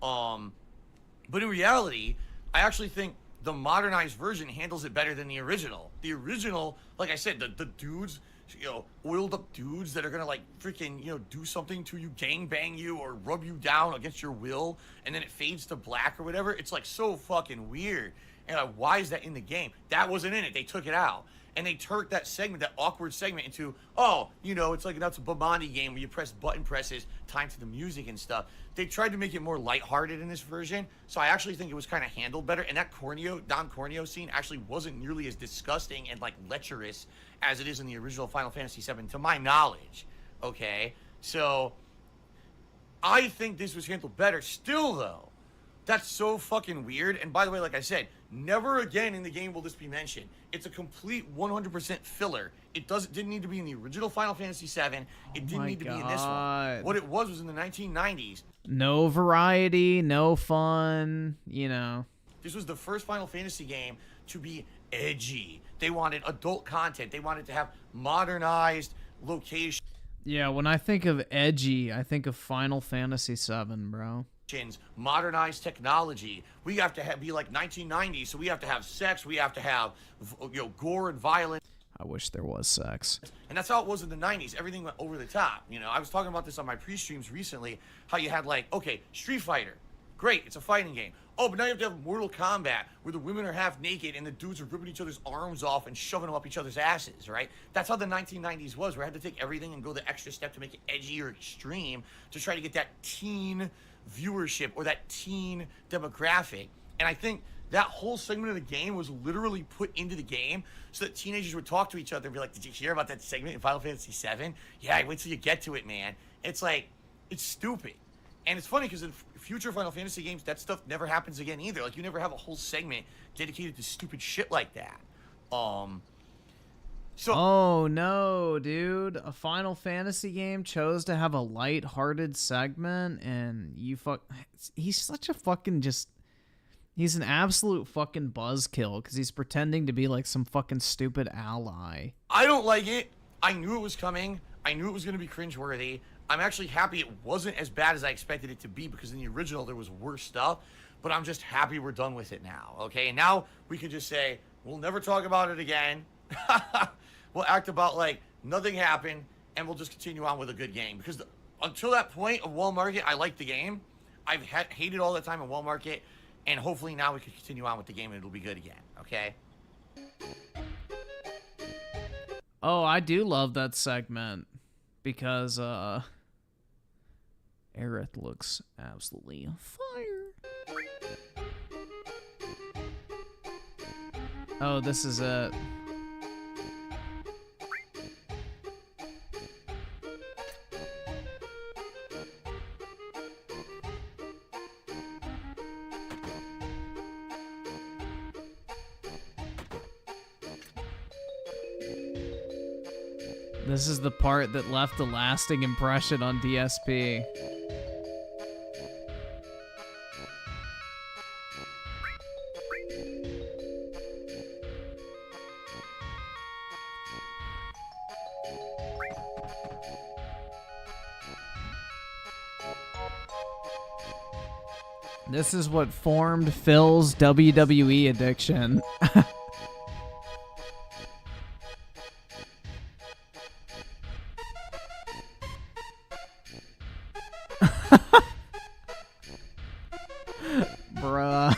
But in reality, I actually think the modernized version handles it better than the original. The original, like I said, the dudes... oiled up dudes that are gonna like freaking, do something to you, gang bang you, or rub you down against your will, and then it fades to black or whatever. It's like so fucking weird. And like, why is that in the game? That wasn't in it. They took it out. And they turned that segment, that awkward segment, into, it's like that's a Bomani game where you press button presses, time to the music and stuff. They tried to make it more lighthearted in this version, so I actually think it was kind of handled better. And that Don Corneo scene actually wasn't nearly as disgusting and like lecherous as it is in the original Final Fantasy VII, to my knowledge. Okay, so I think this was handled better. Still, though, that's so fucking weird. And by the way, like I said, never again in the game will this be mentioned. It's a complete 100% filler. It didn't need to be in the original Final Fantasy VII. It didn't need to be in this one. What it was in the 1990s. No variety, no fun, This was the first Final Fantasy game to be edgy. They wanted adult content. They wanted to have modernized locations. Yeah, when I think of edgy, I think of Final Fantasy VII, bro. Modernized technology. We have to be like 1990s, so we have to have sex. We have to have, gore and violence. I wish there was sex. And that's how it was in the 90s. Everything went over the top. I was talking about this on my pre-streams recently, how you had Street Fighter. Great, it's a fighting game. Oh, but now you have to have Mortal Kombat, where the women are half naked and the dudes are ripping each other's arms off and shoving them up each other's asses, right? That's how the 1990s was, where I had to take everything and go the extra step to make it edgy or extreme to try to get that teen viewership or that teen demographic. And I think that whole segment of the game was literally put into the game so that teenagers would talk to each other and be like, did you hear about that segment in Final Fantasy VII? Yeah, wait till you get to it, man. It's like, it's stupid. And it's funny because in future Final Fantasy games, that stuff never happens again either. Like, you never have a whole segment dedicated to stupid shit like that. Oh no, dude. A Final Fantasy game chose to have a light-hearted segment, and he's such a fucking he's an absolute fucking buzzkill because he's pretending to be like some fucking stupid ally. I don't like it. I knew it was coming. I knew it was going to be cringeworthy. I'm actually happy it wasn't as bad as I expected it to be, because in the original there was worse stuff, but I'm just happy we're done with it now, okay? And now we can just say, we'll never talk about it again. We'll act about like nothing happened, and we'll just continue on with a good game, because until that point of Wall Market, I liked the game. I've hated all the time in Wall Market, and hopefully now we can continue on with the game and it'll be good again. Okay. Oh, I do love that segment because Aerith looks absolutely fire. Oh, this is it. This is the part that left a lasting impression on DSP. This is what formed Phil's WWE addiction. Bruh.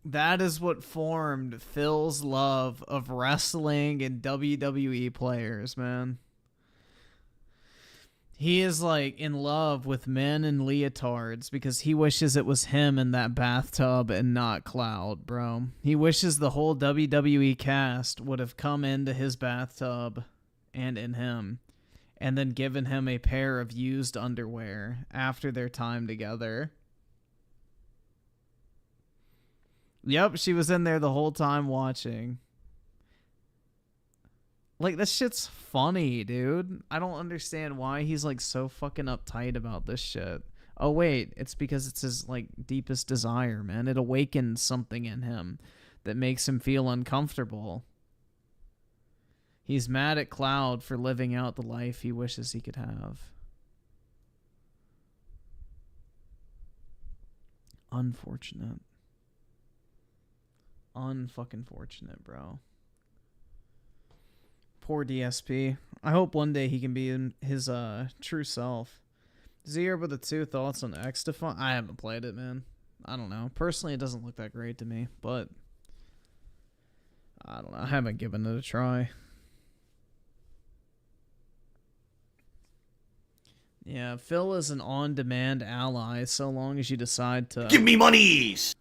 That is what formed Phil's love of wrestling and WWE players, man. He is like in love with men in leotards because he wishes it was him in that bathtub and not Cloud, bro. He wishes the whole WWE cast would have come into his bathtub and in him and then given him a pair of used underwear after their time together. Yep, she was in there the whole time watching. Like, this shit's funny, dude. I don't understand why he's, like, so fucking uptight about this shit. Oh, wait, it's because it's his, like, deepest desire, man. It awakens something in him that makes him feel uncomfortable. He's mad at Cloud for living out the life he wishes he could have. Unfortunate. Unfucking fortunate, bro. Poor DSP. I hope one day he can be in his true self. Zero with the 2 thoughts on X-Define? I haven't played it, man. I don't know. Personally, it doesn't look that great to me, but I don't know. I haven't given it a try. Yeah, Phil is an on-demand ally so long as you decide to... Give me monies!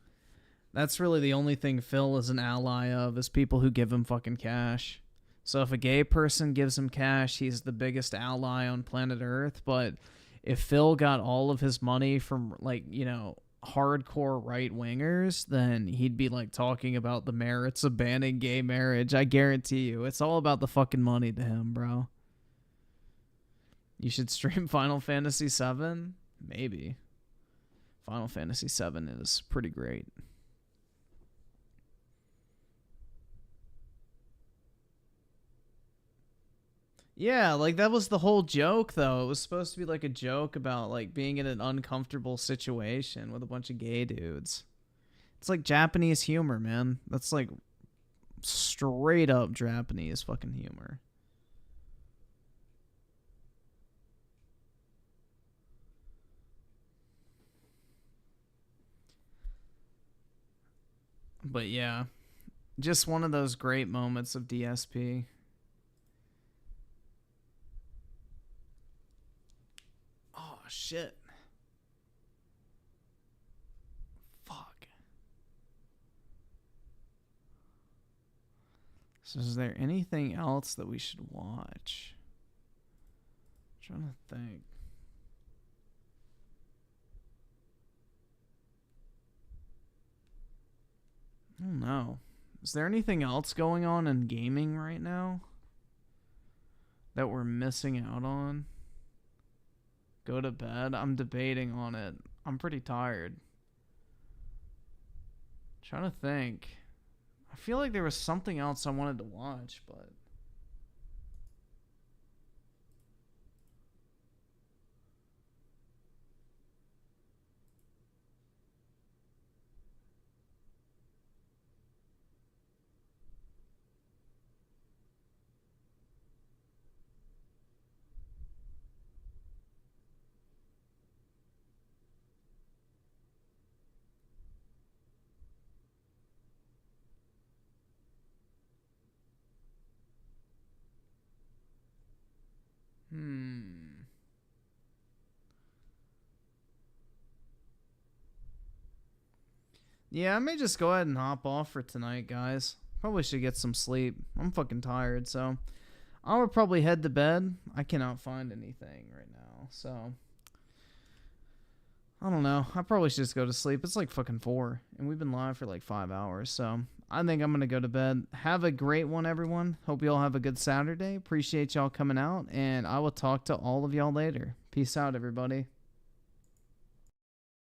That's really the only thing Phil is an ally of, is people who give him fucking cash. So if a gay person gives him cash, he's the biggest ally on planet Earth. But if Phil got all of his money from, like, you know, hardcore right-wingers, then he'd be, like, talking about the merits of banning gay marriage. I guarantee you. It's all about the fucking money to him, bro. You should stream Final Fantasy VII? Maybe. Final Fantasy VII is pretty great. Yeah, like that was the whole joke though. It was supposed to be like a joke about like being in an uncomfortable situation with a bunch of gay dudes. It's like Japanese humor, man. That's like straight up Japanese fucking humor. But yeah, just one of those great moments of DSP. Oh, shit. Fuck. So is there anything else that we should watch? I'm trying to think. I don't know. Is there anything else going on in gaming right now that we're missing out on? Go to bed? I'm debating on it. I'm pretty tired. Trying to think. I feel like there was something else I wanted to watch, but... Yeah, I may just go ahead and hop off for tonight, guys. Probably should get some sleep. I'm fucking tired, so I would probably head to bed. I cannot find anything right now, so I don't know. I probably should just go to sleep. It's like fucking 4, and we've been live for like 5 hours, so I think I'm gonna go to bed. Have a great one, everyone. Hope you all have a good Saturday. Appreciate y'all coming out, and I will talk to all of y'all later. Peace out, everybody.